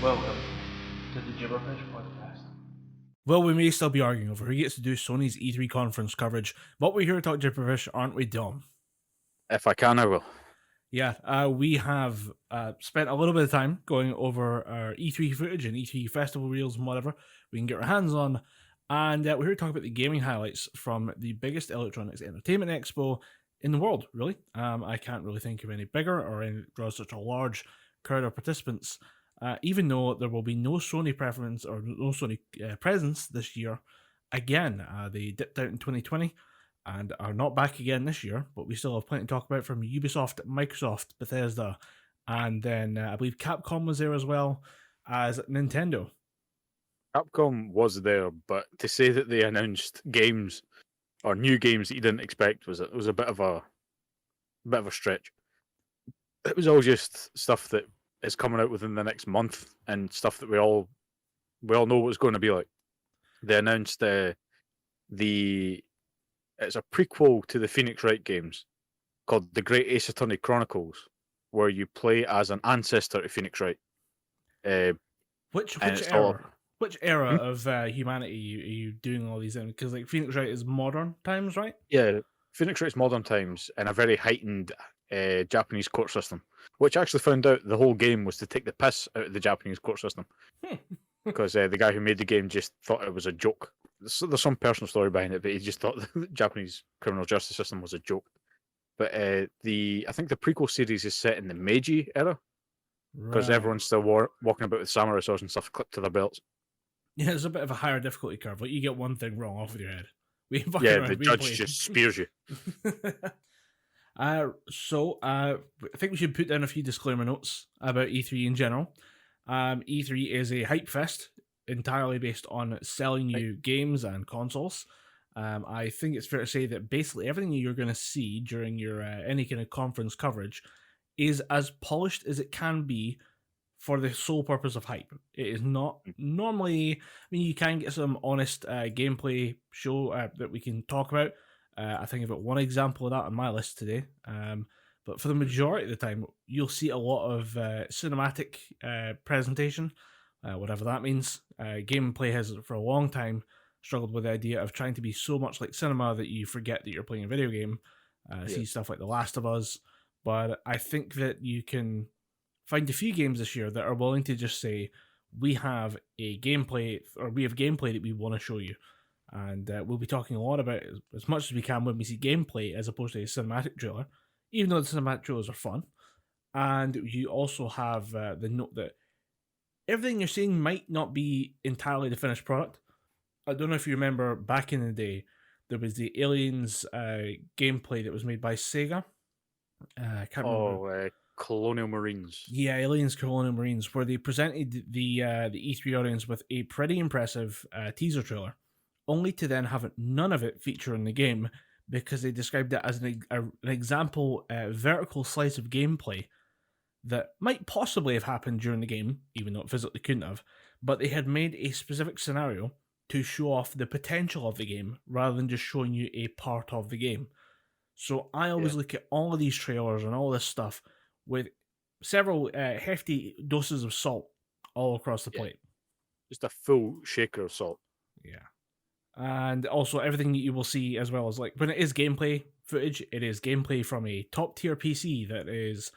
Welcome to the Gibberfish Podcast. Well, we may still be arguing over who gets to do Sony's E3 conference coverage, but we're here to talk Gibberfish, aren't we, Dom? If I can, I will. Yeah, we have spent a little bit of time going over our E3 footage and E3 festival reels and whatever we can get our hands on, and we're here to talk about the gaming highlights from the biggest electronics entertainment expo in the world, really. I can't really think of any bigger or any that draws such a large crowd of participants. Even though there will be no Sony preference or no Sony presence this year, again, they dipped out in 2020 and are not back again this year, but we still have plenty to talk about from Ubisoft, Microsoft, Bethesda, and then I believe Capcom was there as well as Nintendo. Capcom was there, but to say that they announced games or new games that you didn't expect was a bit of a stretch. It was all just stuff that is coming out within the next month and stuff that we all know what it's going to be like. They announced it's a prequel to the Phoenix Wright games called The Great Ace Attorney Chronicles, where you play as an ancestor to Phoenix Wright. Which era? Which era of humanity are you doing all these in? Because like Phoenix Wright is modern times, right? Yeah, Phoenix Wright's modern times in a very heightened Japanese court system, which I actually found out the whole game was to take the piss out of the Japanese court system. Because the guy who made the game just thought it was a joke. There's some personal story behind it, but he just thought the Japanese criminal justice system was a joke. But I think the prequel series is set in the Meiji era, because everyone's still walking about with samurai swords and stuff clipped to their belts. Yeah, it's a bit of a higher difficulty curve. Like you get one thing wrong off with your head. The judge just spears you. So I think we should put down a few disclaimer notes about E3 in general. E3 is a hype fest entirely based on selling you games and consoles. I think it's fair to say that basically everything you're going to see during your any kind of conference coverage is as polished as it can be for the sole purpose of hype. It is not normally. I mean, you can get some honest gameplay show that we can talk about. I think I've got one example of that on my list today. But for the majority of the time, you'll see a lot of cinematic presentation, whatever that means. Gameplay has, for a long time, struggled with the idea of trying to be so much like cinema that you forget that you're playing a video game. See stuff like The Last of Us. But I think that you can find a few games this year that are willing to just say, we have gameplay that we want to show you. And we'll be talking a lot about it as much as we can when we see gameplay as opposed to a cinematic trailer, even though the cinematic trailers are fun. And you also have the note that everything you're seeing might not be entirely the finished product. I don't know if you remember back in the day, there was the Aliens gameplay that was made by Sega. I can't remember. Colonial Marines. Yeah, Aliens Colonial Marines, where they presented the E3 audience with a pretty impressive teaser trailer, only to then have none of it feature in the game because they described it as an example vertical slice of gameplay that might possibly have happened during the game, even though it physically couldn't have, but they had made a specific scenario to show off the potential of the game rather than just showing you a part of the game. So I always look at all of these trailers and all this stuff with several hefty doses of salt all across the plate. Just a full shaker of salt. Yeah. And also everything that you will see as well as like when it is gameplay footage, it is gameplay from a top tier PC that is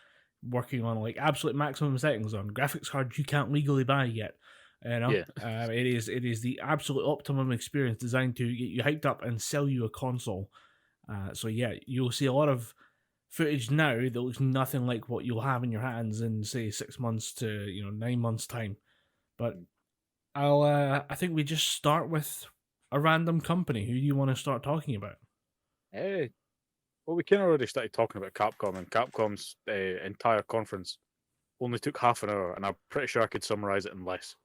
working on like absolute maximum settings on graphics cards you can't legally buy yet. You know, it is the absolute optimum experience designed to get you hyped up and sell you a console. So yeah, you'll see a lot of footage now that looks nothing like what you'll have in your hands in say 6 months to 9 months time. But I think we just start with a random company. Who do you want to start talking about? Well, we kind of already started talking about Capcom, and Capcom's entire conference only took half an hour, and I'm pretty sure I could summarize it in less.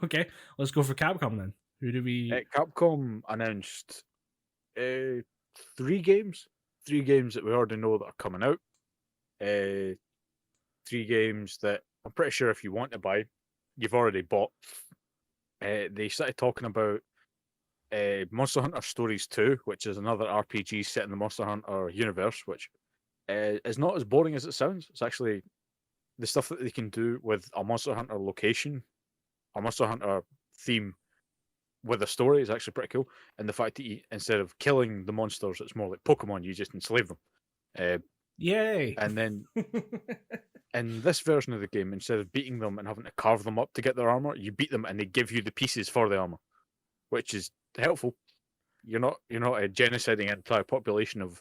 Okay, let's go for Capcom then. Who do we... Capcom announced 3 games. 3 games that we already know that are coming out. 3 games that I'm pretty sure if you want to buy, you've already bought. They started talking about Monster Hunter Stories 2, which is another RPG set in the Monster Hunter universe, which is not as boring as it sounds. It's actually the stuff that they can do with a Monster Hunter location, a Monster Hunter theme with a story is actually pretty cool. And the fact that instead of killing the monsters, it's more like Pokemon, you just enslave them. Yay! And then in this version of the game, instead of beating them and having to carve them up to get their armor, you beat them and they give you the pieces for the armor, which is helpful. You're not genociding an entire population of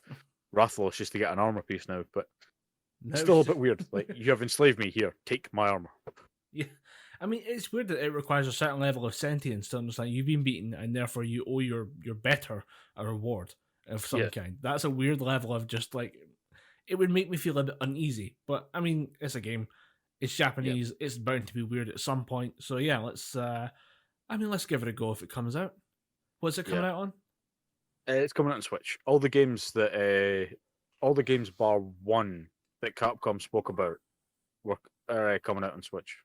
Rathalos just to get an armor piece now, but No, still a bit weird. Like, you have enslaved me, here, take my armor. Yeah, I mean, it's weird that it requires a certain level of sentience to understand you've been beaten and therefore you owe your better a reward of some kind. That's a weird level of just like, it would make me feel a bit uneasy. But I mean, it's a game. It's Japanese. It's bound to be weird at some point. So yeah, let's give it a go if it comes out. What's it coming out on? It's coming out on Switch. All the games bar one that Capcom spoke about were coming out on Switch.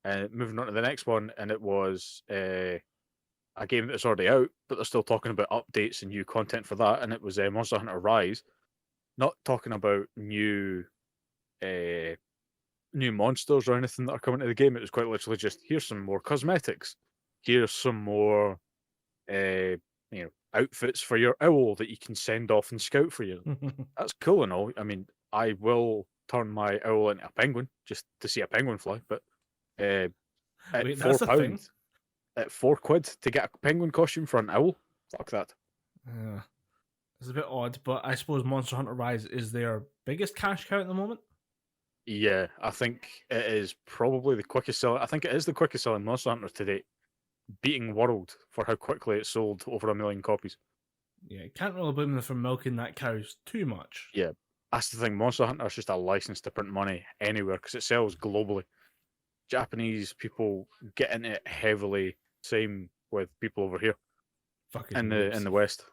And moving on to the next one, and it was a game that's already out, but they're still talking about updates and new content for that, and it was Monster Hunter Rise. Not talking about new monsters or anything that are coming to the game. It was quite literally just, here's some more cosmetics, here's some more outfits for your owl that you can send off and scout for you. That's cool and all. I mean, I will turn my owl into a penguin just to see a penguin fly, but at Wait, £4, at £4 to get a penguin costume for an owl, fuck that. It's a bit odd, but I suppose Monster Hunter Rise is their biggest cash cow at the moment. Yeah, I think it is probably the quickest selling. I think it is the quickest selling Monster Hunter to date, beating World for how quickly it sold over 1 million copies. Yeah, can't really blame them for milking that cow too much. Yeah, that's the thing. Monster Hunter is just a license to print money anywhere because it sells globally. Japanese people get into it heavily. Same with people over here in the West.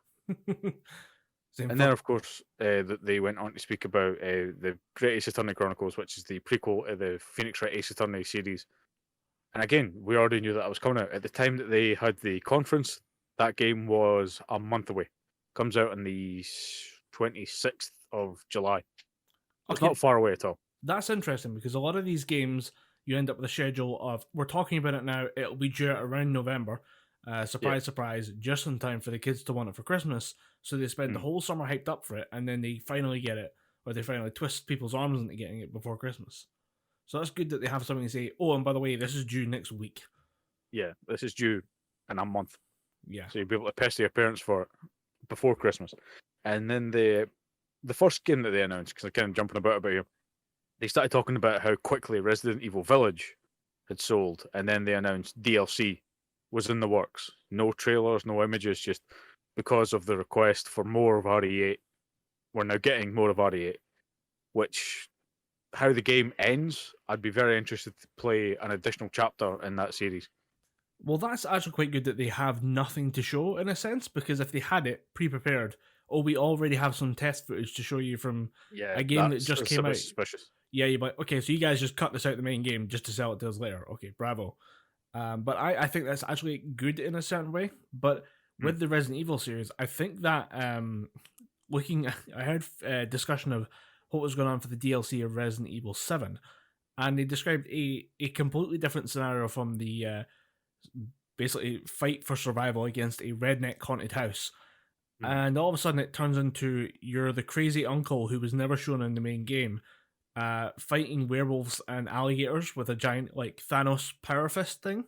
And then, of course, they went on to speak about the Great Ace Attorney Chronicles, which is the prequel of the Phoenix Wright Ace Attorney series. And again, we already knew that it was coming out. At the time that they had the conference, that game was a month away. Comes out on the 26th of July. It's not far away at all. That's interesting because a lot of these games, you end up with a schedule of, we're talking about it now, it'll be due out around November. Surprise, just in time for the kids to want it for Christmas. So they spend the whole summer hyped up for it, and then they finally get it, or they finally twist people's arms into getting it before Christmas. So that's good that they have something to say, oh, and by the way, this is due next week. Yeah, this is due in a month. Yeah. So you'll be able to pester your parents for it before Christmas. And then the first game that they announced, because I'm kind of jumping about here, they started talking about how quickly Resident Evil Village had sold, and then they announced DLC was in the works. No trailers, no images, just because of the request for more of RE8. We're now getting more of RE8, which, how the game ends, I'd be very interested to play an additional chapter in that series. Well, that's actually quite good that they have nothing to show, in a sense, because if they had it pre-prepared, we already have some test footage to show you from a game that just came out. Suspicious. Yeah, you're like, okay, so you guys just cut this out of the main game just to sell it to us later. Okay, bravo. But I think that's actually good in a certain way. But with the Resident Evil series, I think that I heard discussion of what was going on for the DLC of Resident Evil 7, and they described a completely different scenario from the basically fight for survival against a redneck haunted house. And all of a sudden it turns into you're the crazy uncle who was never shown in the main game, fighting werewolves and alligators with a giant like Thanos power fist thing.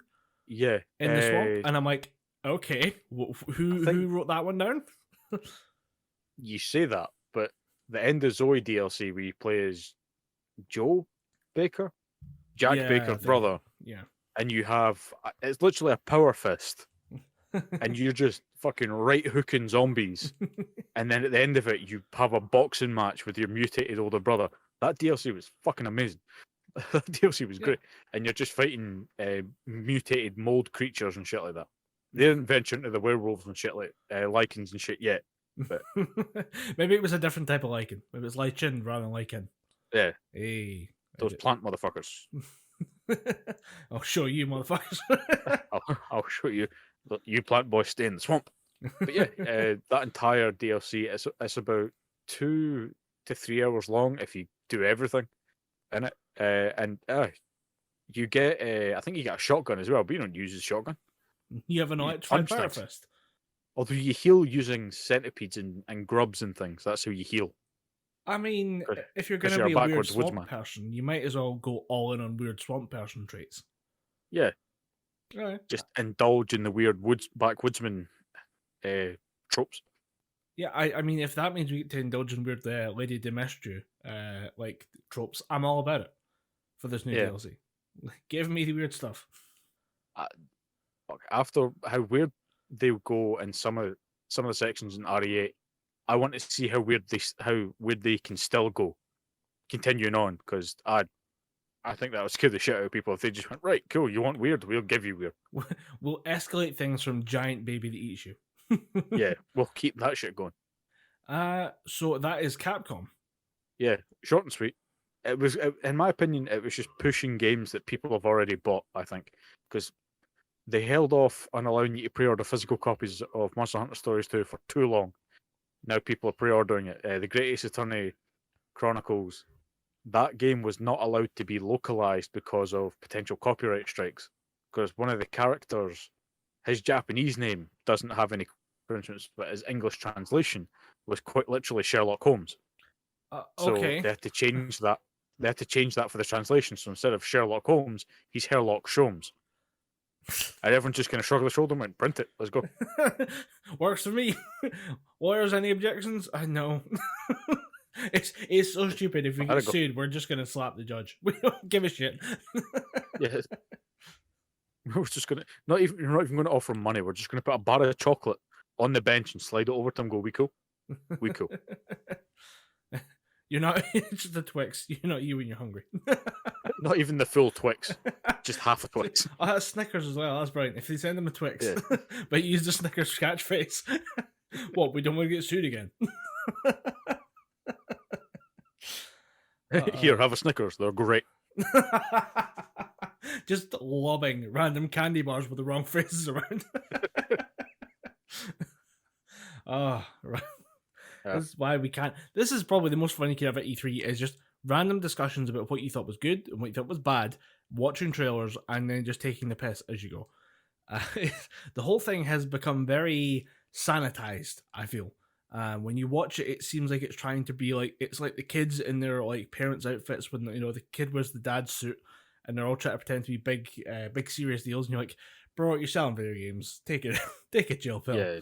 Yeah, in the swamp, and I'm like, okay, who wrote that one down? You say that, but the End of Zoe DLC where you play as Joe Baker, Jack Baker's brother, and you have it's literally a power fist, and you're just fucking right hooking zombies, and then at the end of it you have a boxing match with your mutated older brother. That DLC was fucking amazing. That DLC was great, and you're just fighting mutated mold creatures and shit like that. They didn't venture into the werewolves and shit like lichens and shit yet. But maybe it was a different type of lichen. Maybe it was lichen rather than lichen. Yeah. Hey, those plant motherfuckers. I'll show you, motherfuckers. I'll show you. Look, you plant boys stay in the swamp. But yeah, that entire DLC it's about 2 to 3 hours long if you do everything in it. and you get I think you get a shotgun as well, but you don't use the shotgun. You have an You electrified punch fire things. fist. Although you heal using centipedes and grubs and things. That's how you heal. I mean, if you're going 'Cause to you're a be a weird backwards swamp woodsman. person, you might as well go all in on weird swamp person traits. Yeah, Right. just indulge in the weird backwoodsman tropes. Yeah, I mean, if that means we get to indulge in weird Lady Demestru like tropes, I'm all about it for this new Yeah. DLC. Give me the weird stuff. After how weird they go in some of the sections in RE8, I want to see how weird they can still go, continuing on, because I think that would scare the shit out of people if they just went, right, cool, you want weird, we'll give you weird. We'll escalate things from giant baby that eats you. Yeah, we'll keep that shit going. So that is Capcom. Yeah, short and sweet. It was, in my opinion, it was just pushing games that people have already bought, I think, because they held off on allowing you to pre-order physical copies of Monster Hunter Stories 2 for too long. Now people are pre-ordering it. The Great Ace Attorney Chronicles, that game was not allowed to be localized because of potential copyright strikes. Because one of the characters, his Japanese name doesn't have any infringements, but his English translation was quite literally Sherlock Holmes. Okay. So they had to change that. They had to change that for the translation. So instead of Sherlock Holmes, he's Herlock Sholmes. And everyone's just kind of shrugged their shoulder and went, print it, let's go. Works for me. Lawyers, any objections? I know. It's so stupid. If we get sued, we're just going to slap the judge. We don't give a shit. Yeah. We're just going to, you're not even going to offer him money. We're just going to put a bar of chocolate on the bench and slide it over to him and go, we cool? We cool. You're not, it's just a Twix. You're not you when you're hungry. Not even the full Twix, just half a Twix. Oh, that's Snickers as well. That's brilliant. If they send them a Twix, but use the Snickers catchphrase, what, we don't want to get sued again? Here, have a Snickers. They're great. Just lobbing random candy bars with the wrong phrases around. Oh, right. Yeah. That's why we can't. This is probably the most fun you can have at E3 is just random discussions about what you thought was good and what you thought was bad, watching trailers, and then just taking the piss as you go. The whole thing has become very sanitized, I feel. When you watch it, it seems like it's trying to be like, it's like the kids in their like parents' outfits when, you know, the kid wears the dad's suit and they're all trying to pretend to be big serious deals, and you're like, bro, you're selling video games. Take it, take a chill pill. Yeah.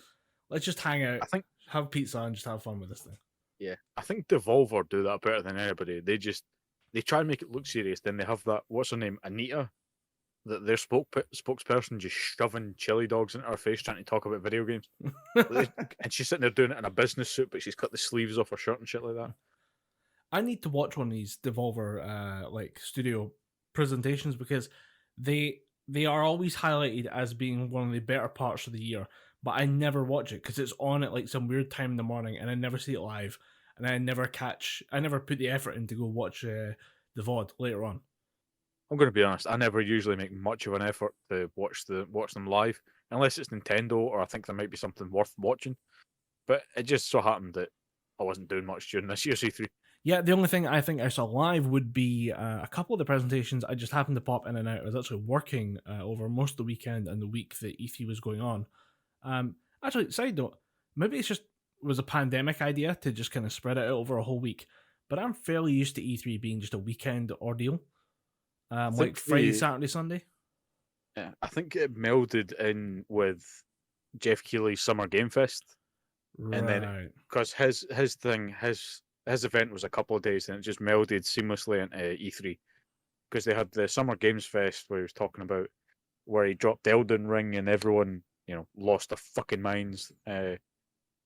Let's just hang out, I think, have pizza, and just have fun with this thing. yeah, I think Devolver do that better than anybody. They try and make it look serious. Then they have that, what's her name, Anita, that their spokesperson just shoving chili dogs into her face trying to talk about video games. And she's sitting there doing it in a business suit, but she's cut the sleeves off her shirt and shit like that. I need to watch one of these Devolver like studio presentations because they are always highlighted as being one of the better parts of the year, but I never watch it because it's on at like some weird time in the morning and I never see it live, and I never put the effort in to go watch the VOD later on. I'm going to be honest, I never usually make much of an effort to watch them live, unless it's Nintendo or I think there might be something worth watching. But it just so happened that I wasn't doing much during this year's E3. Yeah, the only thing I think I saw live would be a couple of the presentations. I just happened to pop in and out. I was actually working over most of the weekend and the week that E3 was going on. Actually, side note, maybe it was a pandemic idea to just kind of spread it out over a whole week. But I'm fairly used to E3 being just a weekend ordeal. Like Friday, Saturday, Sunday. Yeah, I think it melded in with Jeff Keighley's Summer Game Fest. Right. And then, because his event was a couple of days, and it just melded seamlessly into E3. Because they had the Summer Games Fest where he was talking about where he dropped Elden Ring and everyone, you know, lost their fucking minds. And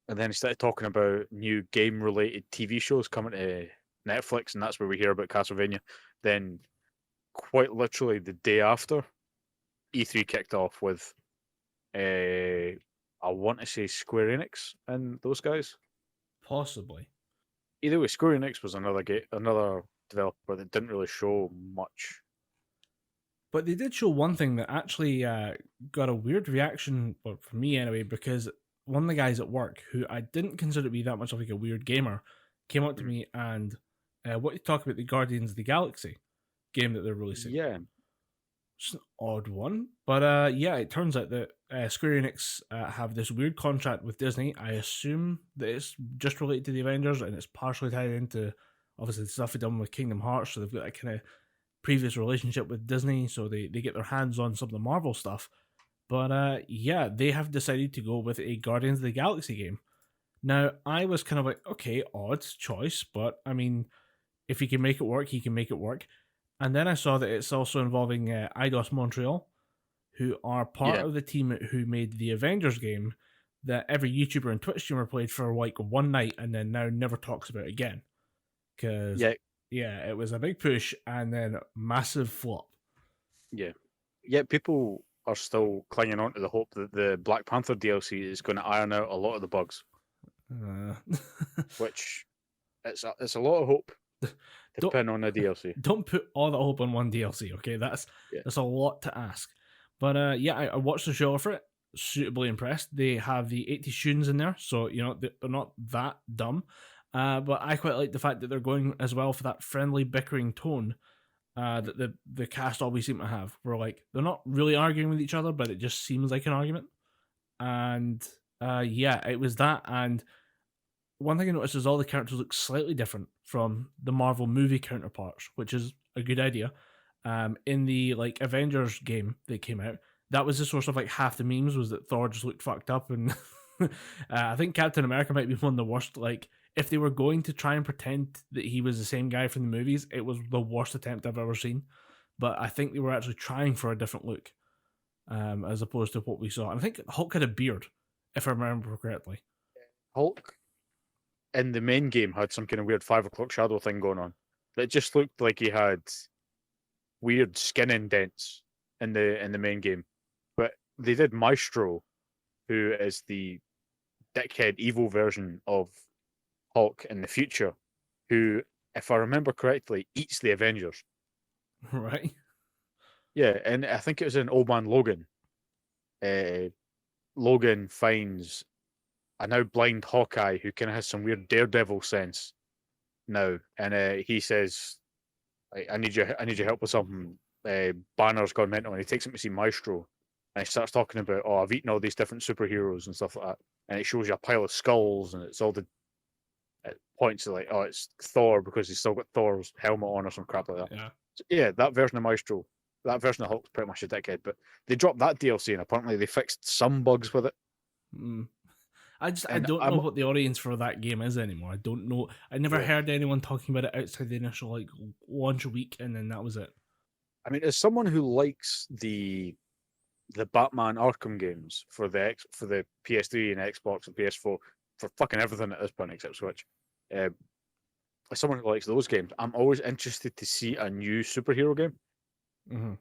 then he started talking about new game-related TV shows coming to Netflix, and that's where we hear about Castlevania. Then, quite literally the day after, E3 kicked off with, I want to say Square Enix and those guys. Possibly. Either way, Square Enix was another developer that didn't really show much. But they did show one thing that actually got a weird reaction, well, for me anyway, because one of the guys at work, who I didn't consider to be that much of like a weird gamer, came up to me and wanted to talk about the Guardians of the Galaxy. game that they're releasing. Yeah. It's an odd one, but yeah, it turns out that Square Enix have this weird contract with Disney. I assume that it's just related to the Avengers, and it's partially tied into obviously the stuff they've done with Kingdom Hearts. So they've got a kind of previous relationship with Disney, so they get their hands on some of the Marvel stuff. But yeah, they have decided to go with a Guardians of the Galaxy game. Now, I was kind of like, okay, odd choice, but I mean, if he can make it work, he can make it work. And then I saw that it's also involving Eidos Montreal, who are part of the team who made the Avengers game that every YouTuber and Twitch streamer played for like one night and then now never talks about again. Because, yeah, it was a big push and then massive flop. Yeah. Yeah, people are still clinging on to the hope that the Black Panther DLC is going to iron out a lot of the bugs. Which, it's a lot of hope. Depend on the DLC. Don't put all the hope on one DLC, okay? That's a lot to ask. But yeah, I watched the trailer for it. Suitably impressed. They have the 80 tunes in there, so you know they're not that dumb. But I quite like the fact that they're going as well for that friendly bickering tone that the cast always seem to have. Where like they're not really arguing with each other, but it just seems like an argument. And yeah, it was that. And one thing I noticed is all the characters look slightly different from the Marvel movie counterparts, which is a good idea. In the like Avengers game that came out, that was the source of like half the memes was that Thor just looked fucked up, and I think Captain America might be one of the worst. Like if they were going to try and pretend that he was the same guy from the movies, it was the worst attempt I've ever seen. But I think they were actually trying for a different look, as opposed to what we saw. And I think Hulk had a beard, if I remember correctly. Hulk in the main game had some kind of weird 5 o'clock shadow thing going on. It just looked like he had weird skin indents in the main game. But they did Maestro, who is the dickhead evil version of Hulk in the future, who, if I remember correctly, eats the Avengers. Right. Yeah, and I think it was in Old Man Logan. Logan finds a now blind Hawkeye who kind of has some weird Daredevil sense now, and he says, "I need your help with something." Banner's gone mental, and he takes him to see Maestro, and he starts talking about, "Oh, I've eaten all these different superheroes and stuff like that," and it shows you a pile of skulls, and it's all the points to like, "Oh, it's Thor because he's still got Thor's helmet on or some crap like that." Yeah. So, yeah, that version of Maestro, that version of Hulk's pretty much a dickhead, but they dropped that DLC, and apparently they fixed some bugs with it. I don't know what the audience for that game is anymore. I don't know. I never heard anyone talking about it outside the initial like launch week, and then that was it. I mean, as someone who likes the Batman Arkham games for the PS3 and Xbox and PS4 for fucking everything at this point except Switch, as someone who likes those games, I'm always interested to see a new superhero game,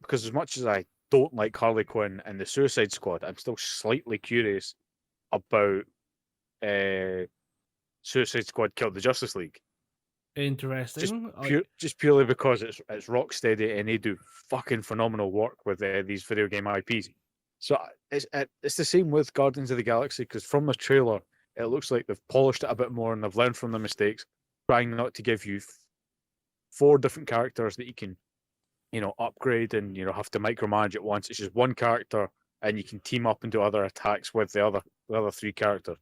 because as much as I don't like Harley Quinn and the Suicide Squad, I'm still slightly curious about Suicide Squad killed the Justice League. Interesting. Just purely because it's Rocksteady and they do fucking phenomenal work with these video game IPs. So it's the same with Guardians of the Galaxy, because from the trailer it looks like they've polished it a bit more and they've learned from the mistakes, trying not to give you 4 different characters that you can, upgrade and have to micromanage at once. It's just one character, and you can team up and do other attacks with the other 3 characters.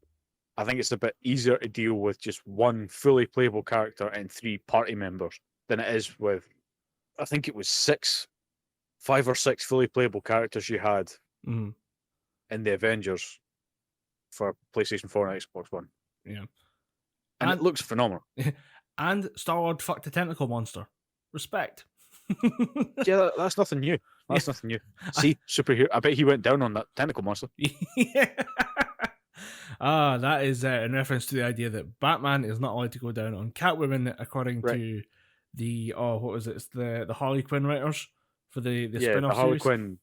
I think it's a bit easier to deal with just one fully playable character and 3 party members than it is with, I think it was 5 or 6 fully playable characters you had in the Avengers for PlayStation 4 and Xbox One. Yeah. And it looks phenomenal. And Star-Lord fucked a tentacle monster. Respect. Yeah, that's nothing new. That's nothing new. See, superhero. I bet he went down on that tentacle monster. Yeah. That is in reference to the idea that Batman is not allowed to go down on Catwoman, according to the what was it? It's the Harley Quinn writers for the spin-off the Harley series. Quinn,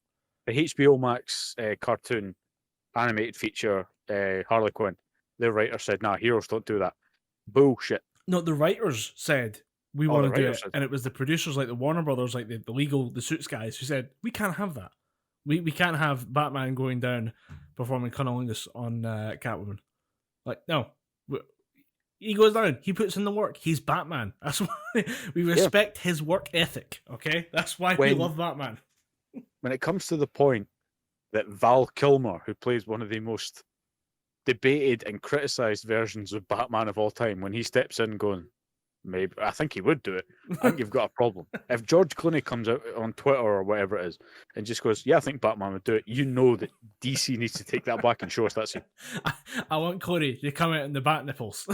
the HBO Max cartoon animated feature Harley Quinn. The writer said, "Nah, heroes don't do that." Bullshit. No, the writers said we want to do it, and it was the producers, like the Warner Brothers, like the suits guys, who said we can't have that. We can't have Batman going down performing cunnilingus on Catwoman. Like, no, He goes down. He puts in the work. He's Batman. That's why we respect his work ethic. Okay, that's why we love Batman. When it comes to the point that Val Kilmer, who plays one of the most debated and criticized versions of Batman of all time, when he steps in going, maybe, I think he would do it. I think you've got a problem. If George Clooney comes out on Twitter or whatever it is and just goes, yeah, I think Batman would do it, you know that DC needs to take that back and show us that scene. I want Clooney to come out in the bat nipples.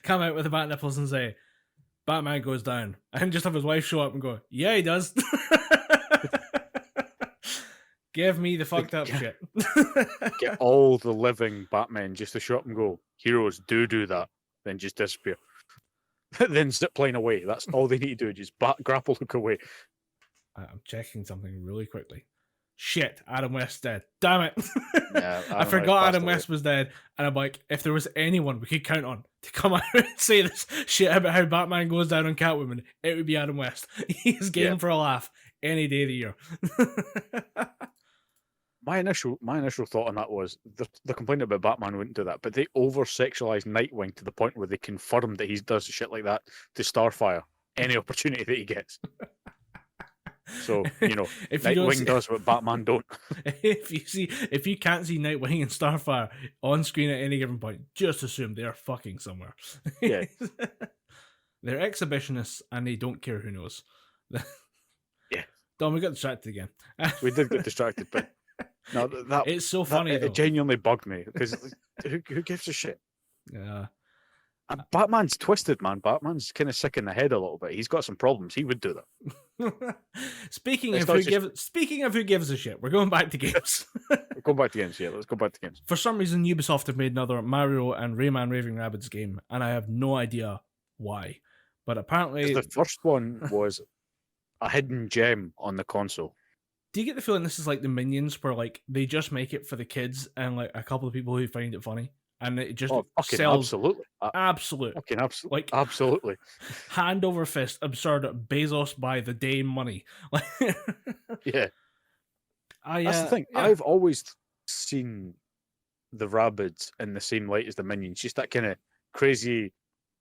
Come out with the bat nipples and say, Batman goes down. And just have his wife show up and go, yeah, he does. Give me the fucked up shit. Get all the living Batmen just to show up and go, heroes do that, then just disappear. Then zip line away. That's all they need to do, just grapple hook away. I'm checking something really quickly. Shit, Adam West's dead. Damn it. Yeah, I forgot Adam West was dead. And I'm like, if there was anyone we could count on to come out and say this shit about how Batman goes down on Catwoman, it would be Adam West. He's game for a laugh any day of the year. My initial thought on that was the complaint about Batman wouldn't do that, but they over-sexualized Nightwing to the point where they confirmed that he does shit like that to Starfire any opportunity that he gets. So, if Nightwing does what Batman don't. If you can't see Nightwing and Starfire on screen at any given point, just assume they're fucking somewhere. Yeah. They're exhibitionists and they don't care who knows. Yeah. Don, we got distracted again. We did get distracted, but no, it's so funny. It genuinely bugged me because who gives a shit? Yeah. And Batman's twisted, man. Batman's kind of sick in the head a little bit. He's got some problems. He would do that. Speaking of who gives a shit, we're going back to games. We're going back to games. Yeah, let's go back to games. For some reason, Ubisoft have made another Mario and Rayman Raving Rabbids game, and I have no idea why. But apparently, the first one was a hidden gem on the console. Do you get the feeling this is like the Minions, where like they just make it for the kids and like a couple of people who find it funny, and it just sells absolutely hand over fist absurd Bezos by the day money. Yeah, that's the thing. Yeah. I've always seen the Rabbids in the same light as the Minions, just that kind of crazy.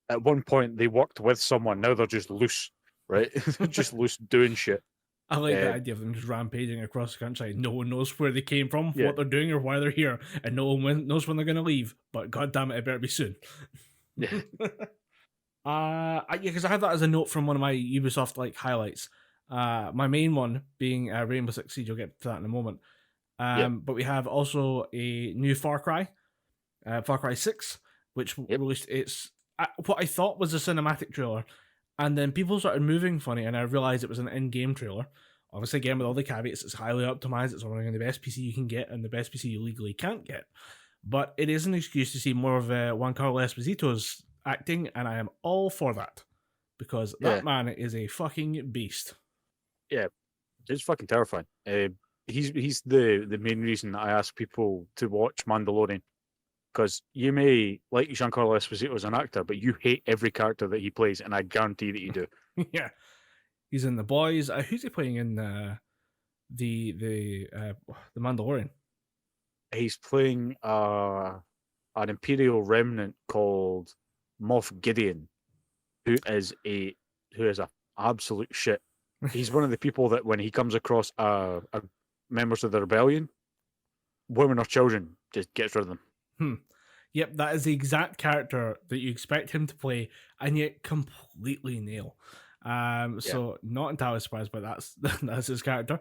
At one point, they worked with someone. Now they're just loose, right? They're just loose doing shit. I like the idea of them just rampaging across the country. No one knows where they came from, what they're doing, or why they're here, and no one knows when they're going to leave. But god damn it better be soon. Yeah. Because I had that as a note from one of my Ubisoft highlights. My main one being Rainbow Six Siege. I'll get to that in a moment. But we have also a new Far Cry, Far Cry 6, which released. It's what I thought was a cinematic trailer. And then people started moving funny, and I realized it was an in-game trailer. Obviously, again, with all the caveats, it's highly optimized. It's running on the best PC you can get, and the best PC you legally can't get. But it is an excuse to see more of Giancarlo Esposito's acting, and I am all for that. Because that man is a fucking beast. Yeah, it's fucking terrifying. He's the main reason I ask people to watch Mandalorian. Because you may like Giancarlo Esposito as an actor, but you hate every character that he plays, and I guarantee that you do. Yeah, he's in The Boys. Who's he playing in the Mandalorian? He's playing an Imperial remnant called Moff Gideon, who is a absolute shit. He's one of the people that when he comes across members of the rebellion, women or children, just gets rid of them. Yep, that is the exact character that you expect him to play, and yet completely nail. So not entirely surprised, but that's his character.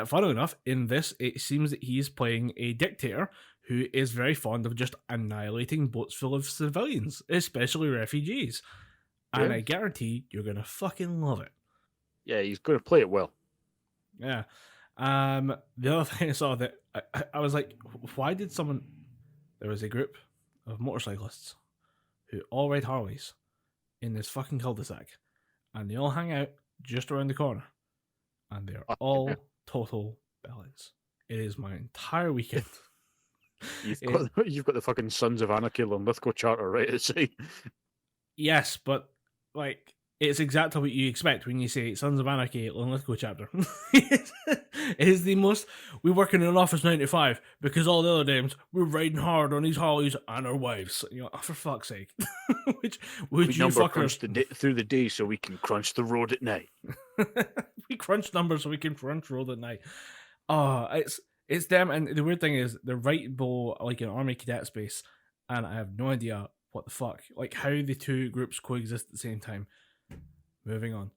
Funnily enough, in this, it seems that he's playing a dictator who is very fond of just annihilating boats full of civilians, especially refugees. And I guarantee you're gonna fucking love it. Yeah, he's going to play it well. Yeah. The other thing I saw that I was like, why did someone? There was a group of motorcyclists who all ride Harleys in this fucking cul-de-sac, and they all hang out just around the corner, and they're all total bellends. It is my entire weekend. You've got the fucking Sons of Anarchy and Lithgow Charter right at the side. Yes, but like It's exactly what you expect when you say Sons of Anarchy Lithgow chapter. It is the most. We work in an office 9 to 5 because all the other days we're riding hard on these Harleys and our wives. You know, oh, for fuck's sake. Which would We you number fuckers crunch through the day so we can crunch the road at night. we crunch numbers so we can crunch road at night. Oh, it's them, and the weird thing is they're right below like an army cadet space, and I have no idea what the fuck, like how the two groups coexist at the same time. Moving on.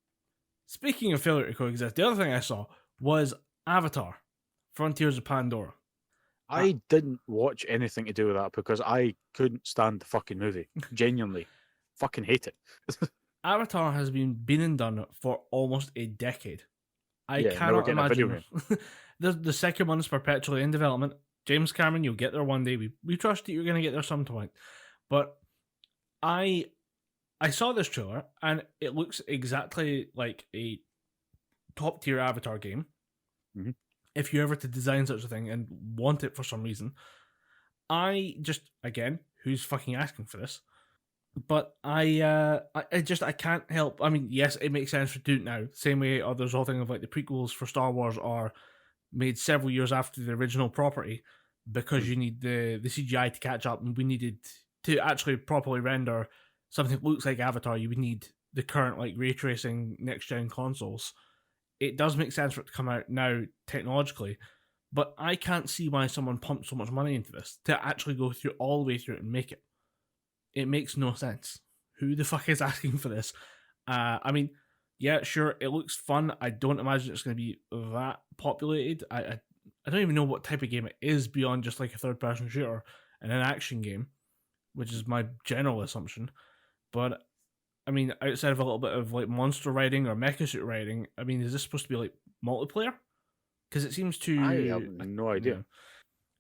Speaking of failure to coexist, the other thing I saw was Avatar: Frontiers of Pandora. I didn't watch anything to do with that because I couldn't stand the fucking movie. Genuinely. Fucking hate it. Avatar has been and done for almost a decade. I Yeah, now we're cannot getting a video imagine. The second one is perpetually in development. James Cameron, you'll get there one day. We trust that you're going to get there some point. But I saw this trailer and it looks exactly like a top tier Avatar game. Mhm. If you ever to design such a thing and want it for some reason, I just, again, who's fucking asking for this? But I can't help. I mean, yes, it makes sense to do it now. Same way, there's all thing of like the prequels for Star Wars are made several years after the original property because you need the CGI to catch up, and we needed to actually properly render something that looks like Avatar. You would need the current like ray tracing next gen consoles. It does make sense for it to come out now technologically, but I can't see why someone pumped so much money into this to actually go through all the way through it and make it. It makes no sense. Who the fuck is asking for this? I mean, yeah, sure, it looks fun. I don't imagine it's going to be that populated. I don't even know what type of game it is beyond just like a third person shooter and an action game, which is my general assumption. But I mean, outside of a little bit of like monster riding or mecha suit riding, I mean, is this supposed to be like multiplayer? Because it seems to. I have no idea. Yeah.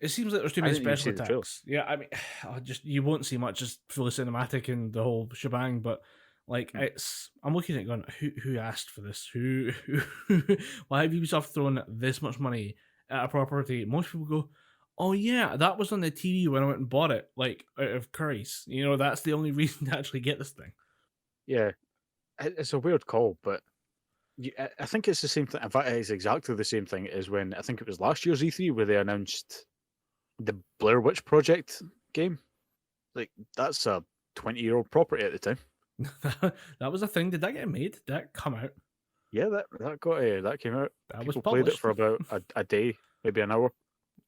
It seems like there's too I many didn't even see special the trailer. attacks. Yeah, I mean, you won't see much, just fully cinematic and the whole shebang. But like, I'm looking at it going, who asked for this? Who why have Ubisoft thrown this much money at a property? Most people go, oh yeah, that was on the TV when I went and bought it, like out of curries. You know, that's the only reason to actually get this thing. Yeah, it's a weird call, but I think it's the same thing. In fact, it's exactly the same thing as when I think it was last year's E3 where they announced the Blair Witch Project game. Like, that's a 20-year-old property at the time. That was a thing. Did that get made? Did that come out? Yeah, that came out. That People was played it published. for about a day, maybe an hour.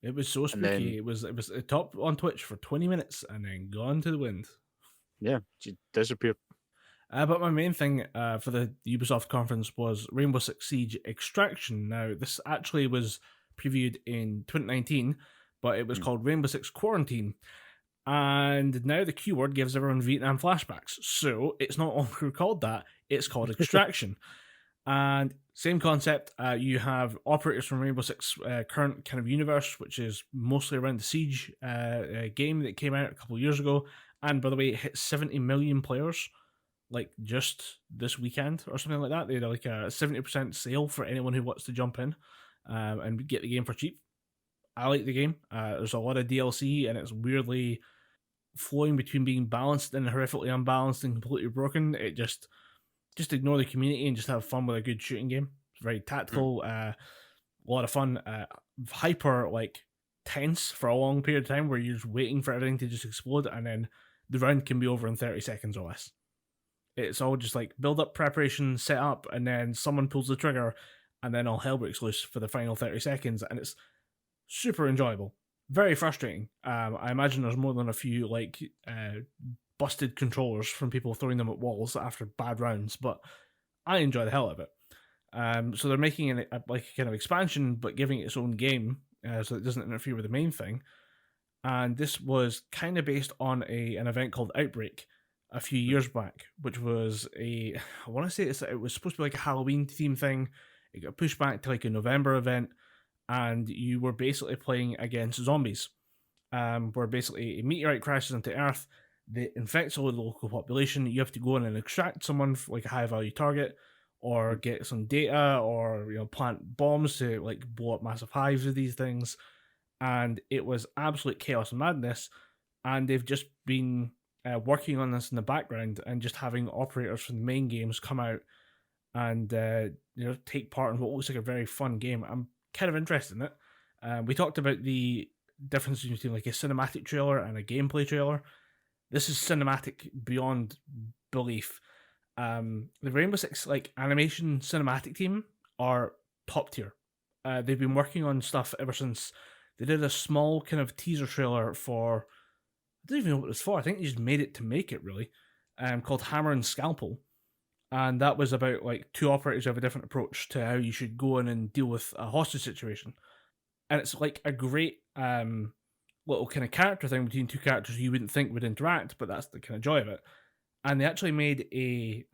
It was so spooky. then- It was top on Twitch for 20 minutes and then gone to the wind. Yeah, she disappeared. But my main thing for the Ubisoft conference was Rainbow Six Siege Extraction. Now, this actually was previewed in 2019, but it was called Rainbow Six Quarantine. And now the keyword gives everyone Vietnam flashbacks. So it's not longer called that, it's called Extraction. And same concept, you have operators from Rainbow Six current kind of universe, which is mostly around the Siege game that came out a couple of years ago. And by the way, it hit 70 million players like just this weekend or something like that. They had like a 70% sale for anyone who wants to jump in and get the game for cheap. I like the game. There's a lot of DLC and it's weirdly flowing between being balanced and horrifically unbalanced and completely broken. It just ignore the community and just have fun with a good shooting game. It's very tactical, a lot of fun, hyper like tense for a long period of time where you're just waiting for everything to just explode and then the round can be over in 30 seconds or less. It's all just like build up, preparation, set up, and then someone pulls the trigger, and then all hell breaks loose for the final 30 seconds, and it's super enjoyable. Very frustrating. I imagine there's more than a few like busted controllers from people throwing them at walls after bad rounds, but I enjoy the hell out of it. So they're making like a kind of expansion, but giving it its own game, so it doesn't interfere with the main thing. And this was kind of based on an event called Outbreak a few years back, which was I want to say it was supposed to be like a Halloween theme thing. It got pushed back to like a November event, and you were basically playing against zombies, where basically a meteorite crashes into Earth, that infects all the local population. You have to go in and extract someone like a high value target, or get some data, or plant bombs to like blow up massive hives of these things. And it was absolute chaos and madness. And they've just been working on this in the background and just having operators from the main games come out and take part in what looks like a very fun game. I'm kind of interested in it. We talked about the difference between like a cinematic trailer and a gameplay trailer. This is cinematic beyond belief. The Rainbow Six like animation cinematic team are top tier. They've been working on stuff ever since they did a small kind of teaser trailer for. I don't even know what it was for. I think they just made it to make it really, called Hammer and Scalpel, and that was about like two operators who have a different approach to how you should go in and deal with a hostage situation, and it's like a great little kind of character thing between two characters you wouldn't think would interact, but that's the kind of joy of it. And they actually made a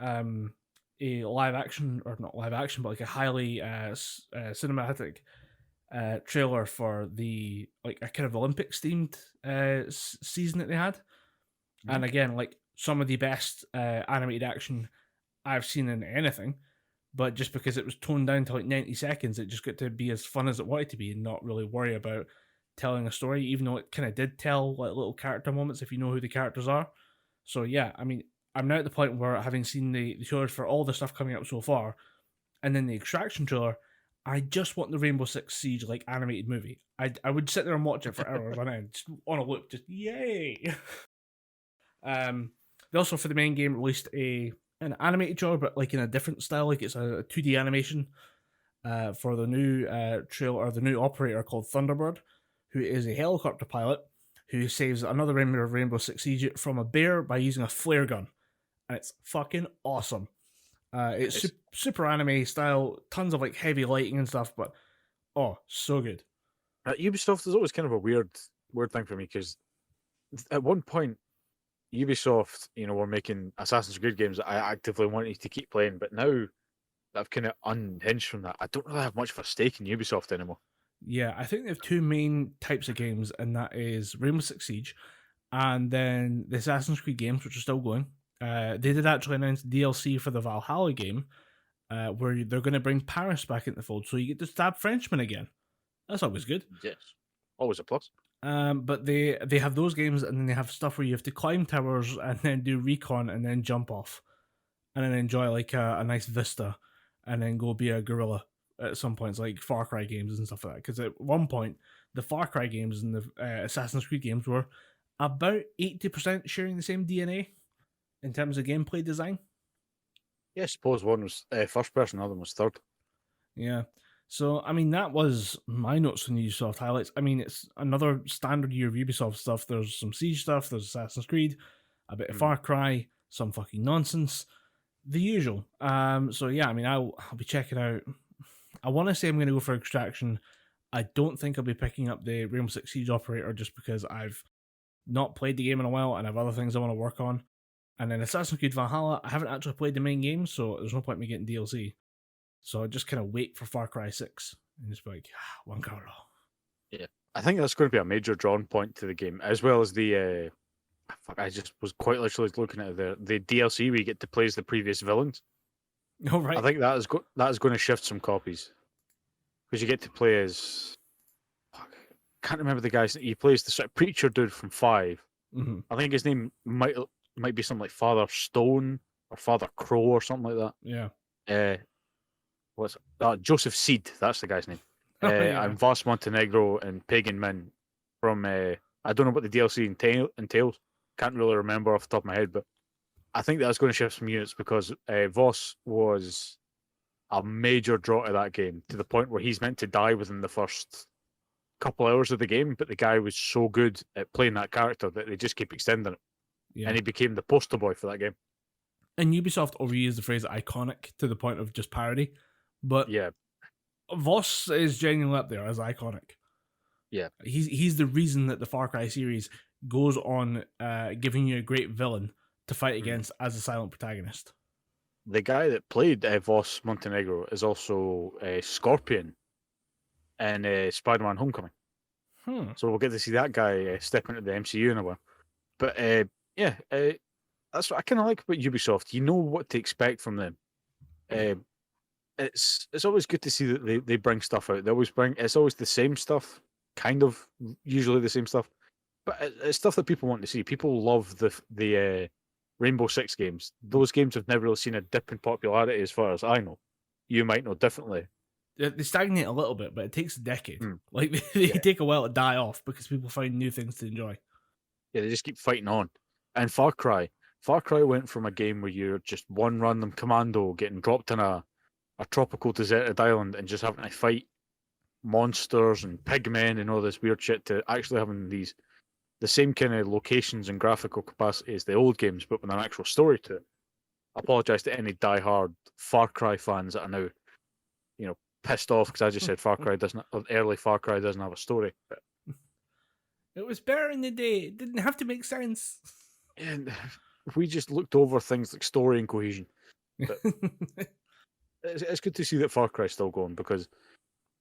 live action, or not live action, but like a highly cinematic trailer for the like a kind of Olympics themed season that they had. And again, like some of the best animated action I've seen in anything. But just because it was toned down to like 90 seconds, it just got to be as fun as it wanted to be and not really worry about telling a story, even though it kind of did tell like little character moments if you know who the characters are. So yeah, I mean, I'm now at the point where having seen the trailers for all the stuff coming up so far, and then the Extraction trailer, I just want the Rainbow Six Siege like animated movie. I would sit there and watch it for hours on end, just on a loop, just yay. They also for the main game released an animated trailer, but like in a different style, like it's a 2D animation for the new trailer or the new operator called Thunderbird, who is a helicopter pilot who saves another member of Rainbow Six Siege from a bear by using a flare gun, and it's fucking awesome. It's super anime style, tons of like heavy lighting and stuff, but oh, so good. Ubisoft is always kind of a weird thing for me because at one point Ubisoft, were making Assassin's Creed games that I actively wanted to keep playing, but now that I've kind of unhinged from that, I don't really have much of a stake in Ubisoft anymore. Yeah, I think they have two main types of games, and that is Rainbow Six Siege, and then the Assassin's Creed games, which are still going. They did actually announce DLC for the Valhalla game, where they're going to bring Paris back into the fold, so you get to stab Frenchmen again. That's always good. Yes, always a plus. But they have those games, and then they have stuff where you have to climb towers and then do recon and then jump off, and then enjoy like a nice vista, and then go be a gorilla at some points, like Far Cry games and stuff like that. Because at one point, the Far Cry games and the Assassin's Creed games were about 80% sharing the same DNA in terms of gameplay design. Yeah, I suppose one was first person, the other one was third. Yeah. So, I mean, that was my notes on Ubisoft highlights. I mean, it's another standard year of Ubisoft stuff. There's some Siege stuff, there's Assassin's Creed, a bit of Far Cry, some fucking nonsense, the usual. So yeah, I mean, I'll be checking out. I want to say I'm going to go for Extraction. I don't think I'll be picking up the Rainbow Six Siege Operator just because I've not played the game in a while and I have other things I want to work on. And then Assassin's Creed Valhalla, I haven't actually played the main game, so there's no point in me getting DLC. So I just kind of wait for Far Cry 6 and just be like, Juan Carlo. Yeah, I think that's going to be a major drawing point to the game, as well as the. I just was quite literally looking at the DLC where you get to play as the previous villains. Oh, right. I think that is going to shift some copies because you get to play as. I can't remember the guy's. He plays the sort of preacher dude from 5. Mm-hmm. I think his name might be something like Father Stone or Father Crow or something like that. Yeah. Joseph Seed, that's the guy's name. Yeah. And Voss Montenegro and Pagan Min from I don't know what the DLC entails. Can't really remember off the top of my head, but I think that's going to shift some units because Voss was a major draw to that game to the point where he's meant to die within the first couple hours of the game, but the guy was so good at playing that character that they just keep extending it. Yeah. And he became the poster boy for that game. And Ubisoft overused the phrase iconic to the point of just parody. But yeah, Voss is genuinely up there as iconic. Yeah, he's the reason that the Far Cry series goes on giving you a great villain to fight against as a silent protagonist. The guy that played Voss Montenegro is also Scorpion in Spider-Man: Homecoming. So we'll get to see that guy step into the MCU in a while. But that's what I kind of like about Ubisoft. You know what to expect from them. It's always good to see that they bring stuff out. They always it's always the same stuff, kind of usually the same stuff, But it's stuff that people want to see. People love the Rainbow Six games. Those games have never really seen a dip in popularity, as far as I know. You might know differently. They stagnate a little bit, but it takes a decade. Hmm. Like they Yeah. take a while to die off because people find new things to enjoy. Yeah, they just keep fighting on. And Far Cry went from a game where you're just one random commando getting dropped in a tropical deserted island and just having to fight monsters and pigmen and all this weird shit to actually having the same kind of locations and graphical capacity as the old games, but with an actual story to it. I apologise to any die-hard Far Cry fans that are now, pissed off because I just said early Far Cry doesn't have a story. But, It was better in the day. It didn't have to make sense. and we just looked over things like story and cohesion. But it's good to see that Far Cry's still going, because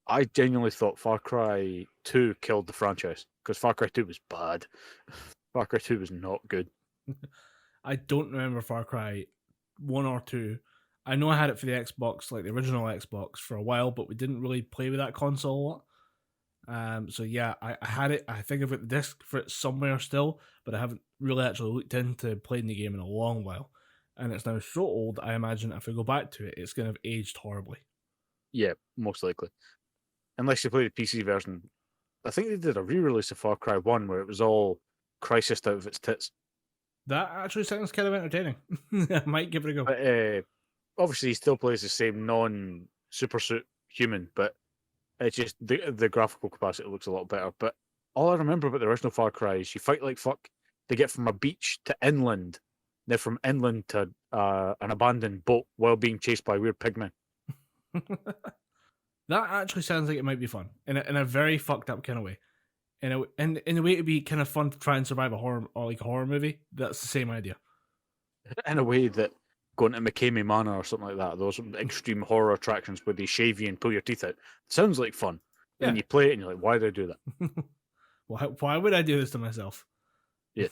I genuinely thought Far Cry 2 killed the franchise, because Far Cry 2 was bad. Far Cry 2 was not good. I don't remember Far Cry 1 or 2. I know I had it for the Xbox, like the original Xbox, for a while, but we didn't really play with that console a lot. So yeah, I had it. I think I've got the disc for it somewhere still, but I haven't really actually looked into playing the game in a long while. And it's now so old, I imagine if I go back to it, it's going to have aged horribly. Yeah, most likely. Unless you play the PC version. I think they did a re-release of Far Cry 1 where it was all Crisis out of its tits. That actually sounds kind of entertaining. I might give it a go. But obviously, he still plays the same non-super suit human, but it's just the graphical capacity looks a lot better. But all I remember about the original Far Cry is you fight like fuck to get from a beach to inland, then from inland to an abandoned boat while being chased by weird pigmen. That actually sounds like it might be fun in a very fucked up kind of way. In a way, it'd be kind of fun to try and survive a horror movie. That's the same idea. In a way that going to McCamey Manor or something like that, those extreme horror attractions where they shave you and pull your teeth out, sounds like fun. Yeah. And you play it and you're like, why did I do that? Why would I do this to myself? Yeah.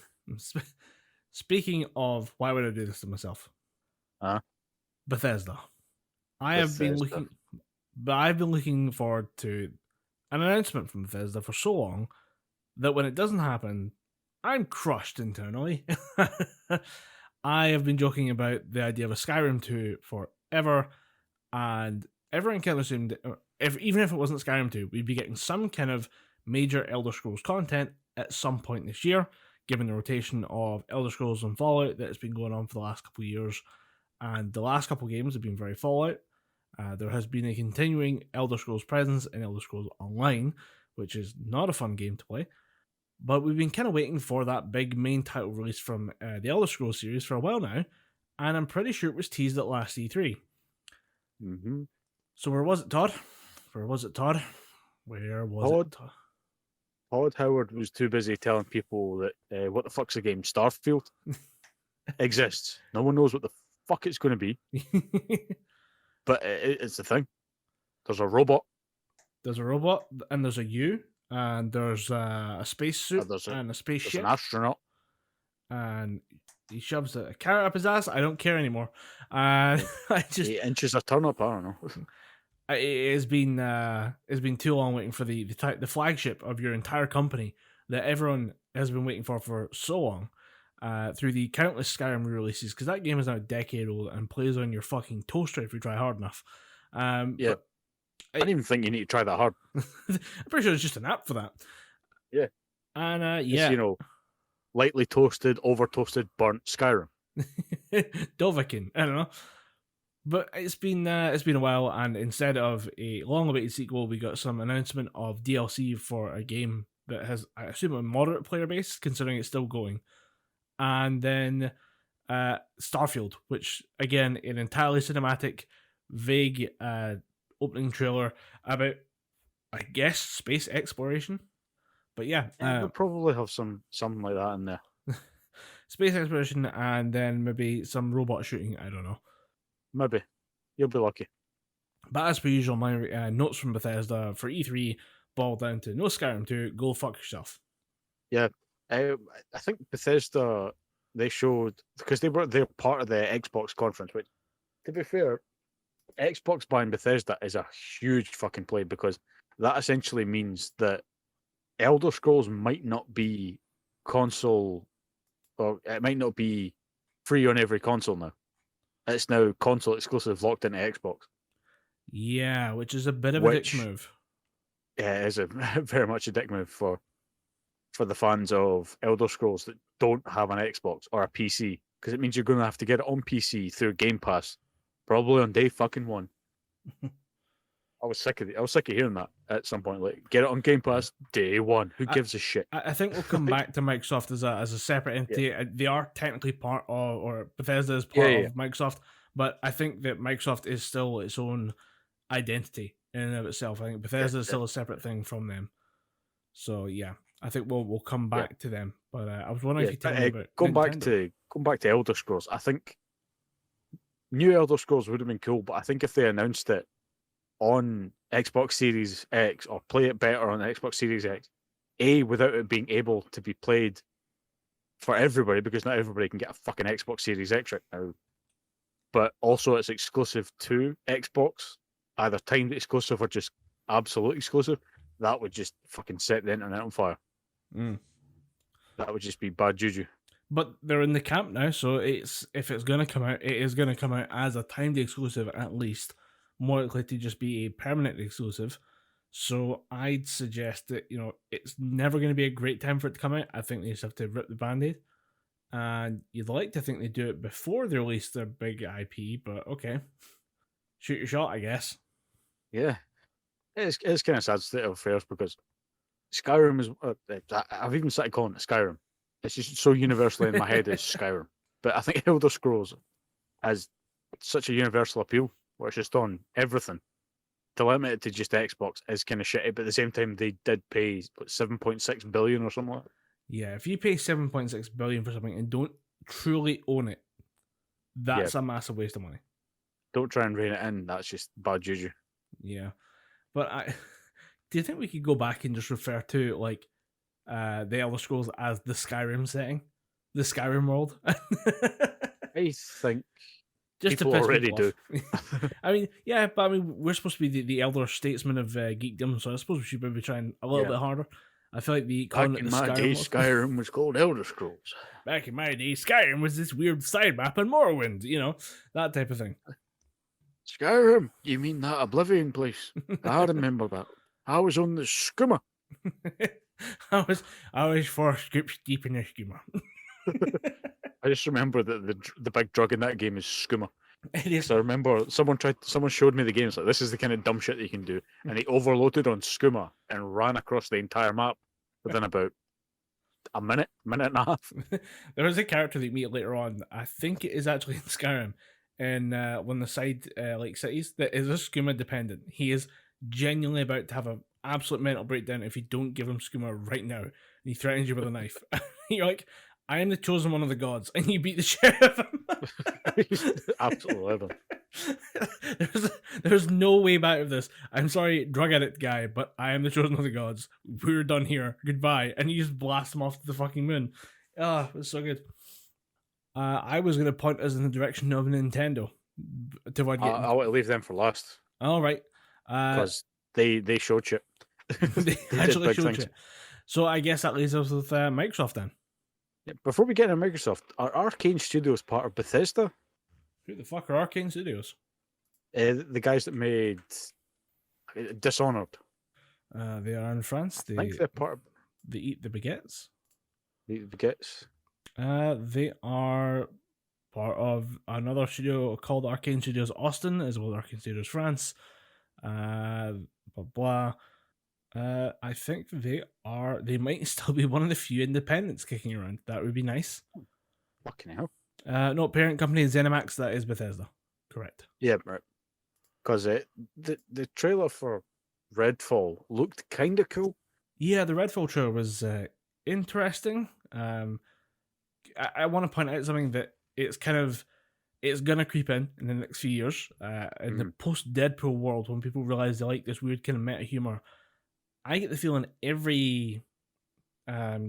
Speaking of why would I do this to myself? Bethesda. I've been looking forward to an announcement from Bethesda for so long that when it doesn't happen, I'm crushed internally. I have been joking about the idea of a Skyrim 2 forever, and everyone kind of assumed even if it wasn't Skyrim 2, we'd be getting some kind of major Elder Scrolls content at some point this year, given the rotation of Elder Scrolls and Fallout that has been going on for the last couple of years. And the last couple of games have been very Fallout. There has been a continuing Elder Scrolls presence in Elder Scrolls Online, which is not a fun game to play. But we've been kind of waiting for that big main title release from the Elder Scrolls series for a while now, and I'm pretty sure it was teased at last E3. Mm-hmm. So where was it, Todd? Where was it, Todd? Todd Howard was too busy telling people that what the fuck's the game? Starfield exists. No one knows what the fuck it's going to be. But it's the thing. There's a robot. There's a robot, and there's a U, and there's a spacesuit, and a spaceship. There's an astronaut. And he shoves a carrot up his ass. I don't care anymore. I just 8 inches of turnip. I don't know. It's been too long waiting for the flagship of your entire company that everyone has been waiting for so long. Through the countless Skyrim re-releases, because that game is now a decade old and plays on your fucking toaster if you try hard enough. Yeah, I don't even think you need to try that hard. I'm pretty sure there's just an app for that. Yeah, and it's, lightly toasted, over toasted, burnt Skyrim. Dovahkiin, I don't know. But it's been a while, and instead of a long-awaited sequel, we got some announcement of DLC for a game that has, I assume, a moderate player base, considering it's still going. And then Starfield, which, again, an entirely cinematic, vague opening trailer about, I guess, space exploration. But yeah. We'll probably have something like that in there. Space exploration, and then maybe some robot shooting, I don't know. Maybe. You'll be lucky. But as per usual, my notes from Bethesda for E3 boiled down to no Skyrim 2, go fuck yourself. Yeah. I think Bethesda, they showed, because they're part of the Xbox conference, which, to be fair, Xbox buying Bethesda is a huge fucking play, because that essentially means that Elder Scrolls might not be console, or it might not be free on every console now. It's now console exclusive, locked into Xbox. Yeah, which is a bit of a dick move. Yeah, it is a very much a dick move for the fans of Elder Scrolls that don't have an Xbox or a PC, because it means you're going to have to get it on PC through Game Pass, probably on day fucking one. I was sick of hearing that at some point. Like, get it on Game Pass day one. Who gives a shit? I think we'll come back to Microsoft as a separate entity. Yeah. They are technically part of, or Bethesda is part of Microsoft, but I think that Microsoft is still its own identity in and of itself. I think Bethesda is still a separate thing from them. So yeah, I think we'll come back to them. But I was wondering if you tell me about going back to Elder Scrolls. I think new Elder Scrolls would have been cool, but I think if they announced it on Xbox Series X, or play it better on Xbox Series X, without it being able to be played for everybody, because not everybody can get a fucking Xbox Series X right now, but also it's exclusive to Xbox, either timed exclusive or just absolute exclusive, that would just fucking set the internet on fire. That would just be bad juju. But they're in the camp now, so if it's going to come out, it is going to come out as a timed exclusive at least. More likely to just be a permanent exclusive. So I'd suggest that, it's never going to be a great time for it to come out. I think they just have to rip the Band-Aid. And you'd like to think they do it before they release their big IP, but okay. Shoot your shot, I guess. Yeah. It's kind of sad state of affairs, because Skyrim is... I've even started calling it Skyrim. It's just so universally in my head as Skyrim. But I think Elder Scrolls has such a universal appeal, where it's just on everything. To limit it to just Xbox is kind of shitty, but at the same time, they did pay $7.6 billion or something like that. Yeah, if you pay $7.6 billion for something and don't truly own it, that's a massive waste of money. Don't try and rein it in. That's just bad juju. Yeah. But do you think we could go back and just refer to, like, the Elder Scrolls as the Skyrim setting? The Skyrim world? I think... Just people to piss already do. I mean, yeah, but we're supposed to be the elder statesmen of geekdom, so I suppose we should maybe try a little bit harder. I feel like back in my day, Skyrim was called Elder Scrolls. Back in my day, Skyrim was this weird side map in Morrowind, that type of thing. Skyrim? You mean that Oblivion place? I remember that. I was on the skimmer. I was 4 scoops deep in the skimmer. I just remember that the big drug in that game is skooma. It is. So I remember someone showed me the game. It's like, this is the kind of dumb shit that you can do. And he overloaded on skooma and ran across the entire map within about a minute and a half. There is a character that you meet later on. I think it is actually in Skyrim, in one of the side cities, that is a skooma dependent. He is genuinely about to have an absolute mental breakdown if you don't give him skooma right now. And he threatens you with a knife. You're like, I am the chosen one of the gods, and you beat the shit out of him. Absolutely. There's no way back of this. I'm sorry, drug addict guy, but I am the chosen of the gods. We're done here. Goodbye. And you just blast him off to the fucking moon. Oh, it's so good. I was going to point us in the direction of Nintendo. I want to leave them for last. All right. Because they showed shit. They actually showed shit. So I guess that leaves us with Microsoft then. Yeah, before we get into Microsoft, are Arcane Studios part of Bethesda? Who the fuck are Arcane Studios? The guys that made Dishonored. They are in France. I think they're part of... They eat the baguettes. They eat the baguettes? They are part of another studio called Arcane Studios Austin, as well as Arcane Studios France. Blah, blah. I think they might still be one of the few independents kicking around. That would be nice. Fucking hell. No, parent company is ZeniMax, that is Bethesda. Correct. Yeah, right. Because the trailer for Redfall looked kind of cool. Yeah, the Redfall trailer was interesting. I want to point out something that it's going to creep in the next few years. In the post-Deadpool world, when people realize they like this weird kind of meta humor, I get the feeling every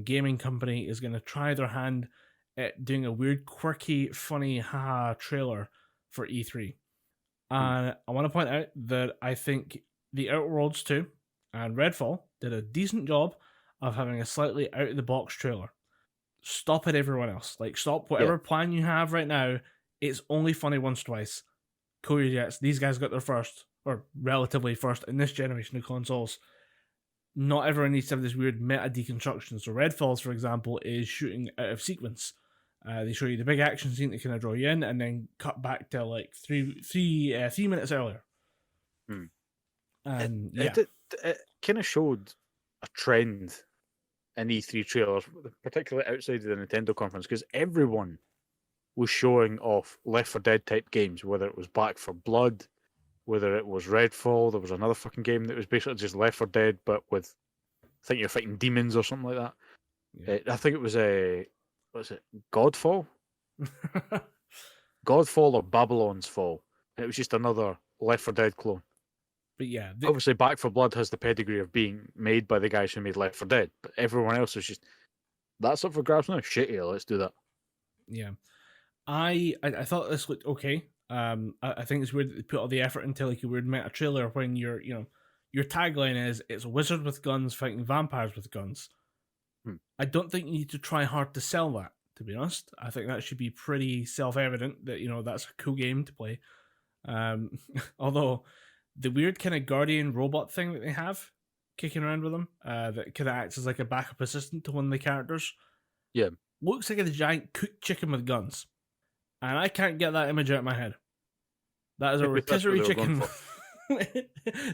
gaming company is going to try their hand at doing a weird, quirky, funny, haha trailer for E3. And I want to point out that I think The Outer Worlds 2 and Redfall did a decent job of having a slightly out-of-the-box trailer. stop it, everyone else. Like, stop whatever plan you have right now. It's only funny once or twice. Cool your jets. These guys got their first, or relatively first, in this generation of consoles. Not everyone needs to have this weird meta deconstruction. So Redfalls, for example, is shooting out of sequence. They show you the big action scene to kind of draw you in, and then cut back to like three minutes earlier. And it kind of showed a trend in E3 trailers, particularly outside of the Nintendo conference, because everyone was showing off Left 4 Dead type games, whether it was Back 4 Blood, whether it was Redfall. There was another fucking game that was basically just Left 4 Dead, but with, I think you're fighting demons or something like that. Yeah. I think it was what was it, Godfall? Godfall or Babylon's Fall. It was just another Left 4 Dead clone. But yeah, obviously Back 4 Blood has the pedigree of being made by the guys who made Left 4 Dead, but everyone else is just, that's up for grabs now. Shit, yeah, let's do that. Yeah, I thought this looked okay. I think it's weird that they put all the effort into like a weird meta trailer when your tagline is it's a wizard with guns fighting vampires with guns. I don't think you need to try hard to sell that, to be honest. I think that should be pretty self-evident that that's a cool game to play. Although the weird kind of guardian robot thing that they have kicking around with them, that kind of acts as like a backup assistant to one of the characters, looks like a giant cooked chicken with guns. And I can't get that image out of my head. That is a rotisserie chicken.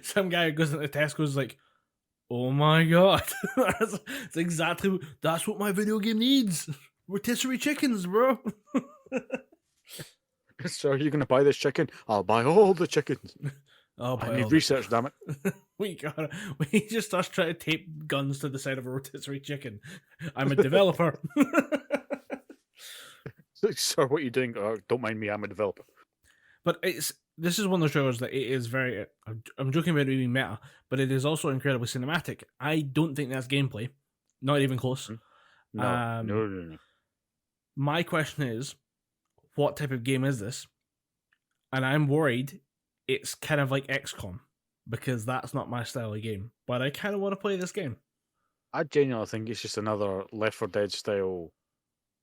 Some guy who goes into Tesco is like, oh my god. That's what my video game needs. Rotisserie chickens, bro. So are you going to buy this chicken? I'll buy all the chickens. I need research, damn it. We just start trying to tape guns to the side of a rotisserie chicken. I'm a developer. Sir, what are you doing? Oh, don't mind me, I'm a developer. But this is one of those shows that it is very, I'm joking about it being meta, but it is also incredibly cinematic. I don't think that's gameplay. Not even close. No. My question is, what type of game is this? And I'm worried it's kind of like XCOM, because that's not my style of game. But I kind of want to play this game. I genuinely think it's just another Left 4 Dead style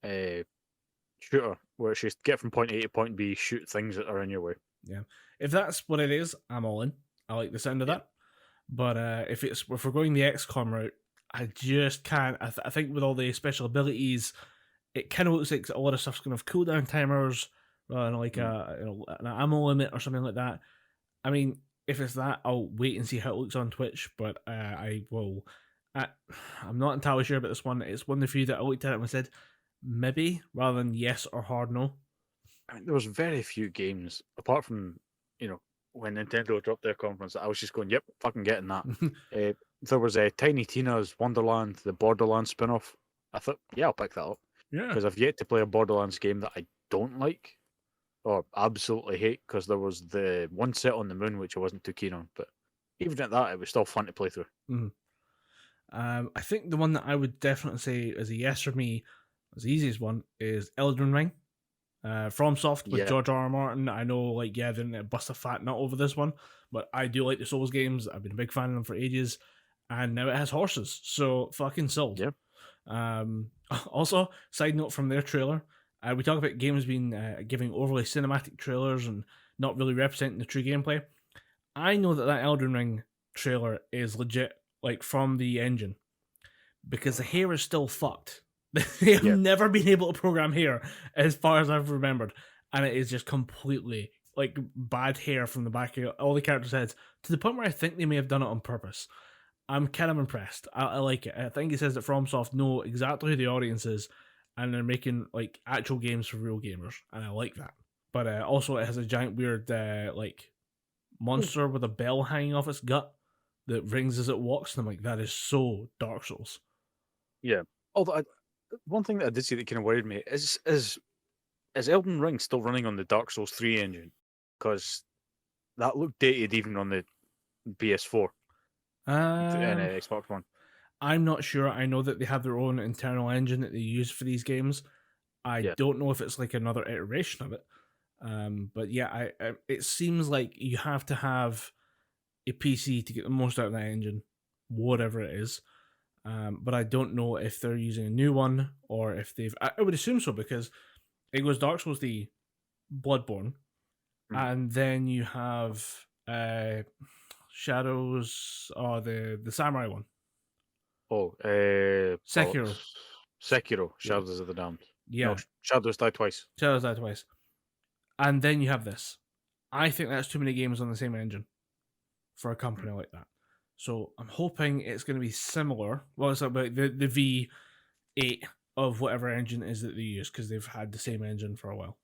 shooter, where it's just get from point A to point B, shoot things that are in your way. Yeah. If that's what it is, I'm all in. I like the sound of that. But if we're going the XCOM route, I just can't. I think with all the special abilities, it kind of looks like a lot of stuff's going to have cooldown timers, rather than like an ammo limit or something like that. I mean, if it's that, I'll wait and see how it looks on Twitch. But I will. I'm not entirely sure about this one. It's one of the few that I looked at it and said maybe, rather than yes or hard no. I mean, there was very few games apart from when Nintendo dropped their conference. I was just going, yep, fucking getting that. There was a Tiny Tina's Wonderland, the Borderlands spin-off. I thought, yeah, I'll pick that up. Yeah, because I've yet to play a Borderlands game that I don't like or absolutely hate. Because there was the one set on the moon which I wasn't too keen on, but even at that, it was still fun to play through. Mm-hmm. I think the one that I would definitely say is a yes for me, as the easiest one, is Elden Ring. FromSoft with George R.R. Martin. I know, they didn't bust a fat nut over this one, but I do like the Souls games. I've been a big fan of them for ages, and now it has horses, so fucking sold. Yeah. Also, side note from their trailer, we talk about games being giving overly cinematic trailers and not really representing the true gameplay. I know that Elden Ring trailer is legit, from the engine, because the hair is still fucked. They have never been able to program hair, as far as I've remembered, and it is just completely bad hair from the back of all the characters' heads, to the point where I think they may have done it on purpose. I'm kind of impressed. I like it. I think it says that FromSoft know exactly who the audience is, and they're making actual games for real gamers, and I like that. But also, it has a giant weird monster with a bell hanging off its gut that rings as it walks, and I'm like, that is so Dark Souls. Yeah. Although one thing that I did see that kind of worried me is Elden Ring still running on the Dark Souls 3 engine? Because that looked dated even on the PS4 and Xbox One. I'm not sure. I know that they have their own internal engine that they use for these games. I don't know if it's another iteration of it. But yeah, it seems like you have to have a PC to get the most out of that engine, whatever it is. but I don't know if they're using a new one or if they've. I would assume so because it goes Dark Souls the Bloodborne, and then you have Shadows or the samurai one. Oh, Sekiro. Sekiro, Shadows of the Damned. Yeah, No, Shadows Die Twice. Shadows Die Twice, and then you have this. I think that's too many games on the same engine for a company like that. So I'm hoping it's going to be similar. Well, it's about the V8 of whatever engine it is that they use because they've had the same engine for a while.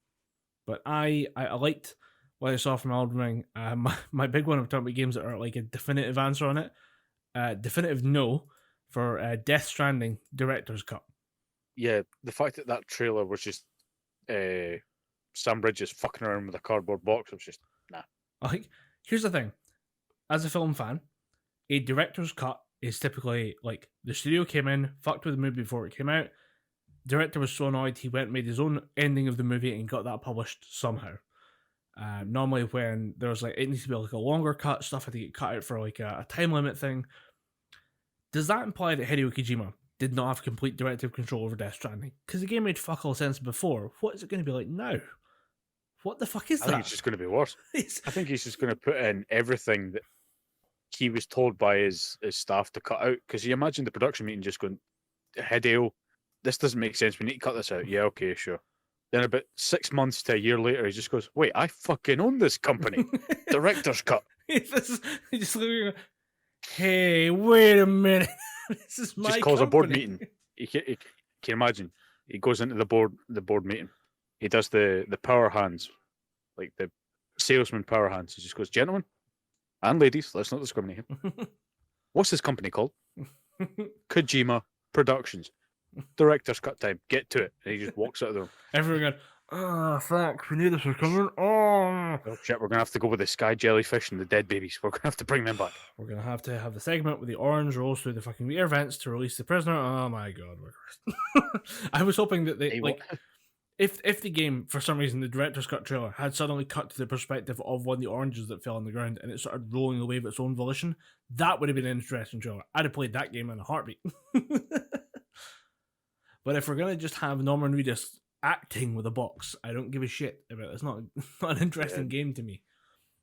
But I liked what I saw from Elden Ring. My big one, I'm talking about games that are like a definitive answer on it. Definitive no for Death Stranding Director's Cut. Yeah, the fact that trailer was just Sam Bridges fucking around with a cardboard box was just, nah. Like, here's the thing. As a film fan, a director's cut is typically like the studio came in, fucked with the movie before it came out. Director was so annoyed he went and made his own ending of the movie and got that published somehow. Normally, when there's like it needs to be like a longer cut, stuff had to get cut out for like a time limit thing. Does that imply that Hideo Kojima did not have complete directive control over Death Stranding? Because the game made fuck all sense before. What is it going to be like now? What the fuck is I that? think it's just going to be worse. I think he's just going to put in everything that he was told by his staff to cut out. Because you imagine the production meeting just going, Hideo, this doesn't make sense. We need to cut this out. Yeah, okay, sure. Then about 6 months to a year later, he just goes, wait, I fucking own this company. Director's cut. Just literally, hey, wait a minute. This is my just calls company. a board meeting. He can you imagine? He goes into the board meeting. He does the power hands, like the salesman power hands. He just goes, gentlemen and ladies, let's not discriminate here. What's this company called? Kojima Productions. Director's cut time. Get to it. And he just walks out of the room. Everyone going, oh, fuck, we knew this was coming. Oh, shit, we're going to have to go with the sky jellyfish and the dead babies. We're going to have to bring them back. We're going to have the segment with the orange rolls through the fucking air vents to release the prisoner. Oh my god. I was hoping that they, like, if the game, for some reason, the director's cut trailer had suddenly cut to the perspective of one of the oranges that fell on the ground and it started rolling away of its own volition, that would have been an interesting trailer. I'd have played that game in a heartbeat. But if we're going to just have Norman Reedus acting with a box, I don't give a shit about it. It's not an interesting game to me.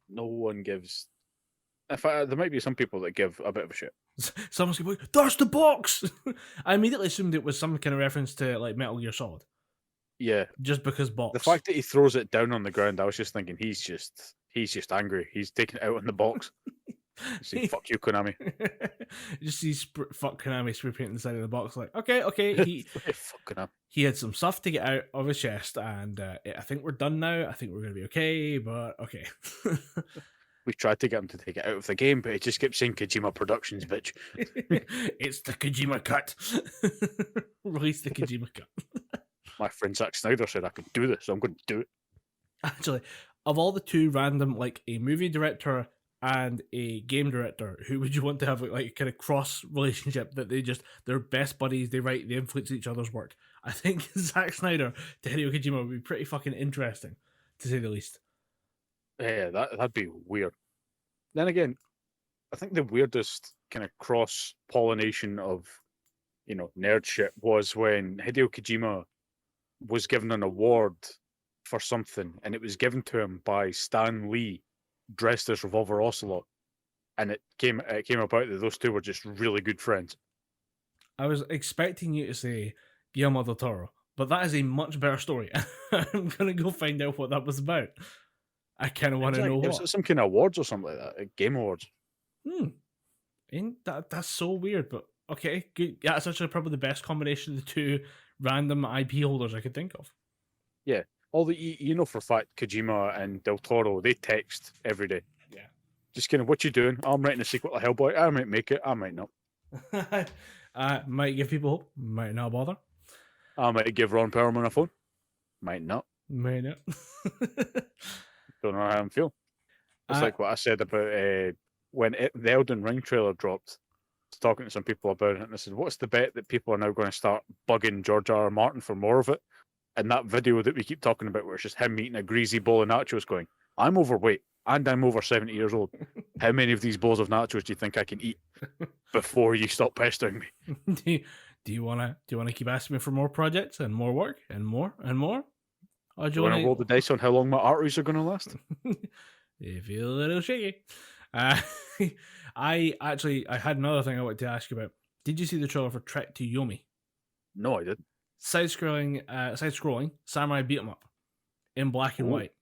No one gives... In fact, there might be some people that give a bit of a shit. Someone's going to be like, there's the box! I immediately assumed it was some kind of reference to like Metal Gear Solid. Yeah. Just because box. The fact that he throws it down on the ground, I was just thinking, he's just angry. He's taking it out on the box. Say, fuck you, Konami. You just see fuck Konami spray paint inside of the box. Like, okay. He had some stuff to get out of his chest, and I think we're done now. I think we're going to be okay, but okay. We tried to get him to take it out of the game, but he just kept saying Kojima Productions, bitch. It's the Kojima cut. Release the Kojima cut. My friend Zack Snyder said I could do this, so I'm going to do it. Actually, of all the two random, like a movie director and a game director, who would you want to have like a kind of cross relationship that they're best buddies, they influence each other's work? I think Zack Snyder to Hideo Kojima would be pretty fucking interesting, to say the least. Yeah, that'd be weird. Then again, I think the weirdest kind of cross pollination of, nerd shit was when Hideo Kojima was given an award for something, and it was given to him by Stan Lee, dressed as Revolver Ocelot, and it came about that those two were just really good friends. I was expecting you to say Guillermo del Toro, but that is a much better story. I'm gonna go find out what that was about. I kind of want to know what. It was some kind of awards or something like that, Game Awards. That's so weird, but okay, good. Yeah, it's actually probably the best combination of the two random IP holders I could think of. Yeah. For a fact, Kojima and Del Toro, they text every day. Yeah. Just kind of, what you doing? I'm writing a sequel to Hellboy. I might make it. I might not. Might give people hope. Might not bother. I might give Ron Perlman a phone. Might not. Might not. Don't know how I'm feeling. It's like what I said about when the Elden Ring trailer dropped. I was talking to some people about it, and I said, what's the bet that people are now going to start bugging George R. R. Martin for more of it? And that video that we keep talking about, where it's just him eating a greasy bowl of nachos going, I'm overweight. and I'm over 70 years old. How many of these bowls of nachos do you think I can eat before you stop pestering me? Do you wanna keep asking me for more projects and more work and more and more? Or do Do you you want to roll wanna the dice on how long my arteries are going to last? you feel a little shaky. Uh, I had another thing I wanted to ask you about. Did you see the trailer for Trek to Yomi? No, I didn't. Side-scrolling samurai beat 'em up in black and Ooh. white.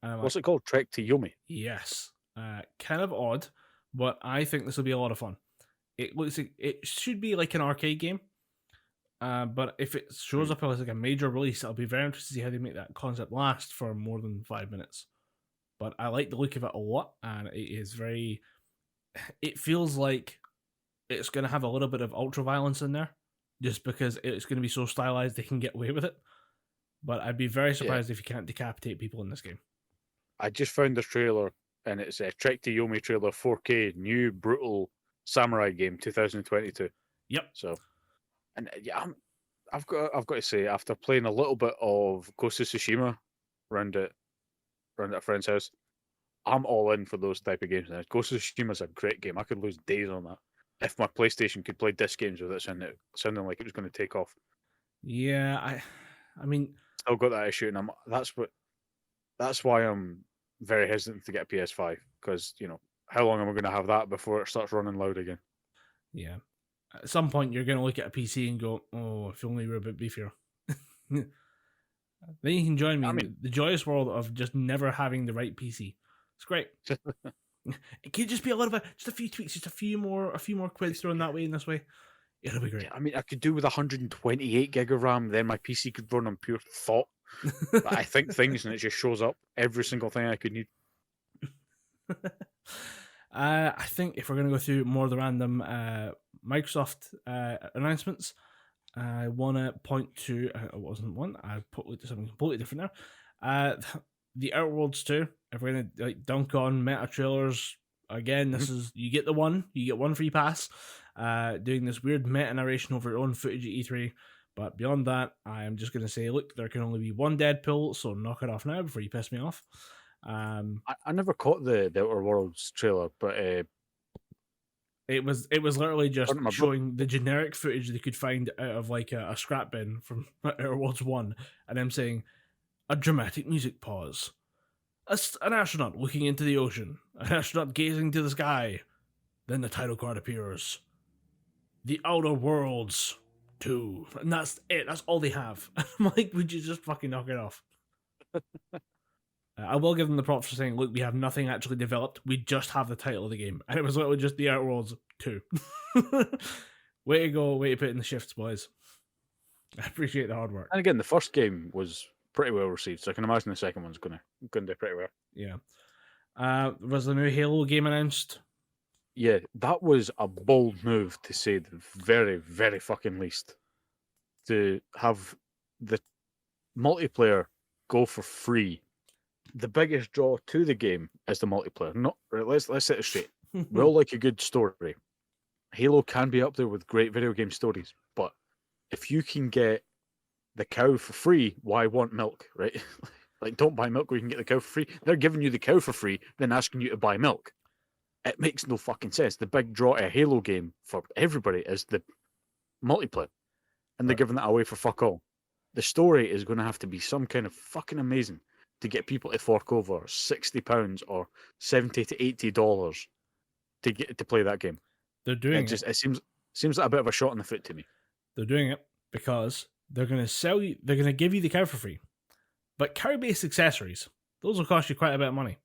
And I'm like, What's it called? Trek to Yomi. yes, kind of odd, but I think this will be a lot of fun. It looks like it should be like an arcade game, but if it shows up as like a major release, I'll be very interested to see how they make that concept last for more than 5 minutes. But I like the look of it a lot, and it is very. It feels like it's going to have a little bit of ultra violence in there, just because it's going to be so stylized they can get away with it. But I'd be very surprised if you can't decapitate people in this game. I just found this trailer, and it's a Trek to Yomi trailer 4K, new brutal samurai game 2022. Yep. So, and yeah, I've got to say, after playing a little bit of Ghost of Tsushima around at a friend's house, I'm all in for those type of games now. Ghost of Tsushima is a great game. I could lose days on that. If my PlayStation could play disc games with it sounding like it was going to take off. Yeah, I mean, Still got that issue, and that's why I'm very hesitant to get a PS5, because how long am I going to have that before it starts running loud again? yeah. At some point, you're going to look at a PC and go, "Oh, if only we were a bit beefier." Then you can join me in the joyous world of just never having the right PC. It's great. It could just be a little bit, just a few tweaks, just a few more quids thrown that way and this way. It'll be great. I mean, I could do with 128 gig of RAM. Then my PC could run on pure thought. But I think things, and it just shows up every single thing I could need. I think if we're going to go through more of the random Microsoft announcements, I want to point to it wasn't one. I put to something completely different now. The Outer Worlds 2. If we're going to dunk on meta trailers again, this is you get one free pass. Doing this weird meta narration over your own footage at E3. But beyond that, I am just going to say, look, there can only be one Deadpool, so knock it off now before you piss me off. I never caught the Outer Worlds trailer, but it was literally just showing the generic footage they could find out of like a scrap bin from Outer Worlds 1, and them saying, a dramatic music pause. An astronaut looking into the ocean. An astronaut gazing to the sky. Then the title card appears. The Outer Worlds 2. And that's it. That's all they have. I'm like, would you just fucking knock it off? I will give them the props for saying, look, we have nothing actually developed. We just have the title of the game. And it was literally just The Outer Worlds 2. Way to go. Way to put in the shifts, boys. I appreciate the hard work. And again, the first game was pretty well received, so I can imagine the second one's going to do pretty well. Yeah. Was the new Halo game announced? Yeah, that was a bold move, to say the very, very fucking least. To have the multiplayer go for free. The biggest draw to the game is the multiplayer. Let's set it straight. We all like a good story. Halo can be up there with great video game stories, but if you can get the cow for free, why want milk, right? Like, don't buy milk where you can get the cow for free. They're giving you the cow for free, then asking you to buy milk. It makes no fucking sense. The big draw to a Halo game for everybody is the multiplayer, and they're giving that away for fuck all. The story is going to have to be some kind of fucking amazing to get people to fork over £60 or $70 to $80 to get to play that game. They're doing it. It seems like a bit of a shot in the foot to me. They're doing it because they're going to sell you. They're going to give you the cow for free, but cow-based accessories, those will cost you quite a bit of money.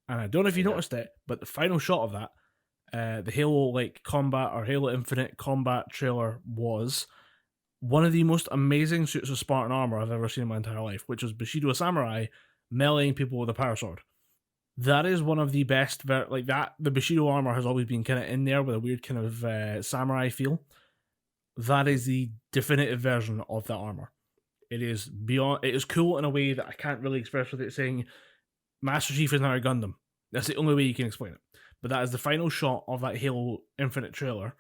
And I don't know if you noticed it, but the final shot of that, the Halo combat or Halo Infinite combat trailer, was one of the most amazing suits of Spartan armor I've ever seen in my entire life, which was Bushido a samurai meleeing people with a power sword. That is one of the best. The Bushido armor has always been kind of in there with a weird kind of samurai feel. That is the definitive version of that armor. It is beyond. It is cool in a way that I can't really express without saying Master Chief is now a Gundam. That's the only way you can explain it. But that is the final shot of that Halo Infinite trailer,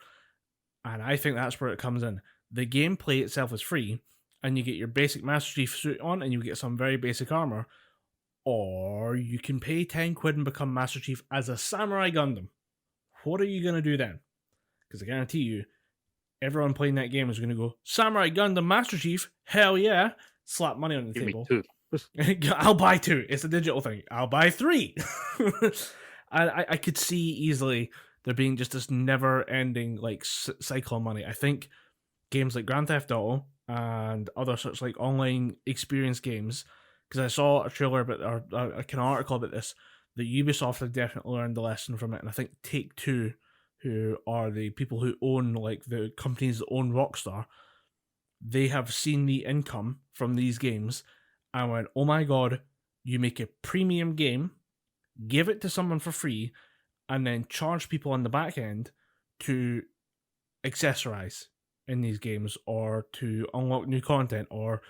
and I think that's where it comes in. The gameplay itself is free, and you get your basic Master Chief suit on, and you get some very basic armor. or you can pay 10 quid and become Master Chief as a Samurai Gundam. What are you going to do then? Because I guarantee you, everyone playing that game is going to go, Samurai Gundam Master Chief, hell yeah, slap money on the Give me table. 2. I'll buy 2. It's a digital thing. I'll buy 3. I could see easily there being just this never-ending like cycle of money. I think games like Grand Theft Auto and other such like online experience games, because I saw a trailer about or a kind of article about this, that Ubisoft have definitely learned the lesson from it, and I think Take-Two, who are the people who own like the companies that own Rockstar, they have seen the income from these games and went, oh my god, you make a premium game, give it to someone for free, and then charge people on the back end to accessorize in these games or to unlock new content or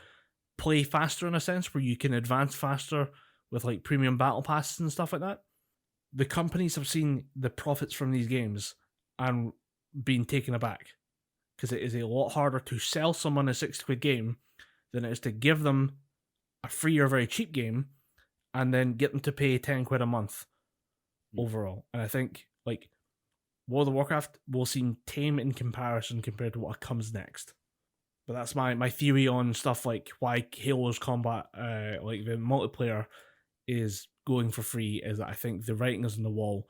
play faster in a sense where you can advance faster with like premium battle passes and stuff like that. The companies have seen the profits from these games and been taken aback, because it is a lot harder to sell someone a 60 quid game than it is to give them a free or very cheap game and then get them to pay 10 quid a month overall. And I think like World of Warcraft will seem tame in comparison compared to what comes next. But that's my theory on stuff like why Halo's combat, like the multiplayer, is going for free, is that I think the writing is on the wall,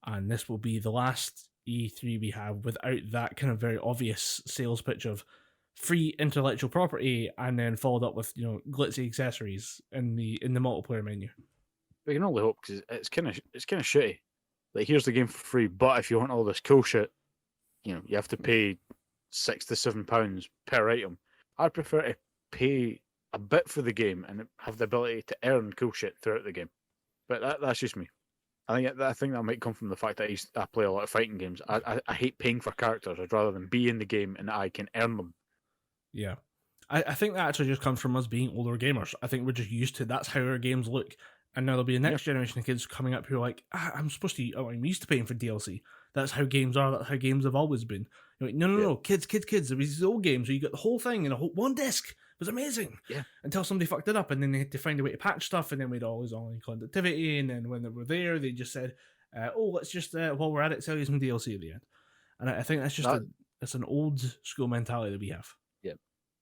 and this will be the last E3 we have without that kind of very obvious sales pitch of free intellectual property and then followed up with, you know, glitzy accessories in the multiplayer menu. We can only hope, because it's kind of shitty. Like, here's the game for free, but if you want all this cool shit, you know, you have to pay £6 to £7 per item. I'd prefer to pay a bit for the game and have the ability to earn cool shit throughout the game. But that's just me. I think that might come from the fact that I play a lot of fighting games. I hate paying for characters. I'd rather them be in the game and I can earn them. Yeah. I think that actually just comes from us being older gamers. I think we're just used to that's how our games look. And now there'll be a next generation of kids coming up who are like, I'm used to paying for DLC. That's how games are. That's how games have always been. You're like, no, kids. There was these old games where you got the whole thing in one disc. It was amazing. Yeah. Until somebody fucked it up, and then they had to find a way to patch stuff, and then we'd always online conductivity, and then when they were there, they just said, let's just, while we're at it, sell you some DLC at the end. And I think that's just it's an old school mentality that we have. Yeah.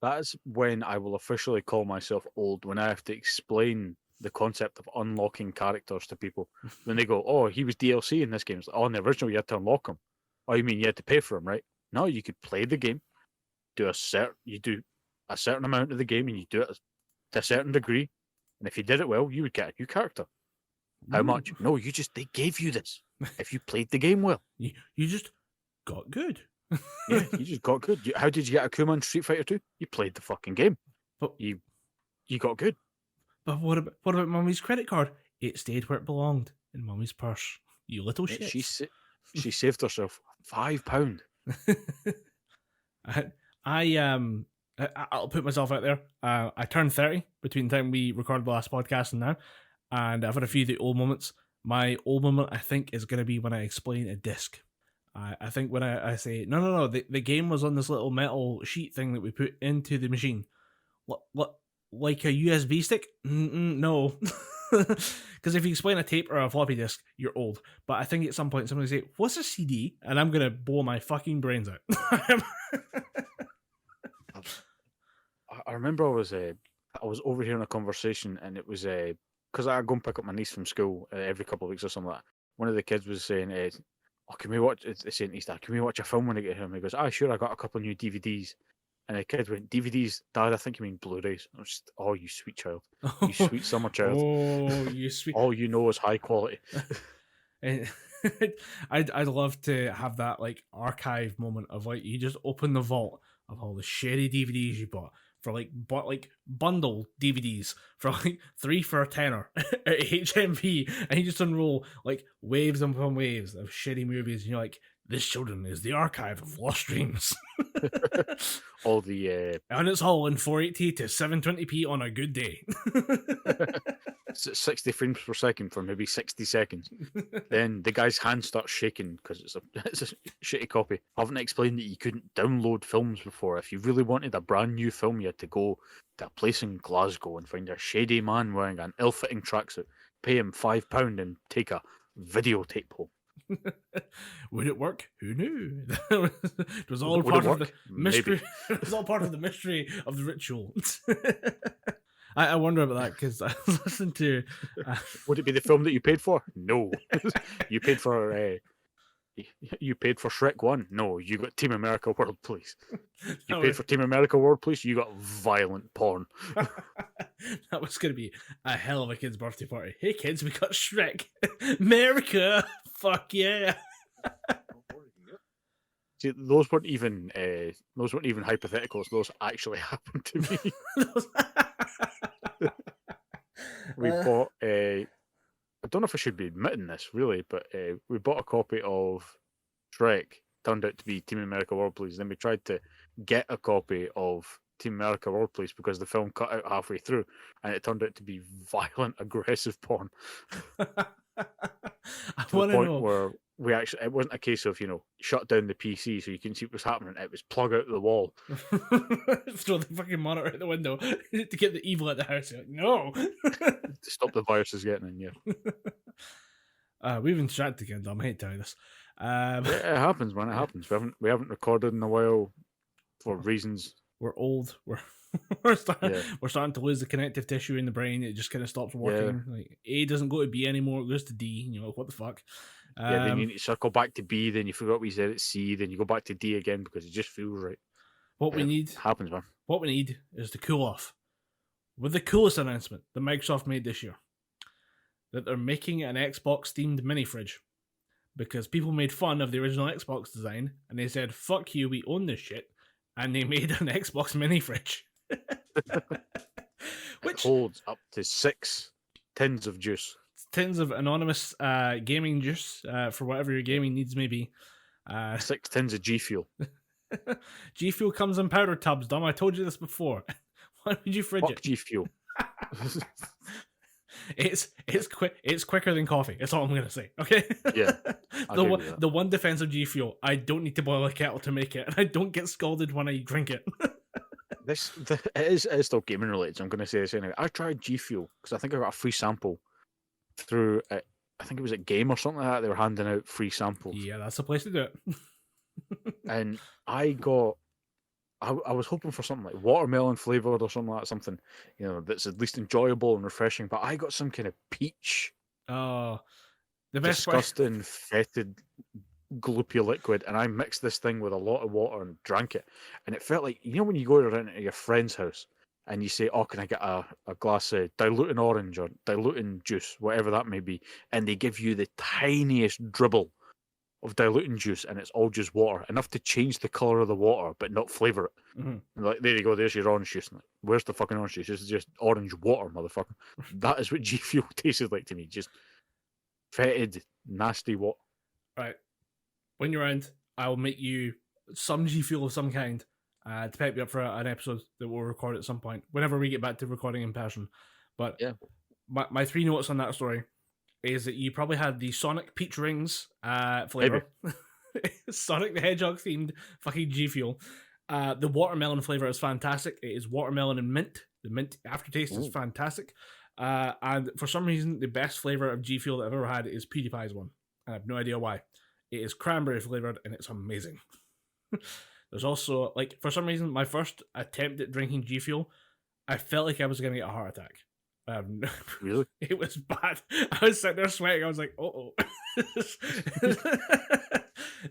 That's when I will officially call myself old, when I have to explain the concept of unlocking characters to people. When they go, oh, he was DLC in this game. It's like, oh, in the original, you had to unlock him. Oh, you mean you had to pay for him, right? No, you could play the game, do a certain amount of the game, and you do it to a certain degree. And if you did it well, you would get a new character. How much? No, they gave you this. If you played the game well. You just got good. Yeah, you just got good. How did you get Akuma in Street Fighter 2? You played the fucking game. But you got good. But what about Mummy's credit card? It stayed where it belonged, in Mummy's purse. You little shit. She saved herself £5. I'll put myself out there. I turned 30 between the time we recorded the last podcast and now, and I've had a few of the old moments. My old moment, I think, is going to be when I explain a disc. I think when I say, no, the game was on this little metal sheet thing that we put into the machine. What like a USB stick? No. Because if you explain a tape or a floppy disk, you're old. But I think at some point somebody say, what's a CD? And I'm going to blow my fucking brains out. I remember I was overhearing a conversation, and it was because I go and pick up my niece from school every couple of weeks or something like that. One of the kids was saying, can we watch, it's saying to his dad, can we watch a film when I get home? He goes, sure, I got a couple of new DVDs. And the kid went, DVDs? Dad, I think you mean Blu-rays. I was just, oh, you sweet child. You sweet summer child. Oh, you sweet. All you know is high quality. I'd love to have that like archive moment of like, you just open the vault of all the shitty DVDs you bought for like bundle DVDs for like 3 for a tenner at HMV, and you just unroll like waves upon waves of shitty movies, and you're like, this, children, is the archive of lost dreams. All the and it's all in 480 to 720p on a good day. 60 frames per second for maybe 60 seconds. Then the guy's hand starts shaking because it's a shitty copy. Haven't I explained that you couldn't download films before? If you really wanted a brand new film, you had to go to a place in Glasgow and find a shady man wearing an ill-fitting tracksuit, pay him £5 and take a videotape home. Would it work? Who knew? It was all Would part it of the work? mystery. Maybe. It was all part of the mystery of the ritual. I wonder about that because I was listening to. Would it be the film that you paid for? No. You paid for you paid for Shrek 1? No, you got Team America World Police. You paid for Team America World Police, you got violent porn. That was going to be a hell of a kid's birthday party. Hey kids, we got Shrek. America! Fuck yeah! See, those weren't even hypotheticals. Those actually happened to me. We bought I don't know if I should be admitting this really, but we bought a copy of Shrek. Turned out to be Team America World Police. Then we tried to get a copy of Team America World Police because the film cut out halfway through, and it turned out to be violent, aggressive porn. I To the want to point know. where we actually, it wasn't a case of, shut down the PC so you can see what was happening. It was plug out the wall. Throw the fucking monitor out the window to get the evil at the house. You're like, no. To stop the viruses getting in, yeah. We've interacted again, Dom. I hate to tell you this. It happens, man. It happens. We haven't recorded in a while for reasons. We're old. We're starting to lose the connective tissue in the brain. It just kind of stops working. Like A doesn't go to B anymore. It goes to D. You know what the fuck? Then you need to circle back to B. Then you forgot we said it's C. Then you go back to D again because it just feels right. What we need happens, man. What we need is to cool off with the coolest announcement that Microsoft made this year. That they're making an Xbox themed mini fridge. Because people made fun of the original Xbox design and they said, fuck you, we own this shit. And they made an Xbox mini fridge. Which holds up to 6 tins of juice. Tins of anonymous gaming juice for whatever your gaming needs may be. 6 tins of G Fuel. G Fuel comes in powder tubs, Dom. I told you this before. Why would you fridge it? G Fuel. It's quicker than coffee. That's all I'm gonna say. Okay. Yeah. The one defense of G Fuel. I don't need to boil a kettle to make it, and I don't get scalded when I drink it. It is still gaming related. So I'm going to say this anyway. I tried G Fuel because I think I got a free sample through. I think it was a game or something like that. They were handing out free samples. Yeah, that's the place to do it. And I was hoping for something like watermelon flavored or something like that, something that's at least enjoyable and refreshing. But I got some kind of peach. Oh, the best disgusting, fetid, gloopy liquid, and I mixed this thing with a lot of water and drank it, and it felt like when you go around to your friend's house and you say, "Oh, can I get a glass of diluting orange or diluting juice, whatever that may be," and they give you the tiniest dribble of diluting juice, and it's all just water, enough to change the color of the water but not flavor it. Mm-hmm. Like, there you go, there's your orange juice. Like, where's the fucking orange juice? This is just orange water, motherfucker. That is what G Fuel tasted like to me. Just fetid, nasty water. Right. When you're around, I'll make you some G Fuel of some kind to pep you up for an episode that we'll record at some point, whenever we get back to recording in person. But yeah, my 3 notes on that story is that you probably had the Sonic Peach Rings flavor. Sonic the Hedgehog themed fucking G Fuel. The watermelon flavor is fantastic. It is watermelon and mint. The mint aftertaste is fantastic. And for some reason, the best flavor of G Fuel that I've ever had is PewDiePie's one. I have no idea why. It is cranberry flavored and it's amazing. There's also, for some reason, my first attempt at drinking G Fuel, I felt like I was going to get a heart attack. Really? It was bad. I was sitting there sweating. I was like, oh.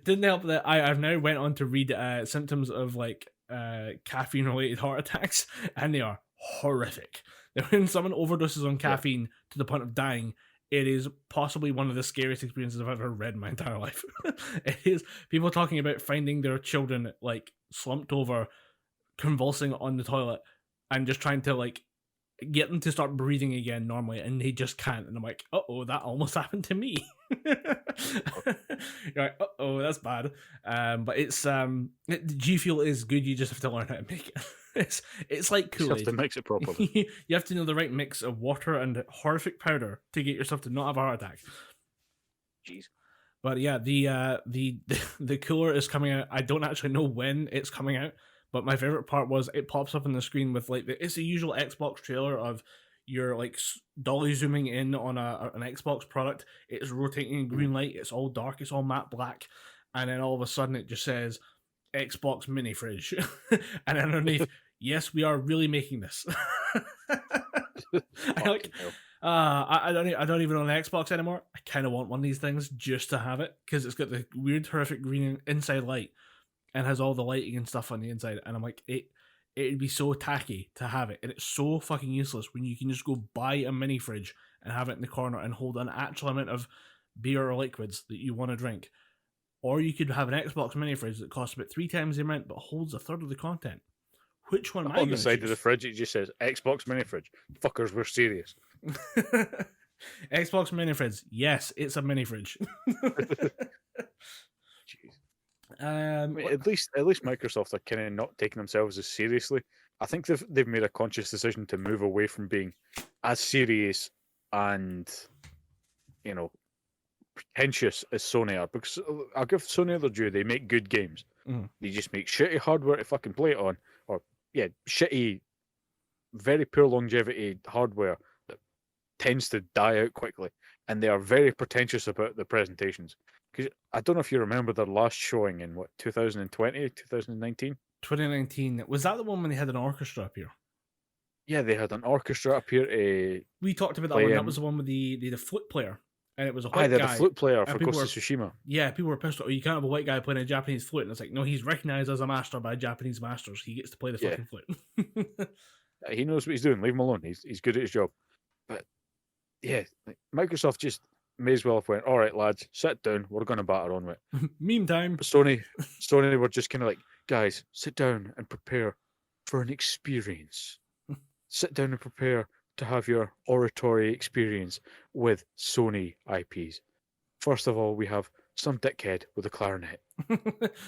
Didn't help that I've now went on to read symptoms of caffeine related heart attacks, and they are horrific. When someone overdoses on caffeine to the point of dying, it is possibly one of the scariest experiences I've ever read in my entire life. It is people talking about finding their children slumped over, convulsing on the toilet, and just trying to get them to start breathing again normally, and they just can't. And I'm like, oh, that almost happened to me. You're like, oh, that's bad. But it's G Fuel is good. You just have to learn how to make it. It's like You have Kool-Aid. to mix it properly. You have to know the right mix of water and horrific powder to get yourself to not have a heart attack. Jeez. But yeah, the cooler is coming out. I don't actually know when it's coming out, but my favorite part was it pops up on the screen with like it's the usual Xbox trailer of you're like dolly zooming in on an Xbox product. It's rotating in green light. It's all dark. It's all matte black, and then all of a sudden it just says Xbox mini fridge, and underneath, yes, we are really making this. I like. I don't even own an Xbox anymore. I kind of want one of these things just to have it because it's got the weird, horrific green inside light and has all the lighting and stuff on the inside. And I'm like, it'd be so tacky to have it, and it's so fucking useless when you can just go buy a mini fridge and have it in the corner and hold an actual amount of beer or liquids that you want to drink. Or you could have an Xbox mini fridge that costs about 3 times the amount but holds a third of the content. Which one am I on the side choose? of the fridge? It just says Xbox mini fridge. Fuckers, we're serious. Xbox mini fridge. Yes, it's a mini fridge. Jeez. At least Microsoft are kind of not taking themselves as seriously. I think they've made a conscious decision to move away from being as serious and pretentious as Sony are, because I'll give Sony their due. They make good games. They just make shitty hardware to fucking play it on, or shitty, very poor longevity hardware that tends to die out quickly, and they are very pretentious about the presentations. Because I don't know if you remember their last showing in 2020, 2019? 2019. Was that the one when they had an orchestra up here? Yeah, they had an orchestra up here. We talked about that one. That was the one with the flute player, and it was a white guy. The flute player for Ghost of Tsushima. Yeah, people were pissed. Oh, you can't have a white guy playing a Japanese flute, and it's like, no, he's recognized as a master by Japanese masters. He gets to play the fucking flute. He knows what he's doing. Leave him alone. He's good at his job. But yeah, Microsoft just may as well have went, all right, lads, sit down. We're going to batter on with it. Meme time. But Sony were just kind of like, guys, sit down and prepare for an experience. Sit down and prepare to have your oratory experience with Sony IPs. First of all, we have some dickhead with a clarinet.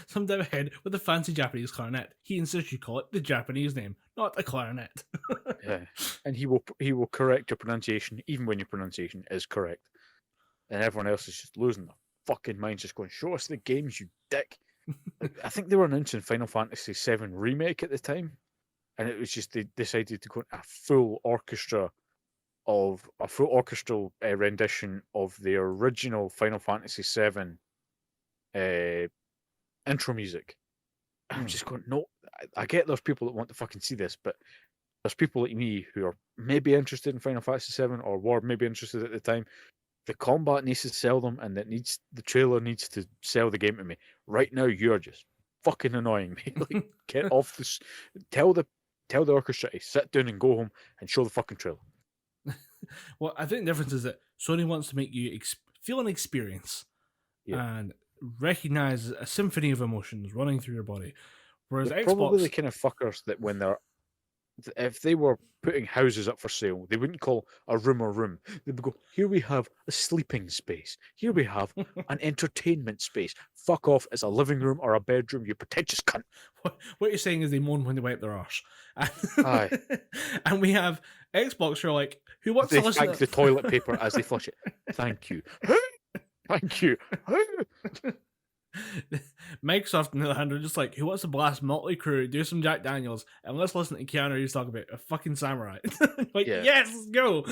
Some dickhead with a fancy Japanese clarinet. He insists you call it the Japanese name, not a clarinet. Yeah, and he will correct your pronunciation even when your pronunciation is correct. And everyone else is just losing their fucking minds, just going, show us the games, you dick. I think they were announcing Final Fantasy VII Remake at the time, and it was just they decided to go a full orchestral rendition of the original Final Fantasy VII intro music. I'm just going, no, I get there's people that want to fucking see this, but there's people like me who are maybe interested in Final Fantasy VII or were maybe interested at the time. The combat needs to sell them, and the trailer needs to sell the game to me. Right now, you're just fucking annoying me. Like, get off this. Tell the orchestra to sit down and go home and show the fucking trailer. Well, I think the difference is that Sony wants to make you feel an experience and recognize a symphony of emotions running through your body. Whereas they're Xbox, probably the kind of fuckers that if they were putting houses up for sale, they wouldn't call a room. They would go, here we have a sleeping space. Here we have an entertainment space. Fuck off, it's a living room or a bedroom, you pretentious cunt. What you're saying is they moan when they wipe their arse. Aye. And we have Xbox who are like, who wants to listen thank the toilet paper as they flush it. Thank you. Thank you. Microsoft, on the other hand, are just like, who wants to blast Motley Crue, do some Jack Daniels, and let's listen to Keanu Reeves talk about a fucking samurai. Yes, let's go.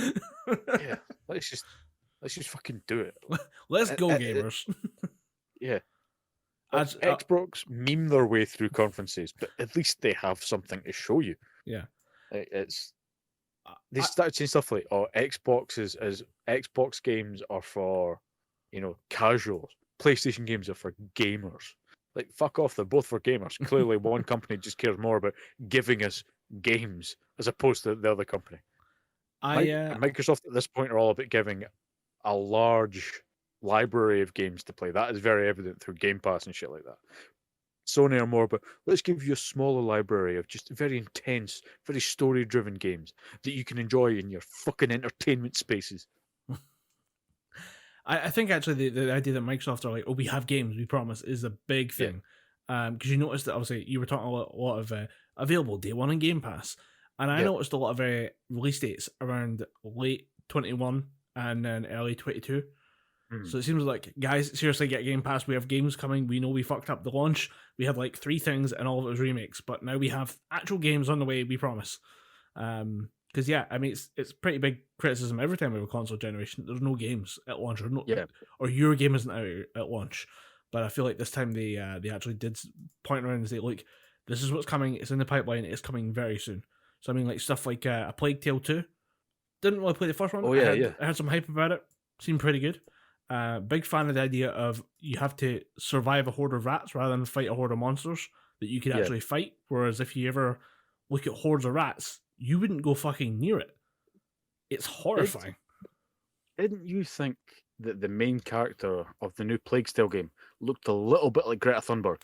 Yeah, let's just fucking do it. Let's go, gamers. Yeah. Xbox meme their way through conferences, but at least they have something to show you. Yeah. They started saying stuff like, Xbox games are for, casuals. PlayStation games are for gamers. Like, fuck off, they're both for gamers. Clearly, one company just cares more about giving us games as opposed to the other company. Microsoft at this point are all about giving a large library of games to play. That is very evident through Game Pass and shit like that. Sony are more about, let's give you a smaller library of just very intense, very story-driven games that you can enjoy in your fucking entertainment spaces. I think actually the idea that Microsoft are like, oh, we have games, we promise, is a big thing. Because you noticed that obviously you were talking a lot of available day one on Game Pass, and I noticed a lot of release dates around late 21 and then early 22. So it seems like, guys, seriously, get Game Pass. We have games coming. We know we fucked up the launch. We had like 3 things and all of it was remakes, but now we have actual games on the way, we promise. Because yeah, I mean, it's pretty big criticism every time we have a console generation. There's no games at launch, or your game isn't out at launch. But I feel like this time they actually did point around and say, look, this is what's coming. It's in the pipeline. It's coming very soon. So I mean, like stuff like A Plague Tale 2. Didn't really play the first one. I heard some hype about it. Seemed pretty good. Big fan of the idea of you have to survive a horde of rats rather than fight a horde of monsters that you could actually fight. Whereas if you ever look at hordes of rats, you wouldn't go fucking near it. It's horrifying. Didn't you think that the main character of the new Plague Tale game looked a little bit like Greta Thunberg?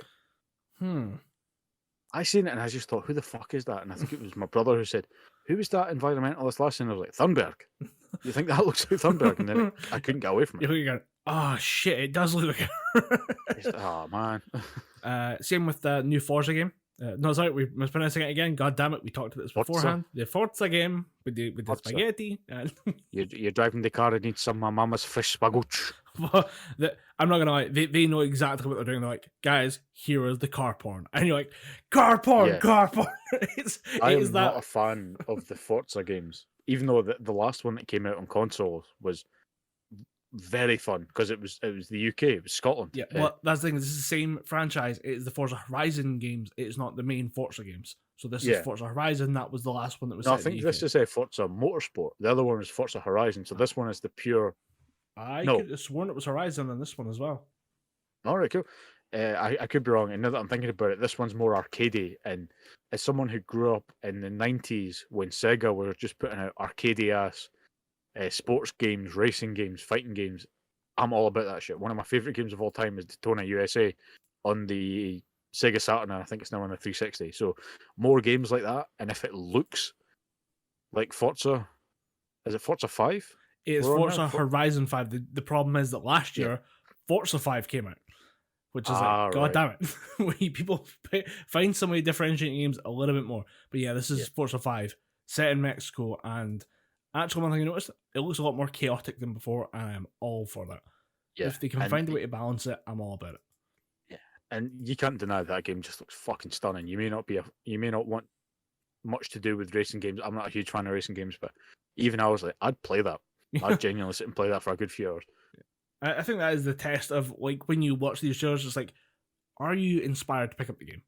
I seen it and I just thought, who the fuck is that? And I think it was my brother who said, who was that environmentalist last year? And I was like, Thunberg. You think that looks like Thunberg? And then I couldn't get away from it. You're going, oh shit, it does look like Oh man. Same with the new Forza game. No, sorry, we mispronouncing it again. God damn it, we talked about this beforehand. The Forza game with the spaghetti. You're driving the car and need some of my mama's fresh spaghetti. I'm not gonna lie, they know exactly what they're doing. They're like, guys, here is the car porn, and you're like, car porn. I am not a fan of the Forza games, even though the last one that came out on consoles was very fun because it was the UK, it was Scotland. Yeah, well, that's the thing. This is the same franchise. It is the Forza Horizon games. It's not the main Forza games. So this is Forza Horizon. That was the last one that was. No, I think this is a Forza Motorsport. The other one is Forza Horizon. So this one is the pure. I could have sworn it was Horizon in this one as well. All right, cool. I could be wrong. And now that I'm thinking about it, this one's more arcadey. And as someone who grew up in the 90s when Sega were just putting out arcadey ass sports games, racing games, fighting games, I'm all about that shit. One of my favourite games of all time is Daytona USA on the Sega Saturn, and I think it's now on the 360. So more games like that, and if it looks like Forza, is it Forza 5? It's Forza Horizon 5. The problem is that last year, Forza 5 came out, which is God damn it. People find some way of differentiating games a little bit more. But yeah, this is Forza 5, set in Mexico, and actually one thing I noticed, it looks a lot more chaotic than before, and I'm all for that. Yeah. If they can find a way to balance it, I'm all about it. Yeah, and you can't deny that game just looks fucking stunning. You may not want much to do with racing games. I'm not a huge fan of racing games, but even I was like, I'd play that. I'd genuinely sit and play that for a good few hours. I think that is the test of, like, when you watch these shows, it's like, are you inspired to pick up the game?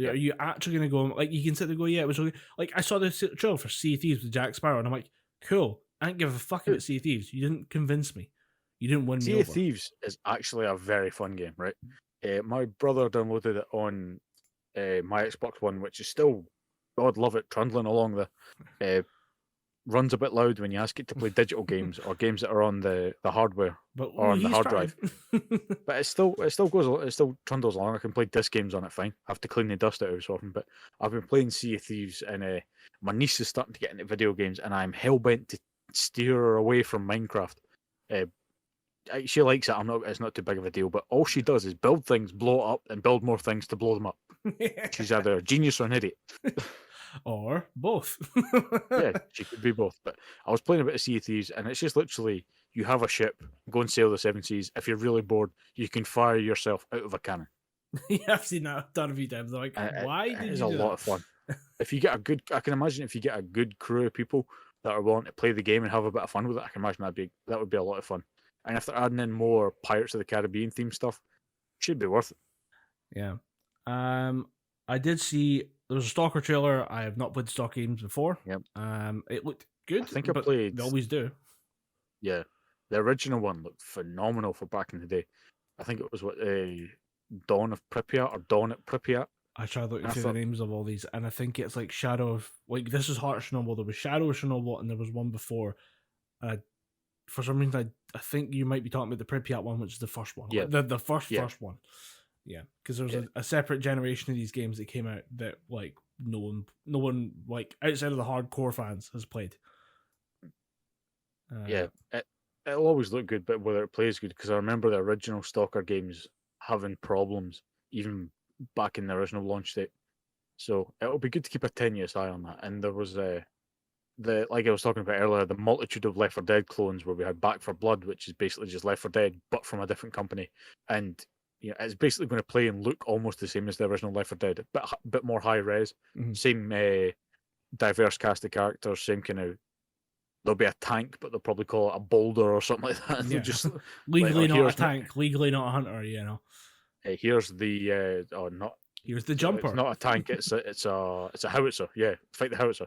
Are you actually going to go, like, you can sit there and go, yeah, it was really, like, I saw the trailer for Sea of Thieves with Jack Sparrow, and I'm like, cool, I don't give a fuck about Sea of Thieves. You didn't convince me. You didn't win me over. Sea of Thieves is actually a very fun game, right? My brother downloaded it on my Xbox One, which is still, God love it, trundling along the... runs a bit loud when you ask it to play digital games or games that are on the hardware or on the hard drive. But it still trundles along. I can play disc games on it fine. I have to clean the dust out every so often. But I've been playing Sea of Thieves, and my niece is starting to get into video games, and I'm hell bent to steer her away from Minecraft. She likes it. It's not too big of a deal. But all she does is build things, blow it up, and build more things to blow them up. She's either a genius or an idiot. Or both. Yeah, she could be both. But I was playing a bit of Sea of Thieves, and it's just literally, you have a ship, go and sail the 7 seas. If you're really bored, you can fire yourself out of a cannon. Yeah, I've seen that done a few times. I'm like, why did you do that? It's a lot of fun. If you get I can imagine if you get a good crew of people that are willing to play the game and have a bit of fun with it, I can imagine that would be a lot of fun. And if they're adding in more Pirates of the Caribbean theme stuff, it should be worth it. Yeah. I did see there was a Stalker trailer. I have not played Stalker games before. Yep. It looked good. I think I played. They always do. Yeah, the original one looked phenomenal for back in the day. I think it was Dawn of Pripyat or Dawn at Pripyat. I tried looking through the names of all these, and I think it's like Shadow of, like, this is Heart of Chernobyl. There was Shadow of Chernobyl, and there was one before. For some reason, I think you might be talking about the Pripyat one, which is the first one. Yeah, the first one. Yeah, because there was a separate generation of these games that came out that like no one like outside of the hardcore fans has played. It'll always look good, but whether it plays good, because I remember the original Stalker games having problems even back in the original launch date. So it'll be good to keep a tenuous eye on that. And there was like I was talking about earlier, the multitude of Left 4 Dead clones where we had Back 4 Blood, which is basically just Left 4 Dead but from a different company, and it's basically going to play and look almost the same as the original Left 4 Dead, but a bit more high res, same diverse cast of characters, same kind of. There'll be a tank, but they'll probably call it a boulder or something like that. Yeah. Just legally not a tank, legally not a hunter. Here's the not. Here's the jumper. It's not a tank. It's a howitzer. Yeah, fight the howitzer.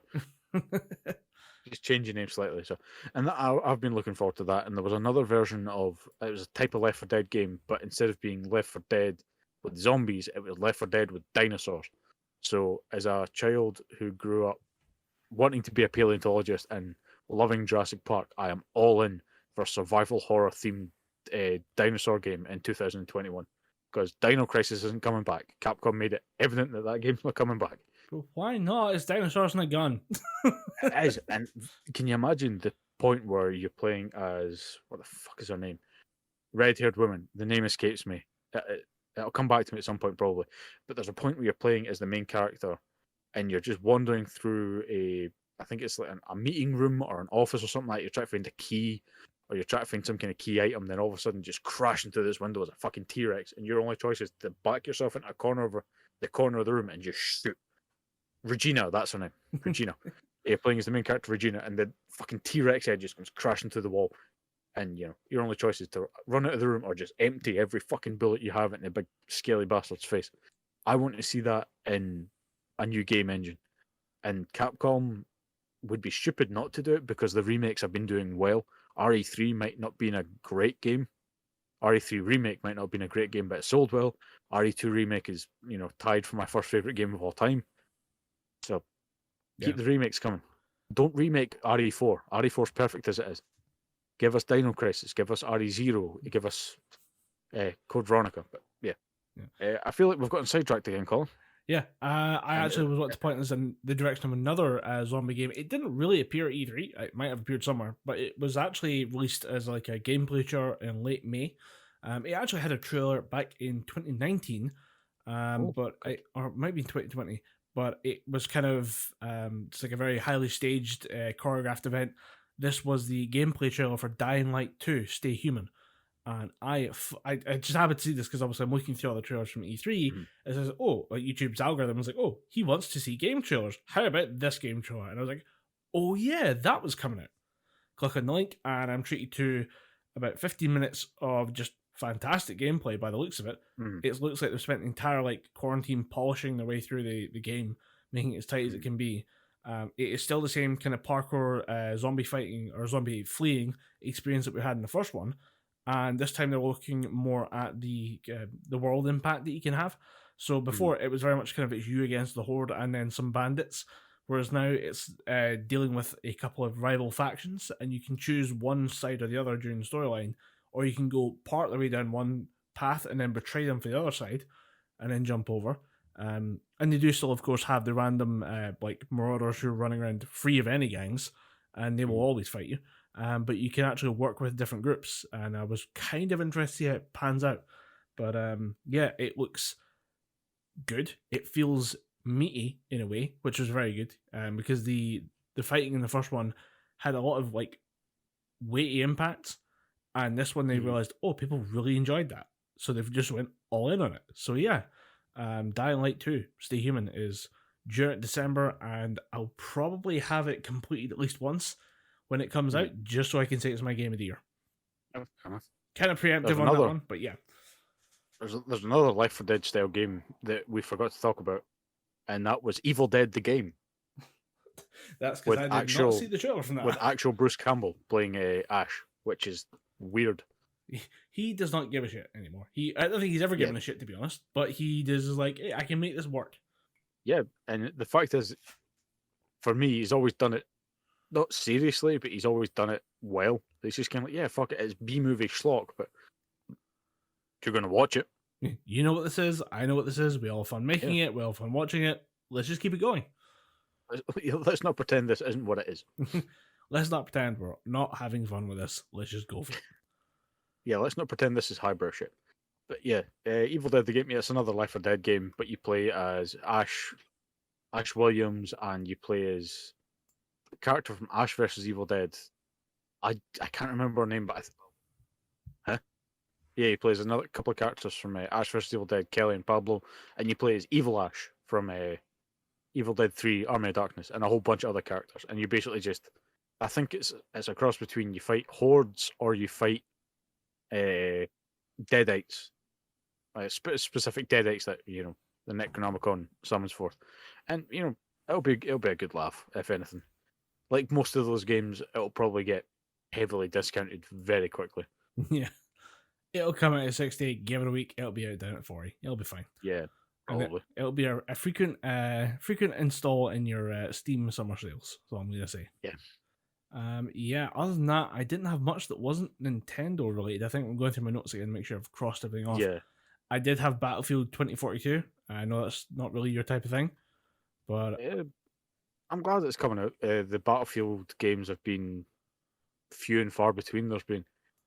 Just change your name slightly. So, and I've been looking forward to that. And there was another version of it was a type of Left 4 Dead game, but instead of being Left 4 Dead with zombies, it was Left 4 Dead with dinosaurs. So, as a child who grew up wanting to be a paleontologist and loving Jurassic Park, I am all in for a survival horror themed dinosaur game in 2021 because Dino Crisis isn't coming back. Capcom made it evident that game's not coming back. But why not? It's dinosaurs in a gun. It is, and can you imagine the point where you're playing as what the fuck is her name? Red-haired woman. The name escapes me. It'll come back to me at some point probably. But there's a point where you're playing as the main character, and you're just wandering through I think it's like a meeting room or an office or something like that. You're trying to find a key, or you're trying to find some kind of key item, then all of a sudden just crash into this window as a fucking T-Rex, and your only choice is to back yourself into a corner of the room and just shoot. Regina, that's her name. Regina. You're playing as the main character, Regina, and the fucking T-Rex head just comes crashing through the wall. And, your only choice is to run out of the room or just empty every fucking bullet you have into the big scaly bastard's face. I want to see that in a new game engine. And Capcom would be stupid not to do it because the remakes have been doing well. RE3 might not be a great game. RE3 Remake might not have been a great game, but it sold well. RE2 Remake is, tied for my first favourite game of all time. So, keep the remakes coming. Don't remake RE4. RE4 is perfect as it is. Give us Dino Crisis. Give us RE0. Give us Code Veronica. But I feel like we've gotten sidetracked again, Colin. Yeah, I actually was wanting to point this in the direction of another zombie game. It didn't really appear at E3. It might have appeared somewhere, but it was actually released as like a gameplay trailer in late May. It actually had a trailer back in 2019, or it might be in 2020. But it was kind of it's like a very highly staged, choreographed event. This was the gameplay trailer for Dying Light 2: Stay Human. And I just happened to see this because obviously I'm looking through all the trailers from E3. It says, like YouTube's algorithm was like, he wants to see game trailers. How about this game trailer? And I was like, oh yeah, that was coming out. Click on the link, and I'm treated to about 15 minutes of just fantastic gameplay by the looks of it. It looks like they've spent the entire quarantine polishing their way through the game, making it as tight as it can be. It is still the same kind of parkour zombie fighting or zombie fleeing experience that we had in the first one. And this time they're looking more at the world impact that you can have. So before it was very much kind of it's you against the horde and then some bandits, whereas now it's dealing with a couple of rival factions, and you can choose one side or the other during the storyline, or you can go part of the way down one path and then betray them for the other side, and then jump over. And they do still, of course, have the random marauders who are running around free of any gangs, and they will always fight you. But you can actually work with different groups, and I was kind of interested to see how it pans out. But it looks good. It feels meaty in a way, which was very good. Because the fighting in the first one had a lot of weighty impacts, and this one they realized, people really enjoyed that, so they've just went all in on it. So Dying Light 2: Stay Human is due in December, and I'll probably have it completed at least once when it comes out, just so I can say it's my game of the year. Kind of preemptive on that one, but yeah. There's another Left 4 Dead style game that we forgot to talk about, and that was Evil Dead the game. That's because I did not see the trailer from that. With actual Bruce Campbell playing Ash, which is weird. He does not give a shit anymore. I don't think he's ever given a shit, to be honest, but he does hey, I can make this work. Yeah, and the fact is, for me, he's always done it, not seriously, but he's always done it well. He's just kind of fuck it, it's B-movie schlock, but if you're going to watch it, You know what this is. I know what this is. We all have fun making it. We all have fun watching it. Let's just keep it going. Let's not pretend this isn't what it is. Let's not pretend we're not having fun with this. Let's just go for it. Yeah, let's not pretend this is highbrow shit. But yeah, Evil Dead the game. Yeah, it's another Left 4 Dead game, but you play as Ash Williams, and you play as the character from Ash versus Evil Dead. I can't remember her name, but yeah, he plays another couple of characters from Ash vs Evil Dead, Kelly and Pablo, and you play as Evil Ash from Evil Dead 3, Army of Darkness, and a whole bunch of other characters. And you basically just, I think it's a cross between you fight hordes or you fight deadites, specific deadites that the Necronomicon summons forth, and it'll be a good laugh if anything. Like most of those games, it'll probably get heavily discounted very quickly. Yeah. It'll come out at 60, give it a week, it'll be out down at 40. It'll be fine. Yeah, probably. It'll be a frequent install in your Steam summer sales, so I'm going to say. Yeah. Yeah, other than that, I didn't have much that wasn't Nintendo related. I think I'm going through my notes again to make sure I've crossed everything off. Yeah. I did have Battlefield 2042. I know that's not really your type of thing, but... I'm glad it's coming out. The Battlefield games have been few and far between. There's been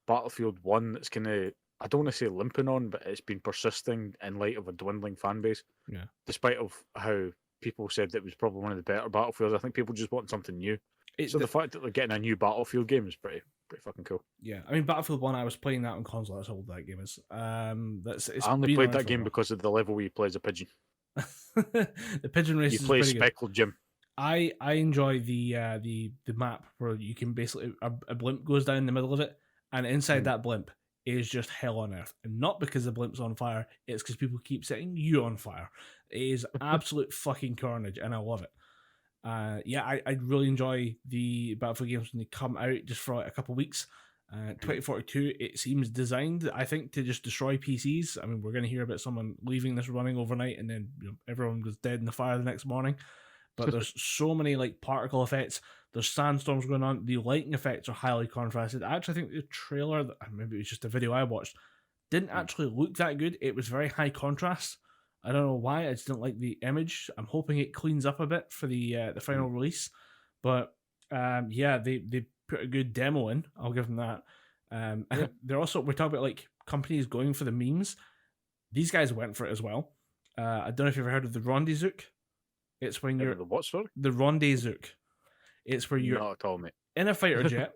Battlefield 1 that's kind of, I don't want to say limping on, but it's been persisting in light of a dwindling fan base. Yeah. Despite of how people said that it was probably one of the better Battlefields, I think people just want something new. So the fact that they're getting a new Battlefield game is pretty fucking cool. Yeah, I mean Battlefield 1, I was playing that on console. That's how old that game is. I only played that game because of the level where you play as a pigeon. The pigeon race. You play Speckled Jim. I enjoy the map where you can basically a blimp goes down in the middle of it, and inside that blimp is just hell on earth. And not because the blimp's on fire, it's because people keep setting you on fire. It is absolute fucking carnage, and I love it. Yeah, I really enjoy the Battlefield games when they come out just for like a couple of weeks. 2042, it seems designed, I think, to just destroy PCs. I mean, we're going to hear about someone leaving this running overnight, and then everyone was dead in the fire the next morning. But there's so many like particle effects. There's sandstorms going on. The lighting effects are highly contrasted. I actually think the trailer, maybe it was just a video I watched, didn't actually look that good. It was very high contrast. I don't know why. I just didn't like the image. I'm hoping it cleans up a bit for the final release. But yeah, they put a good demo in. I'll give them that. I think they're also, we're talking about like companies going for the memes. These guys went for it as well. I don't know if you've ever heard of the Rendezvous. It's when you're the what, sorry? The Rendezvous. It's where you're not at all, mate. In a fighter jet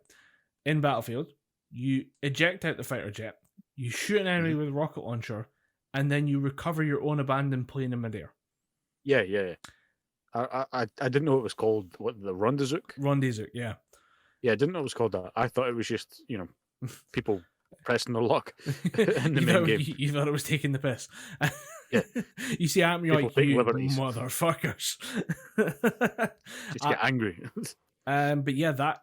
in Battlefield. You eject out the fighter jet. You shoot an enemy with a rocket launcher, and then you recover your own abandoned plane in midair. Yeah. I didn't know it was called what, the Rendezvous. Rendezvous, yeah. Yeah, I didn't know it was called that. I thought it was just people pressing their luck in the main game. You thought it was taking the piss. Yeah. You see, I'm like, you liberties. motherfuckers. Just get angry. But yeah, that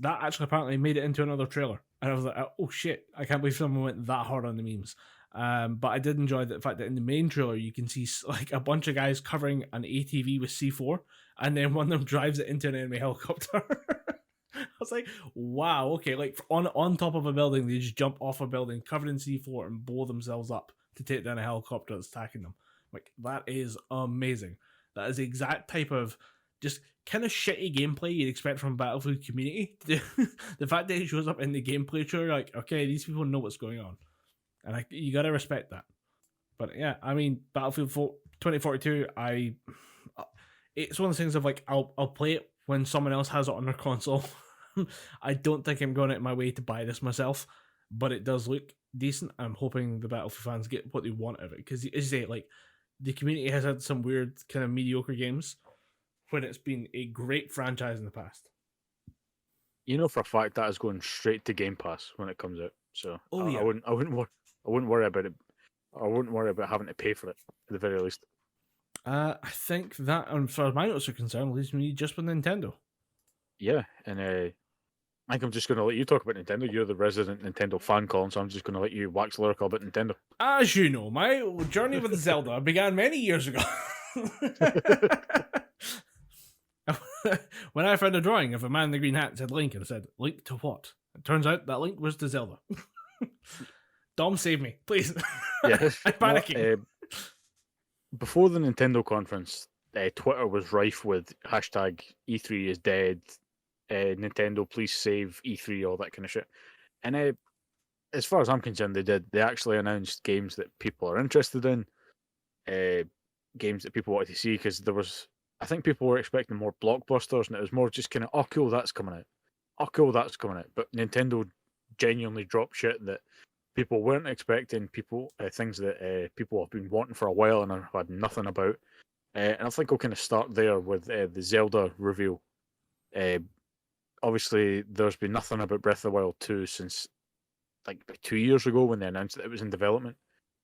actually apparently made it into another trailer. And I was like, oh shit, I can't believe someone went that hard on the memes. But I did enjoy the fact that in the main trailer, you can see like a bunch of guys covering an ATV with C4, and then one of them drives it into an enemy helicopter. I was like, wow, okay, like on top of a building, they just jump off a building covered in C4 and blow themselves up to take down a helicopter that's attacking them. Like, that is amazing. That is the exact type of just kind of shitty gameplay you'd expect from Battlefield community. The fact that it shows up in the gameplay trailer, like, okay, these people know what's going on. And you gotta respect that. But yeah, I mean, Battlefield 2042, it's one of those things of like, I'll play it when someone else has it on their console. I don't think I'm going out of my way to buy this myself, but it does look decent. I'm hoping the Battlefield fans get what they want of it, because as you say, like, the community has had some weird kind of mediocre games when it's been a great franchise in the past. You know for a fact that is going straight to Game Pass when it comes out. So yeah. I wouldn't worry about it. I wouldn't worry about having to pay for it at the very least. I think that, as far as my notes are concerned, leaves me just with Nintendo. Yeah, and I think I'm just going to let you talk about Nintendo. You're the resident Nintendo fan, Colin, so I'm just going to let you wax lyrical about Nintendo. As you know, my journey with Zelda began many years ago. When I found a drawing of a man in the green hat that said Link, and it said, Link to what? It turns out that Link was to Zelda. Dom, save me, please. Yeah. I'm panicking. Before the Nintendo conference, Twitter was rife with hashtag E3 is dead, Nintendo please save E3, all that kind of shit. And as far as I'm concerned, they did. They actually announced games that people are interested in, games that people wanted to see, because I think people were expecting more blockbusters, and it was more just kind of, oh cool, that's coming out. Oh cool, that's coming out. But Nintendo genuinely dropped shit that people weren't expecting, things that people have been wanting for a while and have had nothing about. And I think I'll kind of start there with the Zelda reveal. Uh, Obviously, there's been nothing about Breath of the Wild 2 since like 2 years ago when they announced that it was in development.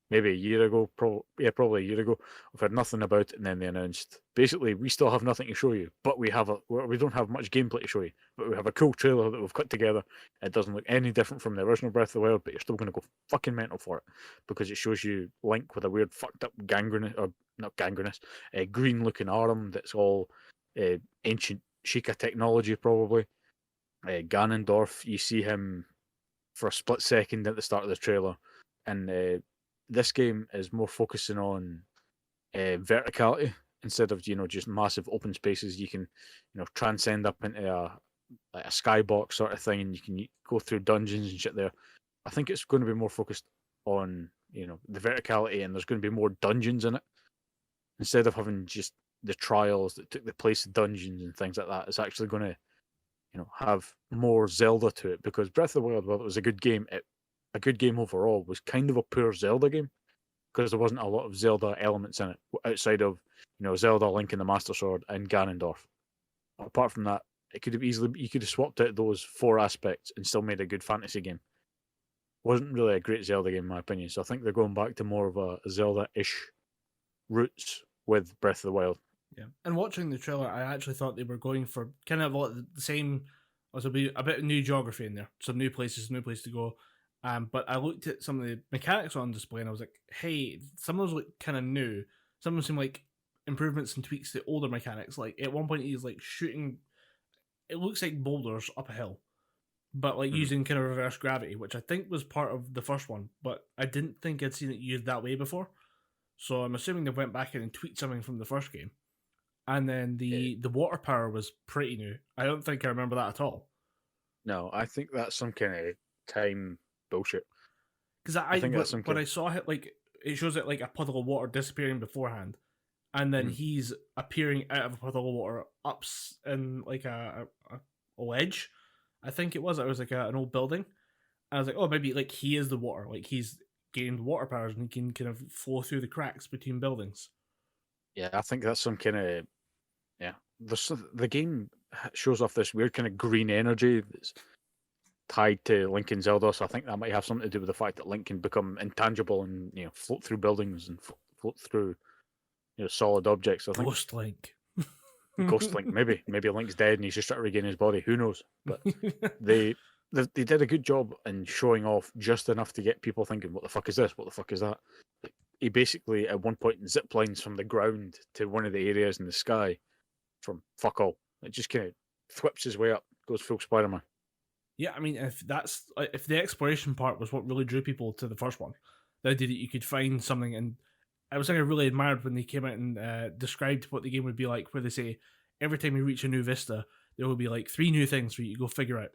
Maybe a year ago, probably a year ago. We've heard nothing about it, and then they announced basically we still have nothing to show you, but we don't have much gameplay to show you, but we have a cool trailer that we've cut together. It doesn't look any different from the original Breath of the Wild, but you're still going to go fucking mental for it because it shows you Link with a weird fucked up gangrenous, or not gangrenous, green looking arm that's all ancient Sheikah technology probably. Ganondorf, you see him for a split second at the start of the trailer, and this game is more focusing on verticality instead of just massive open spaces. You can transcend up into a skybox sort of thing, and you can go through dungeons and shit there. I think it's going to be more focused on the verticality, and there's going to be more dungeons in it instead of having just the trials that took the place of dungeons and things like that. It's actually going to have more Zelda to it, because Breath of the Wild, while it was a good game, a good game overall, was kind of a poor Zelda game because there wasn't a lot of Zelda elements in it outside of Zelda, Link, and the Master Sword, and Ganondorf. Apart from that, you could have swapped out those four aspects and still made a good fantasy game. Wasn't really a great Zelda game in my opinion, so I think they're going back to more of a Zelda-ish roots with Breath of the Wild. Yeah, and watching the trailer, I actually thought they were going for kind of the same. Also, be a bit of new geography in there, some new places, new place to go. But I looked at some of the mechanics on display, and I was like, "Hey, some of those look kind of new. Some of them seem like improvements and tweaks to older mechanics. Like at one point, he's like shooting. It looks like boulders up a hill, but like using kind of reverse gravity, which I think was part of the first one. But I didn't think I'd seen it used that way before. So I'm assuming they went back in and tweaked something from the first game. And then the water power was pretty new. I don't think I remember that at all. No, I think that's some kind of time bullshit. Because when I saw it, like it shows it like a puddle of water disappearing beforehand, and then he's appearing out of a puddle of water up in like a ledge. I think it was. It was like an old building. I was like, oh, maybe like he is the water. Like he's gained water powers and he can kind of flow through the cracks between buildings. Yeah, I think that's some kind of The game shows off this weird kind of green energy that's tied to Link and Zelda, so I think that might have something to do with the fact that Link can become intangible and float through buildings and float through solid objects. I think Ghost Link. Ghost Link, maybe Link's dead and he's just trying to regain his body. Who knows? But they did a good job in showing off just enough to get people thinking, "What the fuck is this? What the fuck is that?" He basically at one point zip lines from the ground to one of the areas in the sky from fuck all. It just kind of thwips his way up, goes full Spider-Man. Yeah, I mean, if the exploration part was what really drew people to the first one, the idea that you could find something, and I was something I really admired when they came out and described what the game would be like, where they say every time you reach a new vista, there will be like 3 new things for you to go figure out.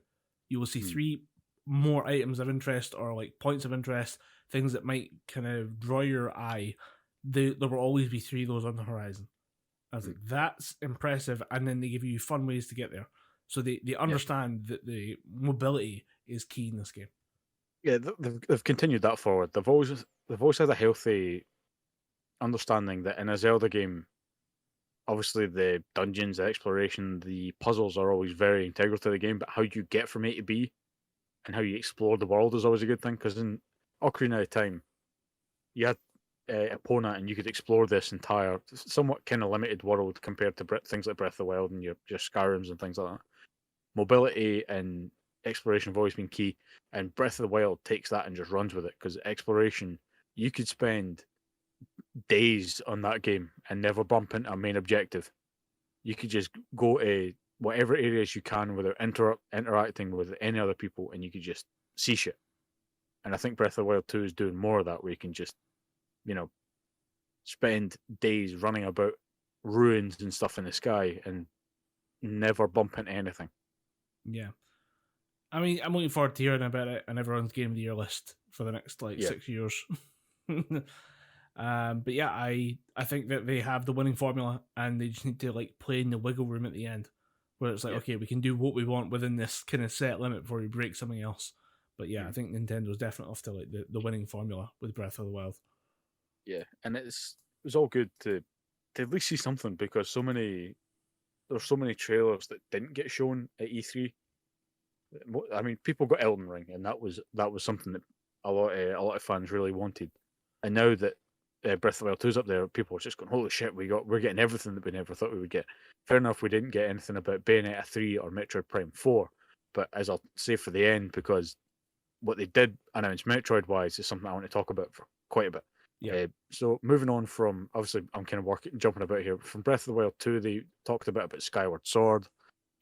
You will see 3 more items of interest or like points of interest, things that might kind of draw your eye. There will always be 3 of those on the horizon. I was like, that's impressive, and then they give you fun ways to get there. So they understand that the mobility is key in this game. Yeah, they've continued that forward. They've always had a healthy understanding that in a Zelda game, obviously the dungeons, the exploration, the puzzles are always very integral to the game, but how you get from A to B and how you explore the world is always a good thing, because in Ocarina of Time, you had Epona and you could explore this entire, somewhat kind of limited world compared to things like Breath of the Wild and your Skyrims and things like that. Mobility and exploration have always been key, and Breath of the Wild takes that and just runs with it, because exploration, you could spend days on that game and never bump into a main objective. You could just go to whatever areas you can without interacting with any other people, and you could just see shit. And I think Breath of the Wild 2 is doing more of that, where you can just spend days running about ruins and stuff in the sky and never bump into anything. Yeah. I mean, I'm looking forward to hearing about it on everyone's Game of the Year list for the next 6 years. But yeah, I think that they have the winning formula, and they just need to play in the wiggle room at the end, where it's okay, we can do what we want within this kind of set limit before we break something else. But yeah, I think Nintendo's definitely off to the winning formula with Breath of the Wild. Yeah, and it was all good to at least see something, because there's so many trailers that didn't get shown at E3. I mean, people got Elden Ring, and that was something that a lot of fans really wanted. And now that Breath of the Wild 2's up there, people are just going, "Holy shit, we're getting everything that we never thought we would get." Fair enough, we didn't get anything about Bayonetta 3 or Metroid Prime 4, but as I'll say for the end, because what they did announce Metroid-wise is something I want to talk about for quite a bit. Yeah. So moving on from, obviously, I'm kind of jumping about here. From Breath of the Wild 2, they talked a bit about Skyward Sword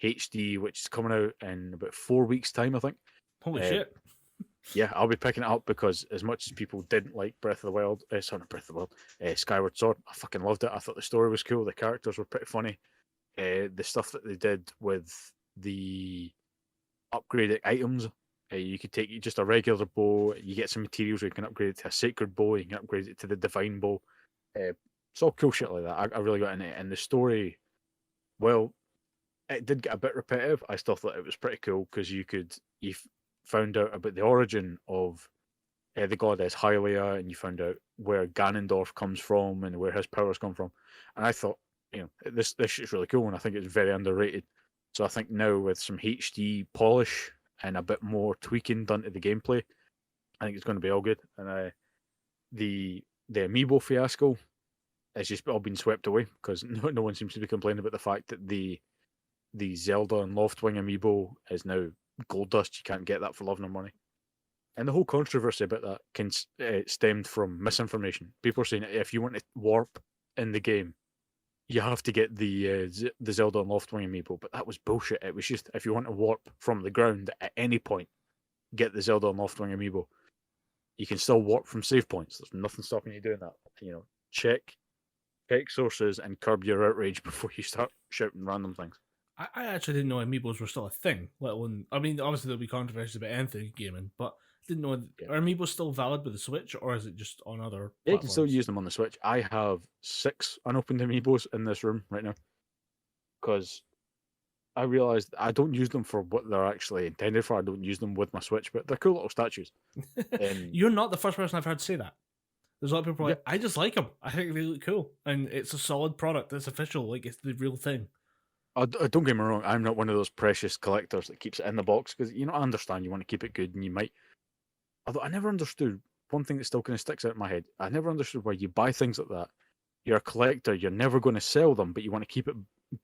HD, which is coming out in about 4 weeks' time, I think. Holy shit. Yeah, I'll be picking it up, because as much as people didn't like Breath of the Wild, Skyward Sword, I fucking loved it. I thought the story was cool. The characters were pretty funny. The stuff that they did with the upgraded items, you could take just a regular bow, you get some materials where you can upgrade it to a sacred bow, you can upgrade it to the divine bow. It's all cool shit like that. I really got into it. And the story, well, it did get a bit repetitive. I still thought it was pretty cool, because you found out about the origin of the goddess Hylia, and you found out where Ganondorf comes from and where his powers come from. And I thought, this shit's really cool, and I think it's very underrated. So I think now, with some HD polish and a bit more tweaking done to the gameplay, I think it's going to be all good. And the amiibo fiasco has just all been swept away, because no one seems to be complaining about the fact that the Zelda and Loftwing amiibo is now gold dust. You can't get that for love nor money. And the whole controversy about that stemmed from misinformation. People are saying if you want to warp in the game, you have to get the Zelda and Loftwing amiibo, but that was bullshit. It was just, if you want to warp from the ground at any point, get the Zelda and Loftwing amiibo. You can still warp from save points. There's nothing stopping you doing that. Check sources and curb your outrage before you start shouting random things. I actually didn't know amiibos were still a thing, let alone, I mean, obviously there'll be controversies about anything gaming, but I didn't know, are amiibos still valid with the Switch, or is it just on other platforms? You can still use them on the Switch. I have 6 unopened amiibos in this room right now, because I realised I don't use them for what they're actually intended for. I don't use them with my Switch, but they're cool little statues. You're not the first person I've heard say that. There's a lot of people like, I just like them. I think they look cool, and it's a solid product. It's official. It's the real thing. Don't get me wrong, I'm not one of those precious collectors that keeps it in the box, because I understand you want to keep it good, and you might. Although I never understood one thing that still kind of sticks out in my head. I never understood why you buy things like that. You're a collector, you're never going to sell them, but you want to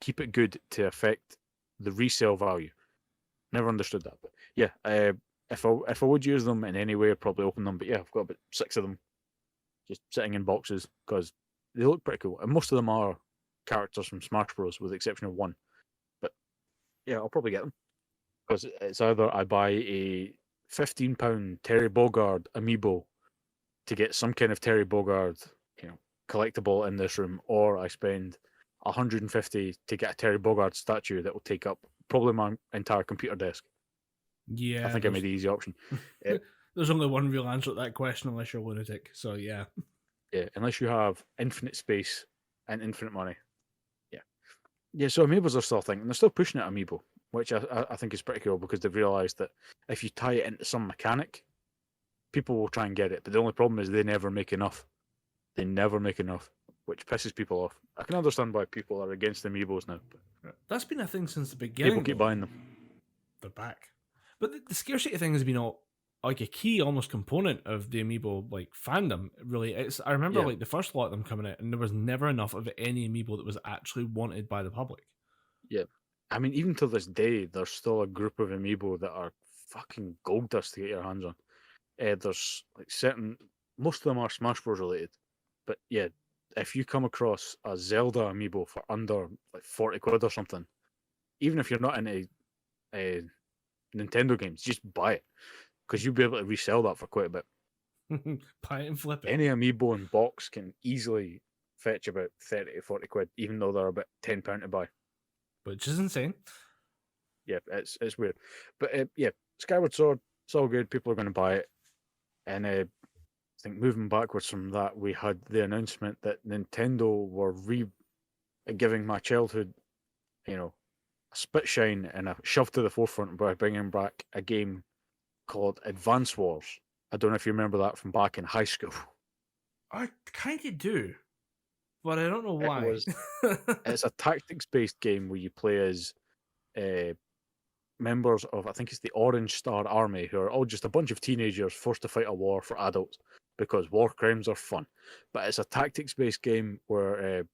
keep it good to affect the resale value. Never understood that. But yeah, if I would use them in any way, I'd probably open them. But yeah, I've got about 6 of them just sitting in boxes, because they look pretty cool, and most of them are characters from Smash Bros, with the exception of one. But yeah, I'll probably get them, because it's either I buy a £15 Terry Bogard amiibo to get some kind of Terry Bogard, collectible in this room, or I spend 150 to get a Terry Bogard statue that will take up probably my entire computer desk. Yeah, I think I made the easy option. There's only one real answer to that question, unless you're a lunatic. So yeah, unless you have infinite space and infinite money. Yeah, so amiibos are still a thing, and they're still pushing it amiibo, which I think is pretty cool, because they've realised that if you tie it into some mechanic, people will try and get it. But the only problem is they never make enough. They never make enough, which pisses people off. I can understand why people are against amiibos now. That's been a thing since the beginning. People keep buying them. They're back. But the scarcity thing has been a key almost component of the amiibo fandom. Really, I remember the first lot of them coming out, and there was never enough of any amiibo that was actually wanted by the public. Yeah, I mean, even to this day, there's still a group of amiibo that are fucking gold dust to get your hands on. There's most of them are Smash Bros related, but yeah, if you come across a Zelda amiibo for under 40 quid or something, even if you're not into Nintendo games, just buy it, because you'll be able to resell that for quite a bit. Buy it and flip it. Any amiibo in box can easily fetch about 30 to 40 quid, even though they're about £10 to buy. Which is insane. Yeah, it's weird. But yeah, Skyward Sword, it's all good. People are going to buy it. And I think moving backwards from that, we had the announcement that Nintendo were giving my childhood, a spit shine and a shove to the forefront by bringing back a game called Advance Wars. I don't know if you remember that from back in high school. I kind of do, but I don't know why. It's a tactics-based game where you play as members of, I think it's the Orange Star Army, who are all just a bunch of teenagers forced to fight a war for adults because war crimes are fun. But it's a tactics-based game where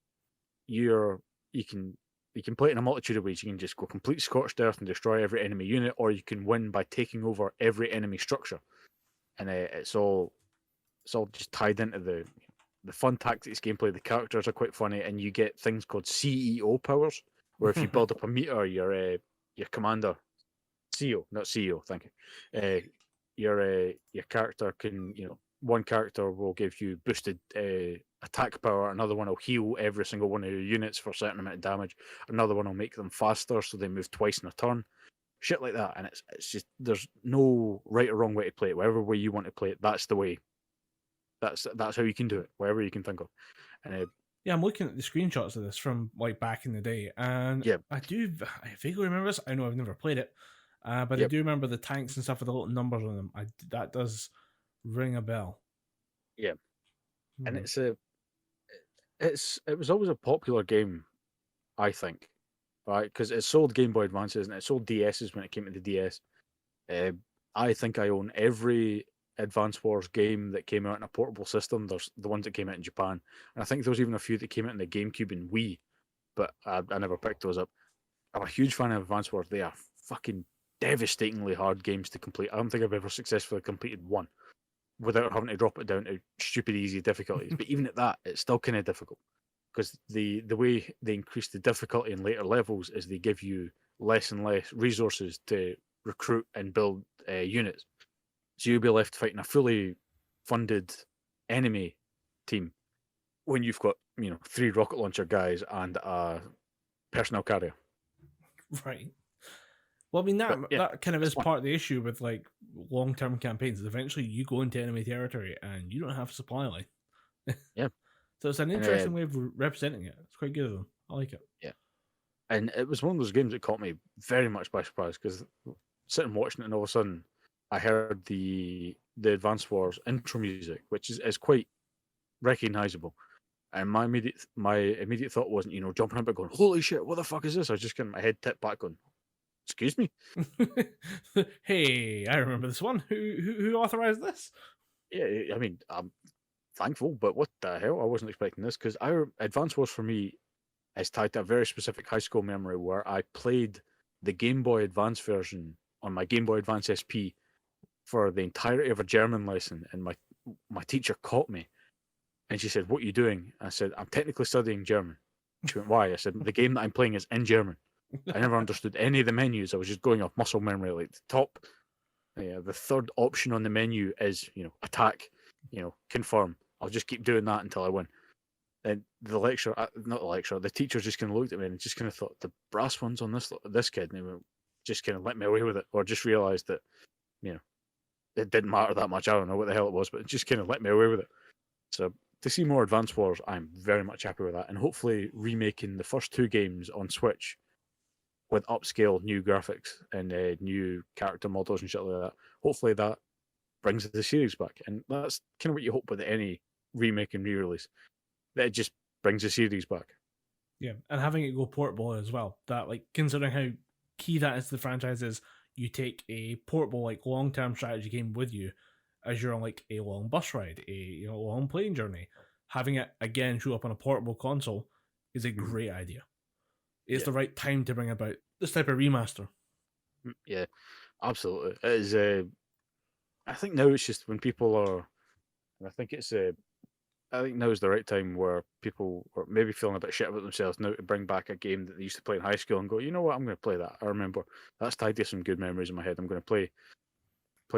you can play it in a multitude of ways. You can just go complete scorched earth and destroy every enemy unit, or you can win by taking over every enemy structure. And it's all just tied into the fun tactics gameplay. The characters are quite funny, and you get things called CEO powers, where if you build up a meter, your commander, CEO, not CEO, thank you. Your character can, one character will give you boosted attack power, another one will heal every single one of your units for a certain amount of damage, another one will make them faster so they move twice in a turn. Shit like that, and it's just, there's no right or wrong way to play it. Whatever way you want to play it, that's the way. That's how you can do it. Whatever you can think of. And yeah, I'm looking at the screenshots of this from like back in the day, and yeah, I vaguely remember this. I know I've never played it, but I do remember the tanks and stuff with the little numbers on them. That does ring a bell. Yeah, and it was always a popular game, I think, right? Because it sold Game Boy Advances and it sold DSs when it came to the DS. I think I own every Advance Wars game that came out in a portable system. There's the ones that came out in Japan, and I think there was even a few that came out in the GameCube and Wii, but I never picked those up. I'm a huge fan of Advance Wars. They are fucking devastatingly hard games to complete. I don't think I've ever successfully completed one without having to drop it down to stupid easy difficulties. But even at that, it's still kind of difficult because the way they increase the difficulty in later levels is they give you less and less resources to recruit and build units. So you'll be left fighting a fully funded enemy team when you've got 3 rocket launcher guys and a personnel carrier. Right. Well, I mean that kind of is fun. part of the issue with like long-term campaigns. Eventually, you go into enemy territory and you don't have supply line. Yeah. So it's an interesting way of representing it. It's quite good of them. I like it. Yeah. And it was one of those games that caught me very much by surprise because sitting watching it and all of a sudden I heard the Advance Wars intro music, which is quite recognizable. And my immediate thought wasn't, jumping up and going, holy shit, what the fuck is this? I was just getting my head tipped back going, excuse me? Hey, I remember this one. Who authorized this? Yeah, I mean, I'm thankful, but what the hell? I wasn't expecting this because our Advance Wars for me is tied to a very specific high school memory where I played the Game Boy Advance version on my Game Boy Advance SP for the entirety of a German lesson, and my teacher caught me and she said, what are you doing? I said, I'm technically studying German. She went, why? I said, the game that I'm playing is in German. I never understood any of the menus. I was just going off muscle memory. Like the third option on the menu is, attack, confirm. I'll just keep doing that until I win. And the teacher just kind of looked at me and just kind of thought, the brass one's on this kid. And he went, just kind of let me away with it, or just realised that, it didn't matter that much. I don't know what the hell it was, but it just kind of let me away with it. So to see more Advance Wars, I'm very much happy with that. And hopefully remaking the first 2 games on Switch with upscale new graphics and new character models and shit like that. Hopefully that brings the series back. And that's kind of what you hope with any remake and re-release. That it just brings the series back. Yeah, and having it go portable as well. That, like, considering how key that is to the franchise is, you take a portable, like, long-term strategy game with you as you're on, like, a long bus ride, a long plane journey. Having it, again, show up on a portable console is a great idea. It's the right time to bring about this type of remaster. Yeah, absolutely. It is. I think now it's just when people are. I think it's. I think now is the right time where people are maybe feeling a bit shit about themselves now to bring back a game that they used to play in high school and go, you know what, I'm going to play that. I remember that's tied to some good memories in my head. I'm going to play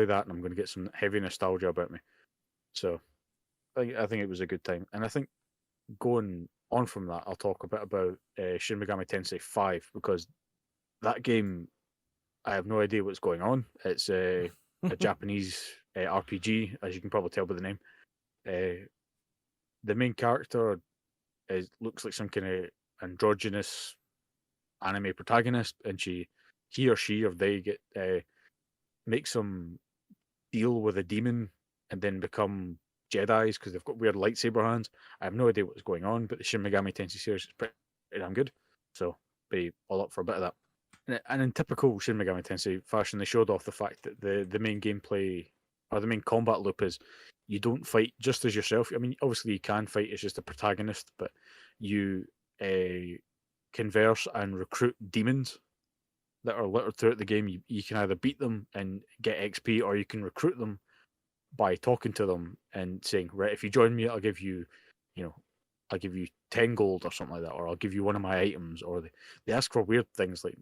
that, and I'm going to get some heavy nostalgia about me. So I think it was a good time, and I think going on from that, I'll talk a bit about Shin Megami Tensei 5 because that game, I have no idea what's going on. It's a Japanese RPG, as you can probably tell by the name. The main character looks like some kind of androgynous anime protagonist, and he or she or they get make some deal with a demon and then become Jedi's because they've got weird lightsaber hands. I have no idea what's going on, but the Shin Megami Tensei series is pretty damn good, so be all up for a bit of that. And in typical Shin Megami Tensei fashion, they showed off the fact that the main gameplay or the main combat loop is you don't fight just as yourself. I mean, obviously you can fight as just a protagonist, but you converse and recruit demons that are littered throughout the game. You can either beat them and get XP, or you can recruit them by talking to them and saying, right, if you join me, I'll give you, I'll give you 10 gold or something like that, or I'll give you one of my items, or they ask for weird things like,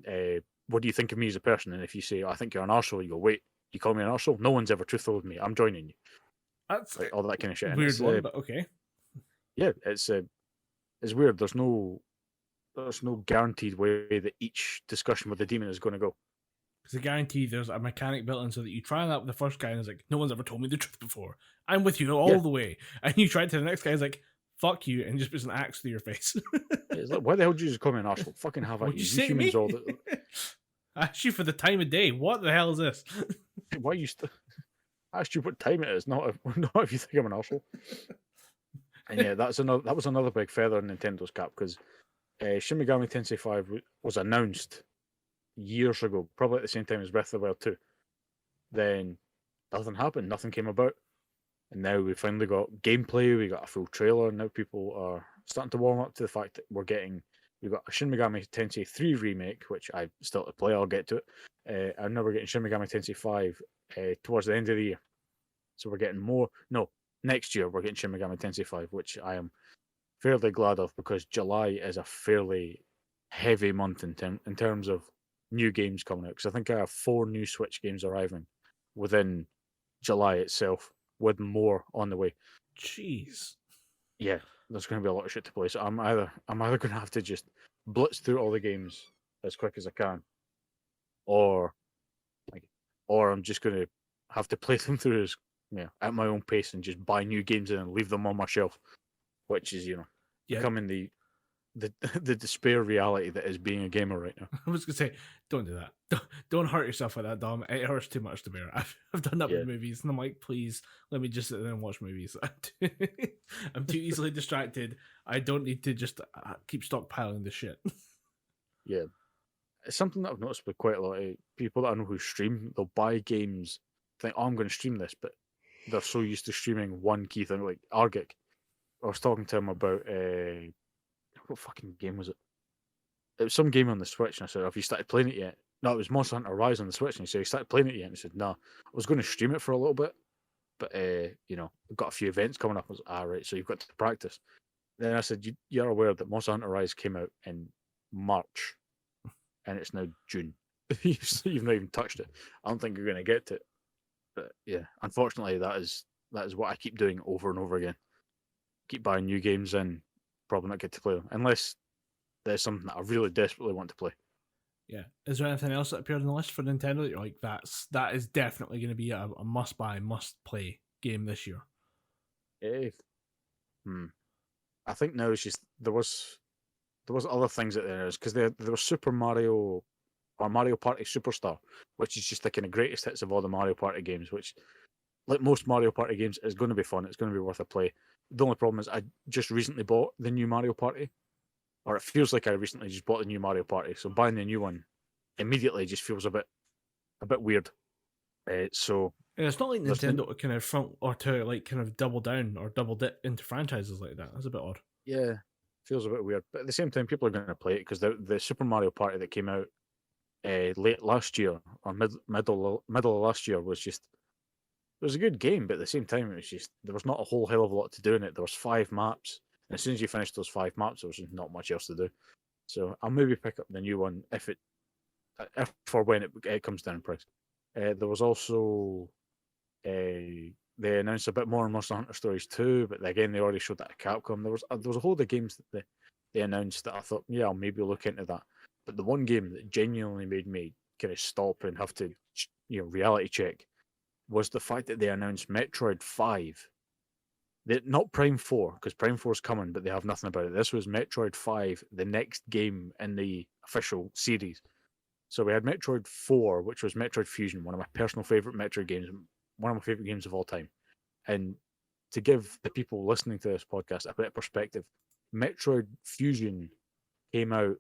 what do you think of me as a person? And if you say, I think you're an arsehole, you go, wait, you call me an arsehole? No one's ever truthful with me. I'm joining you. That's like, all that kind of shit. Weird one, but okay. Yeah, it's weird. There's no guaranteed way that each discussion with the demon is going to go. Because I guarantee there's a mechanic built in so that you try that with the first guy and it's like, no one's ever told me the truth before. I'm with you all the way. And you try it to the next guy, it's like, fuck you, and just puts an axe through your face. It's like, why the hell did you just call me an arsehole? Fucking have at What'd you. you say humans to me? all the... I asked you for the time of day. What the hell is this? Why you I asked you what time it is, not if you think I'm an arsehole. And yeah, that was another big feather in Nintendo's cap because Shin Megami Tensei 5 was announced years ago, probably at the same time as Breath of the Wild 2. Then nothing happened, nothing came about. And now we finally got gameplay, we got a full trailer, and now people are starting to warm up to the fact that we've got a Shin Megami Tensei 3 remake, which I still to play, I'll get to it. And now we're getting Shin Megami Tensei 5 towards the end of the year. So we're getting next year we're getting Shin Megami Tensei 5, which I am fairly glad of because July is a fairly heavy month in terms of new games coming out. Because I think I have 4 new Switch games arriving within July itself, with more on the way. Jeez. Yeah, there's going to be a lot of shit to play. So I'm either going to have to just blitz through all the games as quick as I can, or I'm just going to have to play them through at my own pace and just buy new games and leave them on my shelf, which is becoming the despair reality that is being a gamer right now. I was gonna say, don't do that. Don't hurt yourself with that, Dom. It hurts too much to bear. I've done that with movies, and I'm like, please, let me just sit there and watch movies. I'm too easily distracted. I don't need to just keep stockpiling the shit. Yeah, it's something that I've noticed with quite a lot of people that I know who stream. They'll buy games, think, "Oh, I'm going to stream this," but they're so used to streaming one key thing, like Argic. I was talking to him about what fucking game was it? It was some game on the Switch, and I said, "Have you started playing it yet?" No, it was Monster Hunter Rise on the Switch, and he said, "You started playing it yet?" And he said, "No, I was going to stream it for a little bit, but we've got a few events coming up." I was like, right, so you've got to practice. Then I said, "You're aware that Monster Hunter Rise came out in March, and it's now June. You've not even touched it. I don't think you're going to get to it." But yeah, unfortunately, that is what I keep doing over and over again. Keep buying new games and probably not get to play them unless there's something that I really desperately want to play. Yeah. Is there anything else that appeared on the list for Nintendo that you're like, that is definitely going to be a must buy, must play game this year? I think now it's just there was other things that there is because there was Super Mario or Mario Party Superstar, which is just the kind of greatest hits of all the Mario Party games, which, like most Mario Party games, is going to be fun. It's going to be worth a play. The only problem is I just recently bought the new Mario Party, or it feels like I recently just bought the new Mario Party. So buying the new one immediately just feels a bit weird. So and it's not like Nintendo to kind of front or to like kind of double down or double dip into franchises like that. That's a bit odd. Yeah, feels a bit weird. But at the same time, people are going to play it because the Super Mario Party that came out late last year or middle of last year was just, it was a good game, but at the same time it was just, there was not a whole hell of a lot to do in it. There was 5 maps, and as soon as you finish those 5 maps, there was not much else to do. So I'll maybe pick up the new one if or when it comes down in price. There was also they announced a bit more on Monster Hunter Stories 2, but again, they already showed that at Capcom. There was a whole lot of games that they announced that I thought, yeah, I'll maybe look into that. But the one game that genuinely made me kind of stop and have to, reality check was the fact that they announced Metroid 5. Not Prime 4, because Prime 4 is coming, but they have nothing about it. This was Metroid 5, the next game in the official series. So we had Metroid 4, which was Metroid Fusion, one of my personal favourite Metroid games, one of my favourite games of all time. And to give the people listening to this podcast a bit of perspective, Metroid Fusion came out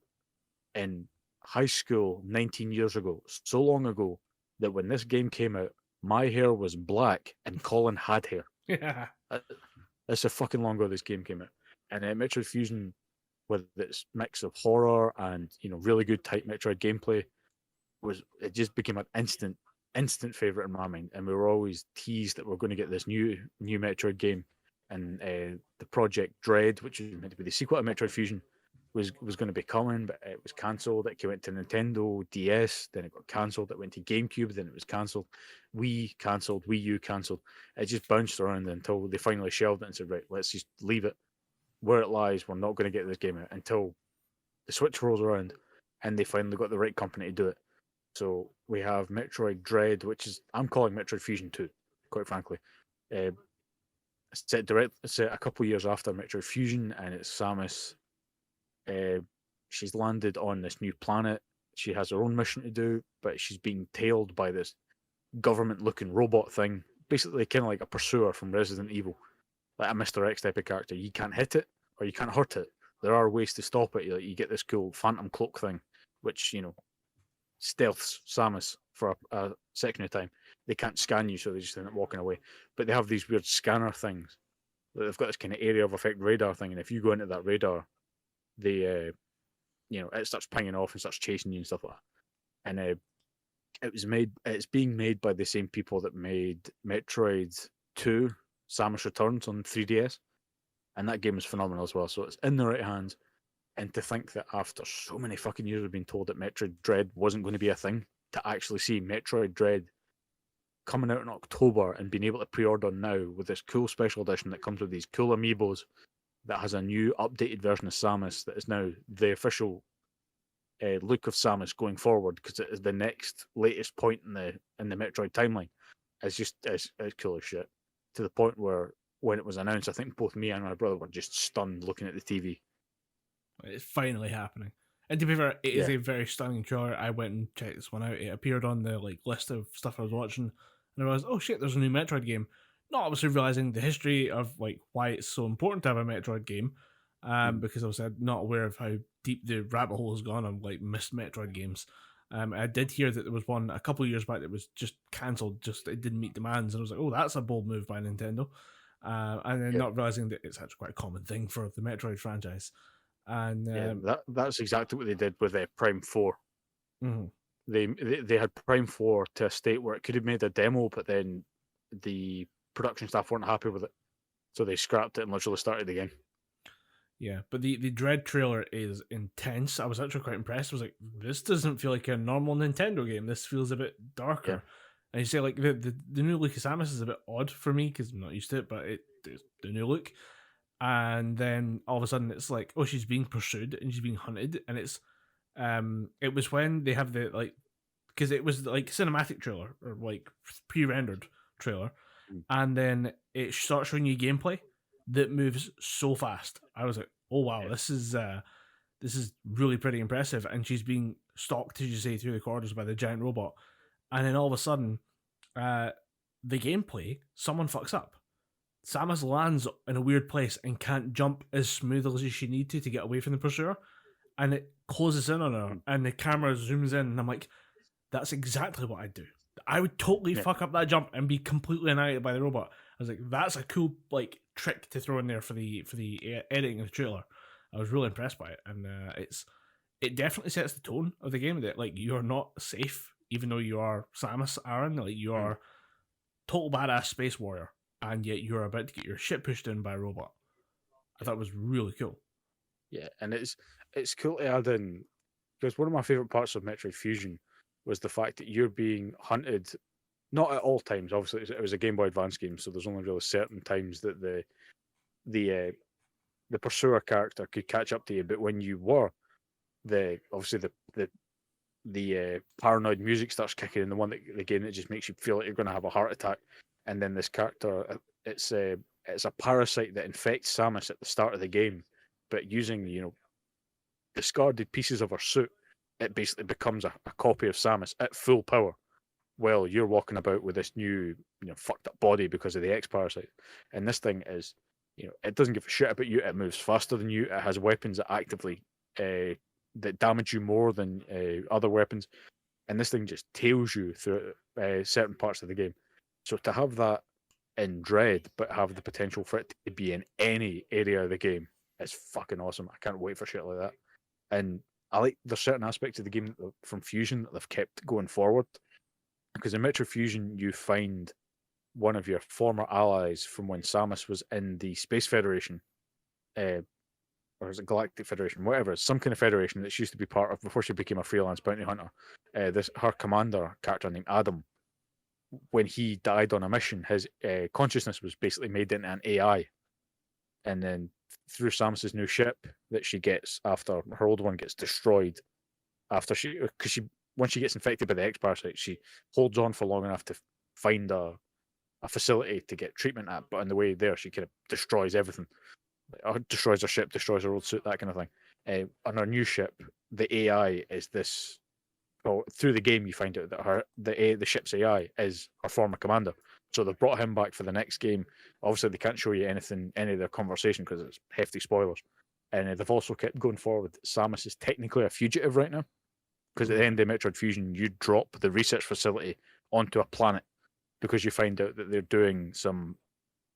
in high school 19 years ago, so long ago that when this game came out, my hair was black and Colin had hair. Yeah. That's how fucking long ago this game came out. And Metroid Fusion, with its mix of horror and really good tight Metroid gameplay, it just became an instant favorite in my mind. And we were always teased that we're going to get this new Metroid game, and the Project Dread, which is meant to be the sequel to Metroid Fusion, was going to be coming, but it was cancelled. It came out to Nintendo DS, then it got cancelled. It went to GameCube, then it was cancelled. Wii cancelled, Wii U cancelled. It just bounced around until they finally shelved it and said, right, let's just leave it where it lies. We're not going to get this game out until the Switch rolls around, and they finally got the right company to do it. So we have Metroid Dread, which is, I'm calling Metroid Fusion 2, quite frankly. Set a couple of years after Metroid Fusion, and it's Samus. She's landed on this new planet. She has her own mission to do, but she's being tailed by this government-looking robot thing, basically kind of like a pursuer from Resident Evil, like a Mr. X type of character. You can't hit it or you can't hurt it. There are ways to stop it. You get this cool phantom cloak thing, which stealths Samus for a second of time. They can't scan you, so they just end up walking away. But they have these weird scanner things. They've got this kind of area of effect radar thing, and if you go into that radar, they, it starts pinging off and starts chasing you and stuff like that. And it's being made by the same people that made Metroid 2, Samus Returns on 3DS, and that game is phenomenal as well. So it's in the right hands. And to think that after so many fucking years of being told that Metroid Dread wasn't going to be a thing, to actually see Metroid Dread coming out in October and being able to pre-order now with this cool special edition that comes with these cool amiibos, that has a new updated version of Samus that is now the official look of Samus going forward, because it is the next latest point in the Metroid timeline. It's cool as shit, to the point where when it was announced, I think both me and my brother were just stunned looking at the TV. It's finally happening. And to be fair, it is a very stunning trailer. I went and checked this one out. It appeared on the list of stuff I was watching, and I realized, oh shit, there's a new Metroid game. Not obviously realizing the history of why it's so important to have a Metroid game, because obviously I'm not aware of how deep the rabbit hole has gone on missed Metroid games. I did hear that there was one a couple of years back that was just cancelled, just it didn't meet demands, and I was like, oh, that's a bold move by Nintendo. And then not realizing that it's actually quite a common thing for the Metroid franchise. And that's exactly what they did with Prime 4. Mm-hmm. They had Prime 4 to a state where it could have made a demo, but then the production staff weren't happy with it, so they scrapped it and literally started again. Yeah, but the Dread trailer is intense. I was actually quite impressed. I was like, this doesn't feel like a normal Nintendo game. This feels a bit darker. Yeah. And you say the new look of Samus is a bit odd for me because I'm not used to it, but it's the new look. And then all of a sudden it's like, oh, she's being pursued and she's being hunted, and it's it was when they have the because it was cinematic trailer or pre-rendered trailer, and then it starts showing you gameplay that moves so fast. I was like, oh wow, this is really pretty impressive. And she's being stalked, as you say, through the corridors by the giant robot, and then all of a sudden, the gameplay, someone fucks up. Samus lands in a weird place and can't jump as smoothly as she needs to get away from the pursuer, and it closes in on her, and the camera zooms in, and I'm like, that's exactly what I'd do. I would totally fuck up that jump and be completely annihilated by the robot. I was like, that's a cool trick to throw in there for the editing of the trailer. I was really impressed by it, and it definitely sets the tone of the game that you are not safe, even though you are Samus Aran. You are total badass space warrior, and yet you're about to get your shit pushed in by a robot. I thought it was really cool. Yeah, and it's cool to add in, because one of my favorite parts of Metroid Fusion was the fact that you're being hunted not at all times. Obviously, it was a Game Boy Advance game, so there's only really certain times that the pursuer character could catch up to you. But when you were obviously the paranoid music starts kicking in, the game that just makes you feel like you're going to have a heart attack, and then this character, it's a parasite that infects Samus at the start of the game, but using discarded pieces of her suit, it basically becomes a copy of Samus at full power. Well, you're walking about with this new, fucked up body because of the X parasite, and this thing is, it doesn't give a shit about you. It moves faster than you. It has weapons that actively that damage you more than other weapons, and this thing just tails you through certain parts of the game. So to have that in Dread, but have the potential for it to be in any area of the game, is fucking awesome. I can't wait for shit like that. And I like there's certain aspects of the game from Fusion that they've kept going forward. Because in Metro Fusion, you find one of your former allies from when Samus was in the Space Federation, or is it Galactic Federation, whatever, some kind of federation that she used to be part of before she became a freelance bounty hunter. Her commander character named Adam, when he died on a mission, his consciousness was basically made into an AI, and then through Samus's new ship that she gets after her old one gets destroyed, because once she gets infected by the X parasite, she holds on for long enough to find a facility to get treatment at, but on the way there, she kind of destroys everything. Destroys her ship, destroys her old suit, that kind of thing. On her new ship, the AI is this. Well, through the game, you find out that the ship's AI is her former commander. So they've brought him back for the next game. Obviously, they can't show you any of their conversation because it's hefty spoilers. And they've also kept going forward. Samus is technically a fugitive right now. Because at the end of Metroid Fusion, you drop the research facility onto a planet because you find out that they're doing some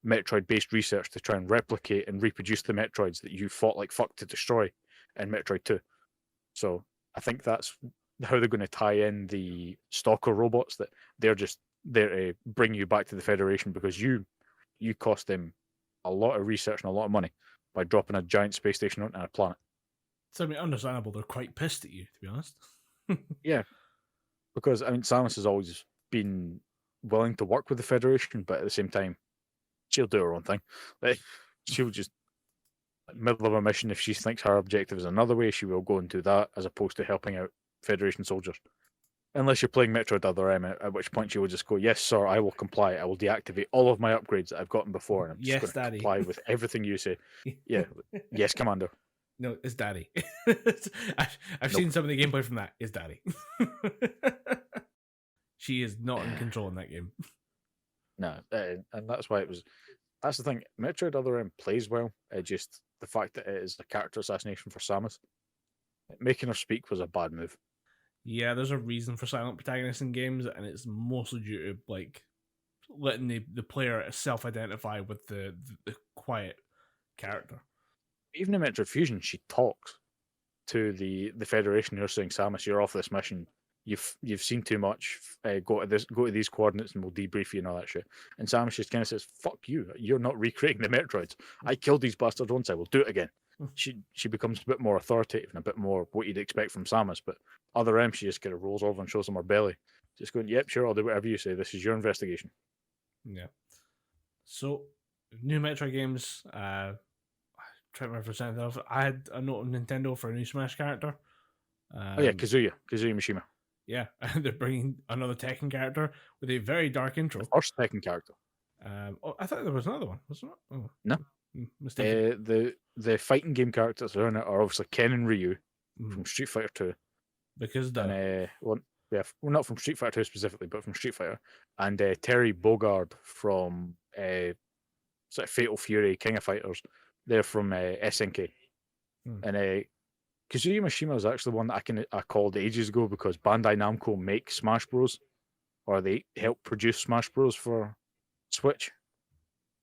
Metroid-based research to try and replicate and reproduce the Metroids that you fought like fuck to destroy in Metroid 2. So I think that's how they're going to tie in the Stalker robots, that they're just there to bring you back to the Federation because you cost them a lot of research and a lot of money by dropping a giant space station onto a planet. So, I mean, understandable. They're quite pissed at you, to be honest. Yeah, because I mean, Samus has always been willing to work with the Federation, but at the same time, she'll do her own thing. Like, she'll just middle of a mission, if she thinks her objective is another way, she will go and do that, as opposed to helping out Federation soldiers. Unless you're playing Metroid Other M, at which point she will just go, "Yes, sir, I will comply. I will deactivate all of my upgrades that I've gotten before, and I'm just going to comply with everything you say." Yeah, yes, Commander. No, it's Daddy. I've seen some of the gameplay from that. It's Daddy. She is not in control in that game. No, and that's why it was. That's the thing. Metroid Other M plays well. Just the fact that it is a character assassination for Samus, making her speak was a bad move. Yeah, there's a reason for silent protagonists in games, and it's mostly due to like letting the player self-identify with the quiet character. Even in Metroid Fusion, she talks to the Federation. You're saying, "Samus, you're off this mission. You've seen too much. Go to these coordinates, and we'll debrief you and all that shit." And Samus just kind of says, "Fuck you. You're not recreating the Metroids. I killed these bastards once. I will do it again." She becomes a bit more authoritative and a bit more what you'd expect from Samus. But Other M, she just kind of rolls over and shows them her belly, just going, "Yep, sure, I'll do whatever you say. This is your investigation." Yeah. So, new Metroid games. Try to remember something else. I had a note on Nintendo for a new Smash character. Oh yeah, Kazuya Mishima. Yeah, and they're bringing another Tekken character with a very dark intro. First Tekken character. I thought there was another one, wasn't it? Oh, no, mistaken. The fighting game characters are in it are obviously Ken and Ryu from Street Fighter 2. Because not from Street Fighter 2 specifically, but from Street Fighter, and Terry Bogard from sort of Fatal Fury, King of Fighters. They're from SNK. And Kazuya Mishima is actually one that I called ages ago because Bandai Namco make Smash Bros, or they help produce Smash Bros for Switch.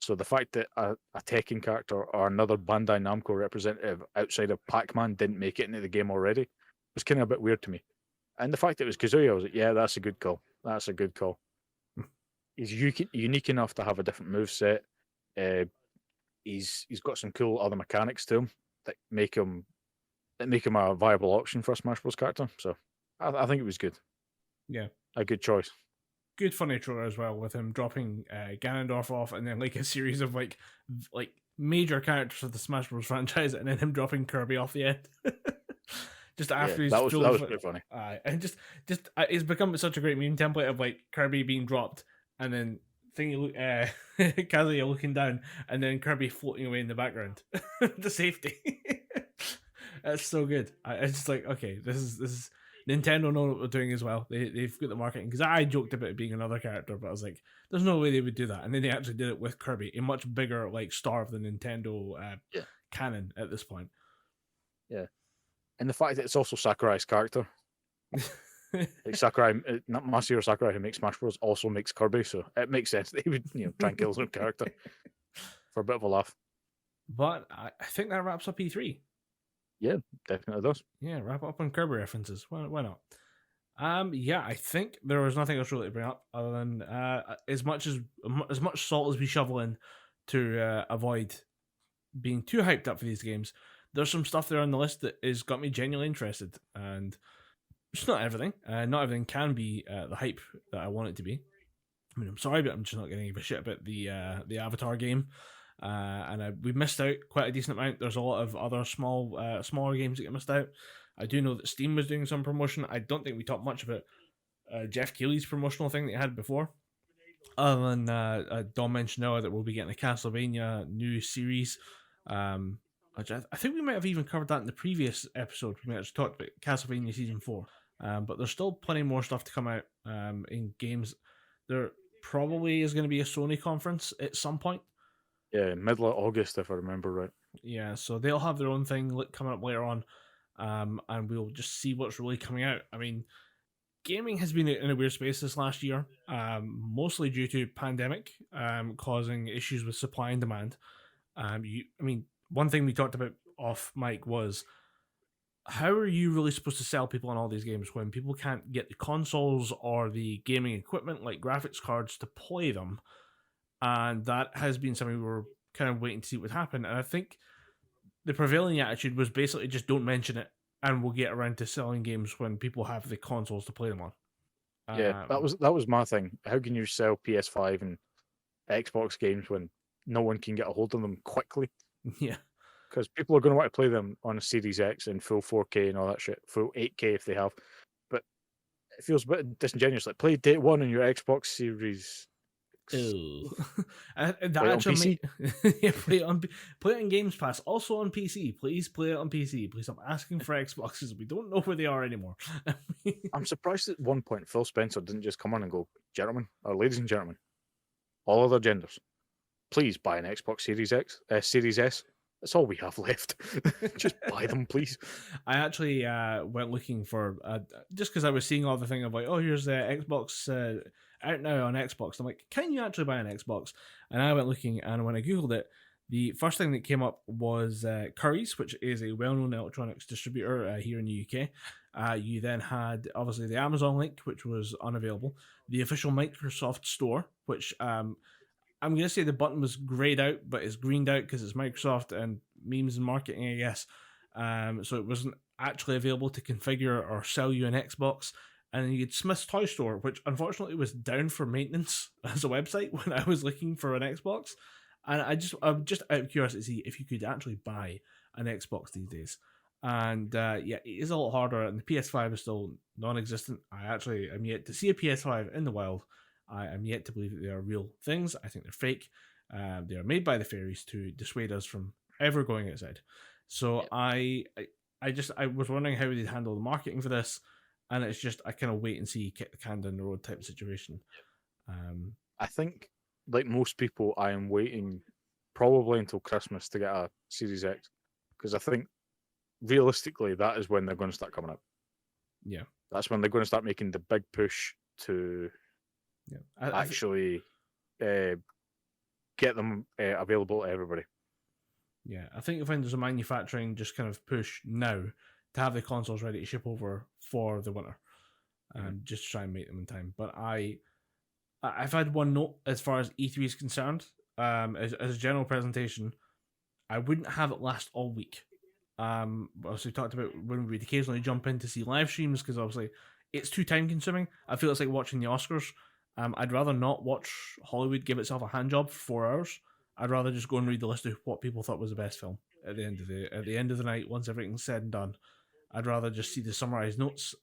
So the fact that a Tekken character or another Bandai Namco representative outside of Pac-Man didn't make it into the game already was kind of a bit weird to me. And the fact that it was Kazuya, I was like, yeah, that's a good call. That's a good call. He's unique enough to have a different moveset. He's got some cool other mechanics to him that make him a viable option for a Smash Bros character. So I think it was good. Yeah, a good choice. good funny trailer as well, with him dropping Ganondorf off, and then like a series of like major characters of the Smash Bros. Franchise, and then him dropping Kirby off the end. Just after he's that was pretty funny. And just it's become such a great meme template of like Kirby being dropped, and then Kazuya looking down, and then Kirby floating away in the background to safety. That's so good. I just like, okay, this is Nintendo know what they're doing as well. They've got the marketing, because I joked about it being another character, but I was like, there's no way they would do that, and then they actually did it with Kirby, a much bigger like star of the Nintendo canon at this point. Yeah, and the fact that it's also Sakurai's character. Like Sakurai, not Masahiro Sakurai, who makes Smash Bros, also makes Kirby, so it makes sense that he would try and kill his own character for a bit of a laugh. But I think that wraps up E3. Yeah, definitely does. Yeah, wrap up on Kirby references. Why not? Yeah, I think there was nothing else really to bring up other than as much salt as we shovel in to avoid being too hyped up for these games. There's some stuff there on the list that has got me genuinely interested, and it's not everything. Not everything can be the hype that I want it to be. I mean, I'm sorry, but I'm just not going to give a shit about the Avatar game. And we missed out quite a decent amount. There's a lot of other smaller games that get missed out. I do know that Steam was doing some promotion. I don't think we talked much about Jeff Keighley's promotional thing that he had before. Other than Dom mentioned now that we'll be getting a Castlevania new series. Which I think we might have even covered that in the previous episode. We actually talked about Castlevania Season 4. But there's still plenty more stuff to come out in games. There probably is going to be a Sony conference at some point. Yeah, middle of August, if I remember right. Yeah, so they'll have their own thing coming up later on, and we'll just see what's really coming out. I mean, gaming has been in a weird space this last year, mostly due to pandemic causing issues with supply and demand. One thing we talked about off mic was, how are you really supposed to sell people on all these games when people can't get the consoles or the gaming equipment like graphics cards to play them? And that has been something we're kind of waiting to see what would happen. And I think the prevailing attitude was basically just don't mention it, and we'll get around to selling games when people have the consoles to play them on. Yeah, that was my thing. How can you sell PS5 and Xbox games when no one can get a hold of them quickly? Yeah. Because people are going to want to play them on a Series X in full 4K and all that shit, full 8K if they have. But it feels a bit disingenuous. Like, play Day 1 on your Xbox Series. Ew. That actually play it on Games Pass, also on PC. Please play it on PC. Please stop asking for Xboxes. We don't know where they are anymore. I'm surprised at one point Phil Spencer didn't just come on and go, gentlemen, or ladies and gentlemen, all other genders, please buy an Xbox Series Series S. That's all we have left. Just buy them, please. I actually went looking for just because I was seeing all the thing of like, oh, here's the Xbox out now on Xbox. I'm like, can you actually buy an Xbox? And I went looking, and when I googled it, the first thing that came up was Currys, which is a well-known electronics distributor here in the UK. You then had obviously the Amazon link, which was unavailable. The official Microsoft store, which I'm going to say the button was grayed out, but it's greened out because it's Microsoft and memes and marketing, I guess. So it wasn't actually available to configure or sell you an Xbox. And then you had Smith's Toy Store, which unfortunately was down for maintenance as a website when I was looking for an Xbox. And I'm just out of curiosity to see if you could actually buy an Xbox these days. And yeah, it is a lot harder, and the PS5 is still non-existent. I actually am yet to see a PS5 in the wild. I am yet to believe that they are real things. I think they're fake. They are made by the fairies to dissuade us from ever going outside. So I was wondering how they'd handle the marketing for this, and it's just I kind of wait and see, kick the can down the road type of situation. I think, like most people, I am waiting probably until Christmas to get a Series X, because I think realistically that is when they're going to start coming out. Yeah, that's when they're going to start making the big push to actually get them available to everybody. Yeah, I think you'll find there's a manufacturing just kind of push now to have the consoles ready to ship over for the winter, just to try and make them in time. But I've had one note as far as E3 is concerned. As a general presentation, I wouldn't have it last all week. Obviously, we talked about when we'd occasionally jump in to see live streams, because obviously it's too time consuming. I feel it's like watching the Oscars. I'd rather not watch Hollywood give itself a hand job for 4 hours. I'd rather just go and read the list of what people thought was the best film at the end of the night, once everything's said and done. I'd rather just see the summarized notes.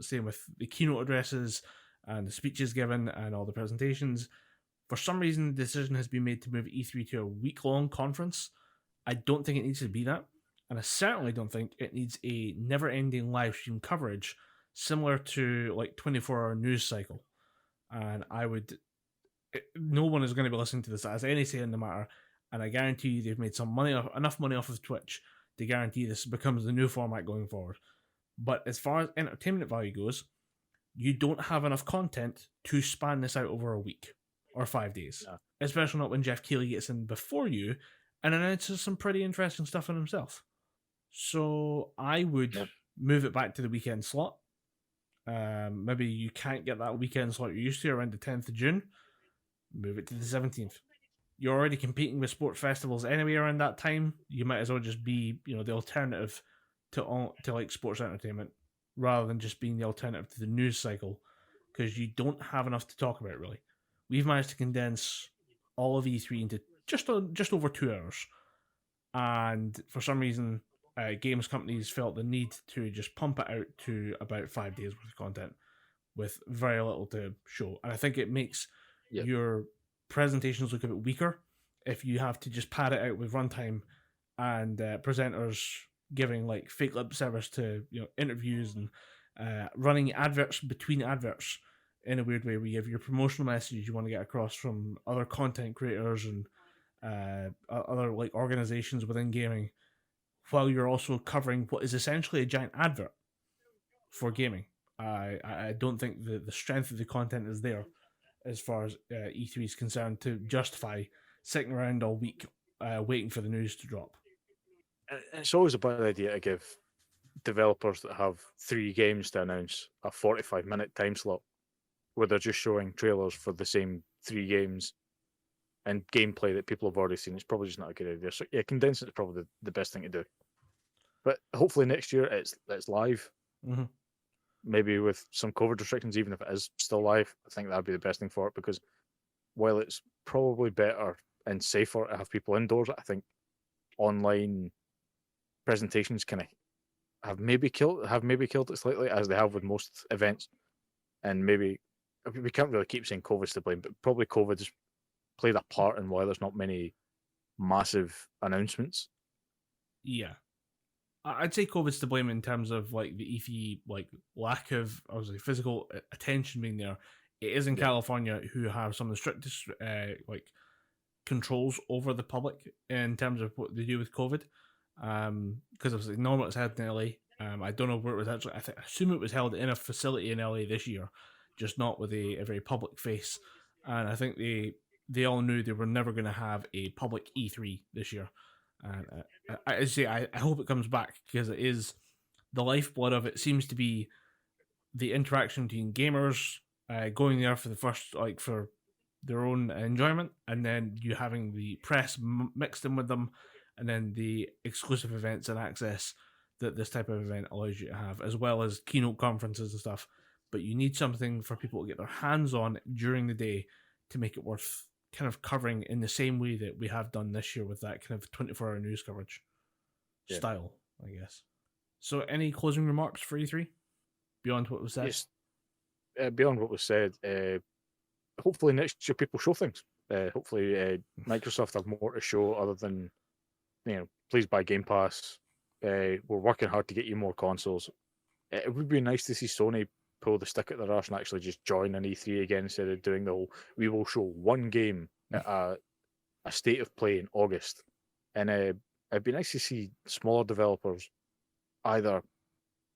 Same with the keynote addresses and the speeches given and all the presentations. For some reason, the decision has been made to move E3 to a week-long conference. I don't think it needs to be that, and I certainly don't think it needs a never-ending live stream coverage similar to like 24-hour news cycle. And no one is going to be listening to this as any say in the matter, and I guarantee you they've made enough money off of Twitch to guarantee this becomes the new format going forward. But as far as entertainment value goes, you don't have enough content to span this out over a week or 5 days. No. Especially not when Jeff Keighley gets in before you and announces some pretty interesting stuff on himself. So I would move it back to the weekend slot. Maybe you can't get that weekend slot you're used to around the 10th of June. Move it to the 17th. You're already competing with sports festivals anyway around that time. You might as well just be, the alternative to like sports entertainment rather than just being the alternative to the news cycle, because you don't have enough to talk about really. We've managed to condense all of E3 into just over 2 hours, and for some reason, games companies felt the need to just pump it out to about 5 days worth of content with very little to show. And I think it makes your presentations look a bit weaker if you have to just pad it out with runtime and presenters giving like fake lip service to interviews and running adverts between adverts in a weird way, where you have your promotional message you want to get across from other content creators and other like organizations within gaming, while you're also covering what is essentially a giant advert for gaming. I don't think the strength of the content is there as far as E3 is concerned to justify sitting around all week waiting for the news to drop. It's always a bad idea to give developers that have 3 games to announce a 45-minute time slot where they're just showing trailers for the same 3 games and gameplay that people have already seen. It's probably just not a good idea. So yeah, condensing is probably the best thing to do. But hopefully next year it's live. Mm-hmm. Maybe with some COVID restrictions, even if it is still live. I think that'd be the best thing for it, because while it's probably better and safer to have people indoors, I think online presentations kind of have maybe killed it slightly, as they have with most events. And maybe we can't really keep saying COVID's to blame, but probably COVID's played a part in why there's not many massive announcements. Yeah, I'd say COVID's to blame in terms of like the E3 like lack of obviously physical attention being there. It is in California, who have some of the strictest like controls over the public in terms of what they do with COVID. Because it was like normal, it's held in LA. I don't know where it was actually. I assume it was held in a facility in LA this year, just not with a very public face. And I think they all knew they were never going to have a public E3 this year. And I hope it comes back, because it is the lifeblood of it. Seems to be the interaction between gamers going there for the first, like, for their own enjoyment, and then you having the press mixed in with them, and then the exclusive events and access that this type of event allows you to have, as well as keynote conferences and stuff. But you need something for people to get their hands on during the day to make it worth kind of covering in the same way that we have done this year with that kind of 24-hour news coverage style, I guess. So any closing remarks for E3 beyond what was said? Yes. Beyond what was said, hopefully next year people show things. Hopefully Microsoft have more to show other than, please buy Game Pass. We're working hard to get you more consoles. It would be nice to see Sony pull the stick at their arse and actually just join an E3 again, instead of doing the whole, we will show one game at a state of play in August. And it'd be nice to see smaller developers either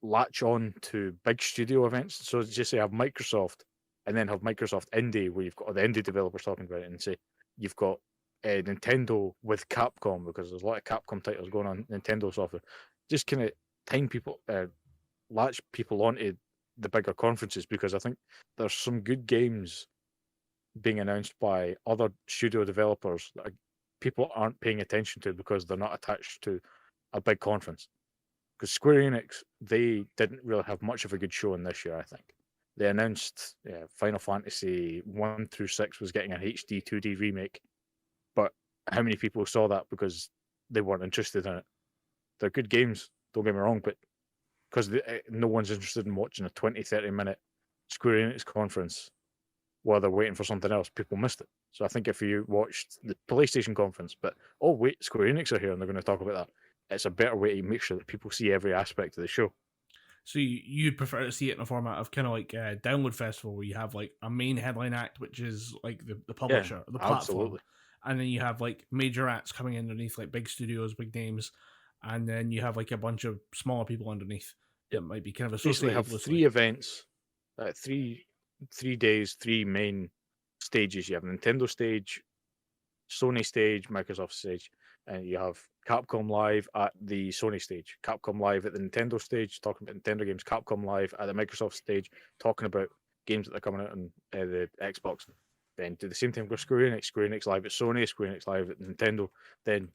latch on to big studio events. So just say have Microsoft, and then have Microsoft Indie, where you've got all the indie developers talking about it, and say you've got Nintendo with Capcom, because there's a lot of Capcom titles going on Nintendo software. Just kind of time people, latch people onto the bigger conferences, because I think there's some good games being announced by other studio developers that people aren't paying attention to because they're not attached to a big conference. Because Square Enix, they didn't really have much of a good showing this year, I think. they announced Final Fantasy 1 through 6 was getting a HD 2D remake. But how many people saw that because they weren't interested in it? They're good games, don't get me wrong, but because no one's interested in watching a 20-30 minute Square Enix conference while they're waiting for something else, people missed it. So I think if you watched the PlayStation conference, but oh wait, Square Enix are here and they're going to talk about that, it's a better way to make sure that people see every aspect of the show. So you'd prefer to see it in a format of kind of like a download festival where you have like a main headline act, which is like the publisher, the platform, absolutely. and then you have like major acts coming underneath, like big studios, big names, and then you have like a bunch of smaller people underneath that might be kind of Basically associated have with three events, 3 days, 3 main stages. You have Nintendo stage, Sony stage, Microsoft stage, and you have Capcom Live at the Sony stage, Capcom Live at the Nintendo stage, talking about Nintendo games, Capcom Live at the Microsoft stage, talking about games that are coming out on the Xbox. Then do the same thing with Square Enix Live at Sony, Square Enix Live at Nintendo. Then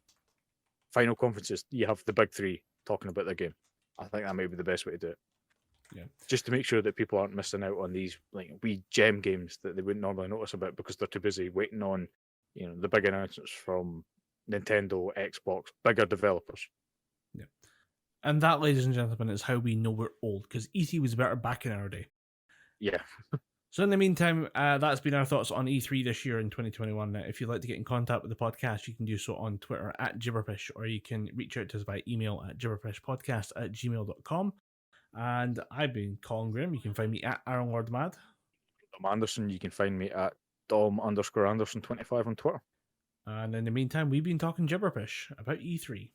final conferences, you have the big three talking about their game. I think that might be the best way to do it. Yeah. Just to make sure that people aren't missing out on these like wee gem games that they wouldn't normally notice about because they're too busy waiting on, the big announcements from Nintendo, Xbox, bigger developers. Yeah. And that, ladies and gentlemen, is how we know we're old, because E3 was better back in our day. Yeah. So in the meantime, that's been our thoughts on E3 this year in 2021. If you'd like to get in contact with the podcast, you can do so on Twitter at Gibberpish, or you can reach out to us by email at gibberpishpodcast@gmail.com. And I've been Colin Graham. You can find me at Aaron Lord Mad. Dom Anderson, you can find me at Dom_Anderson25 on Twitter. And in the meantime, we've been talking Gibberpish about E3.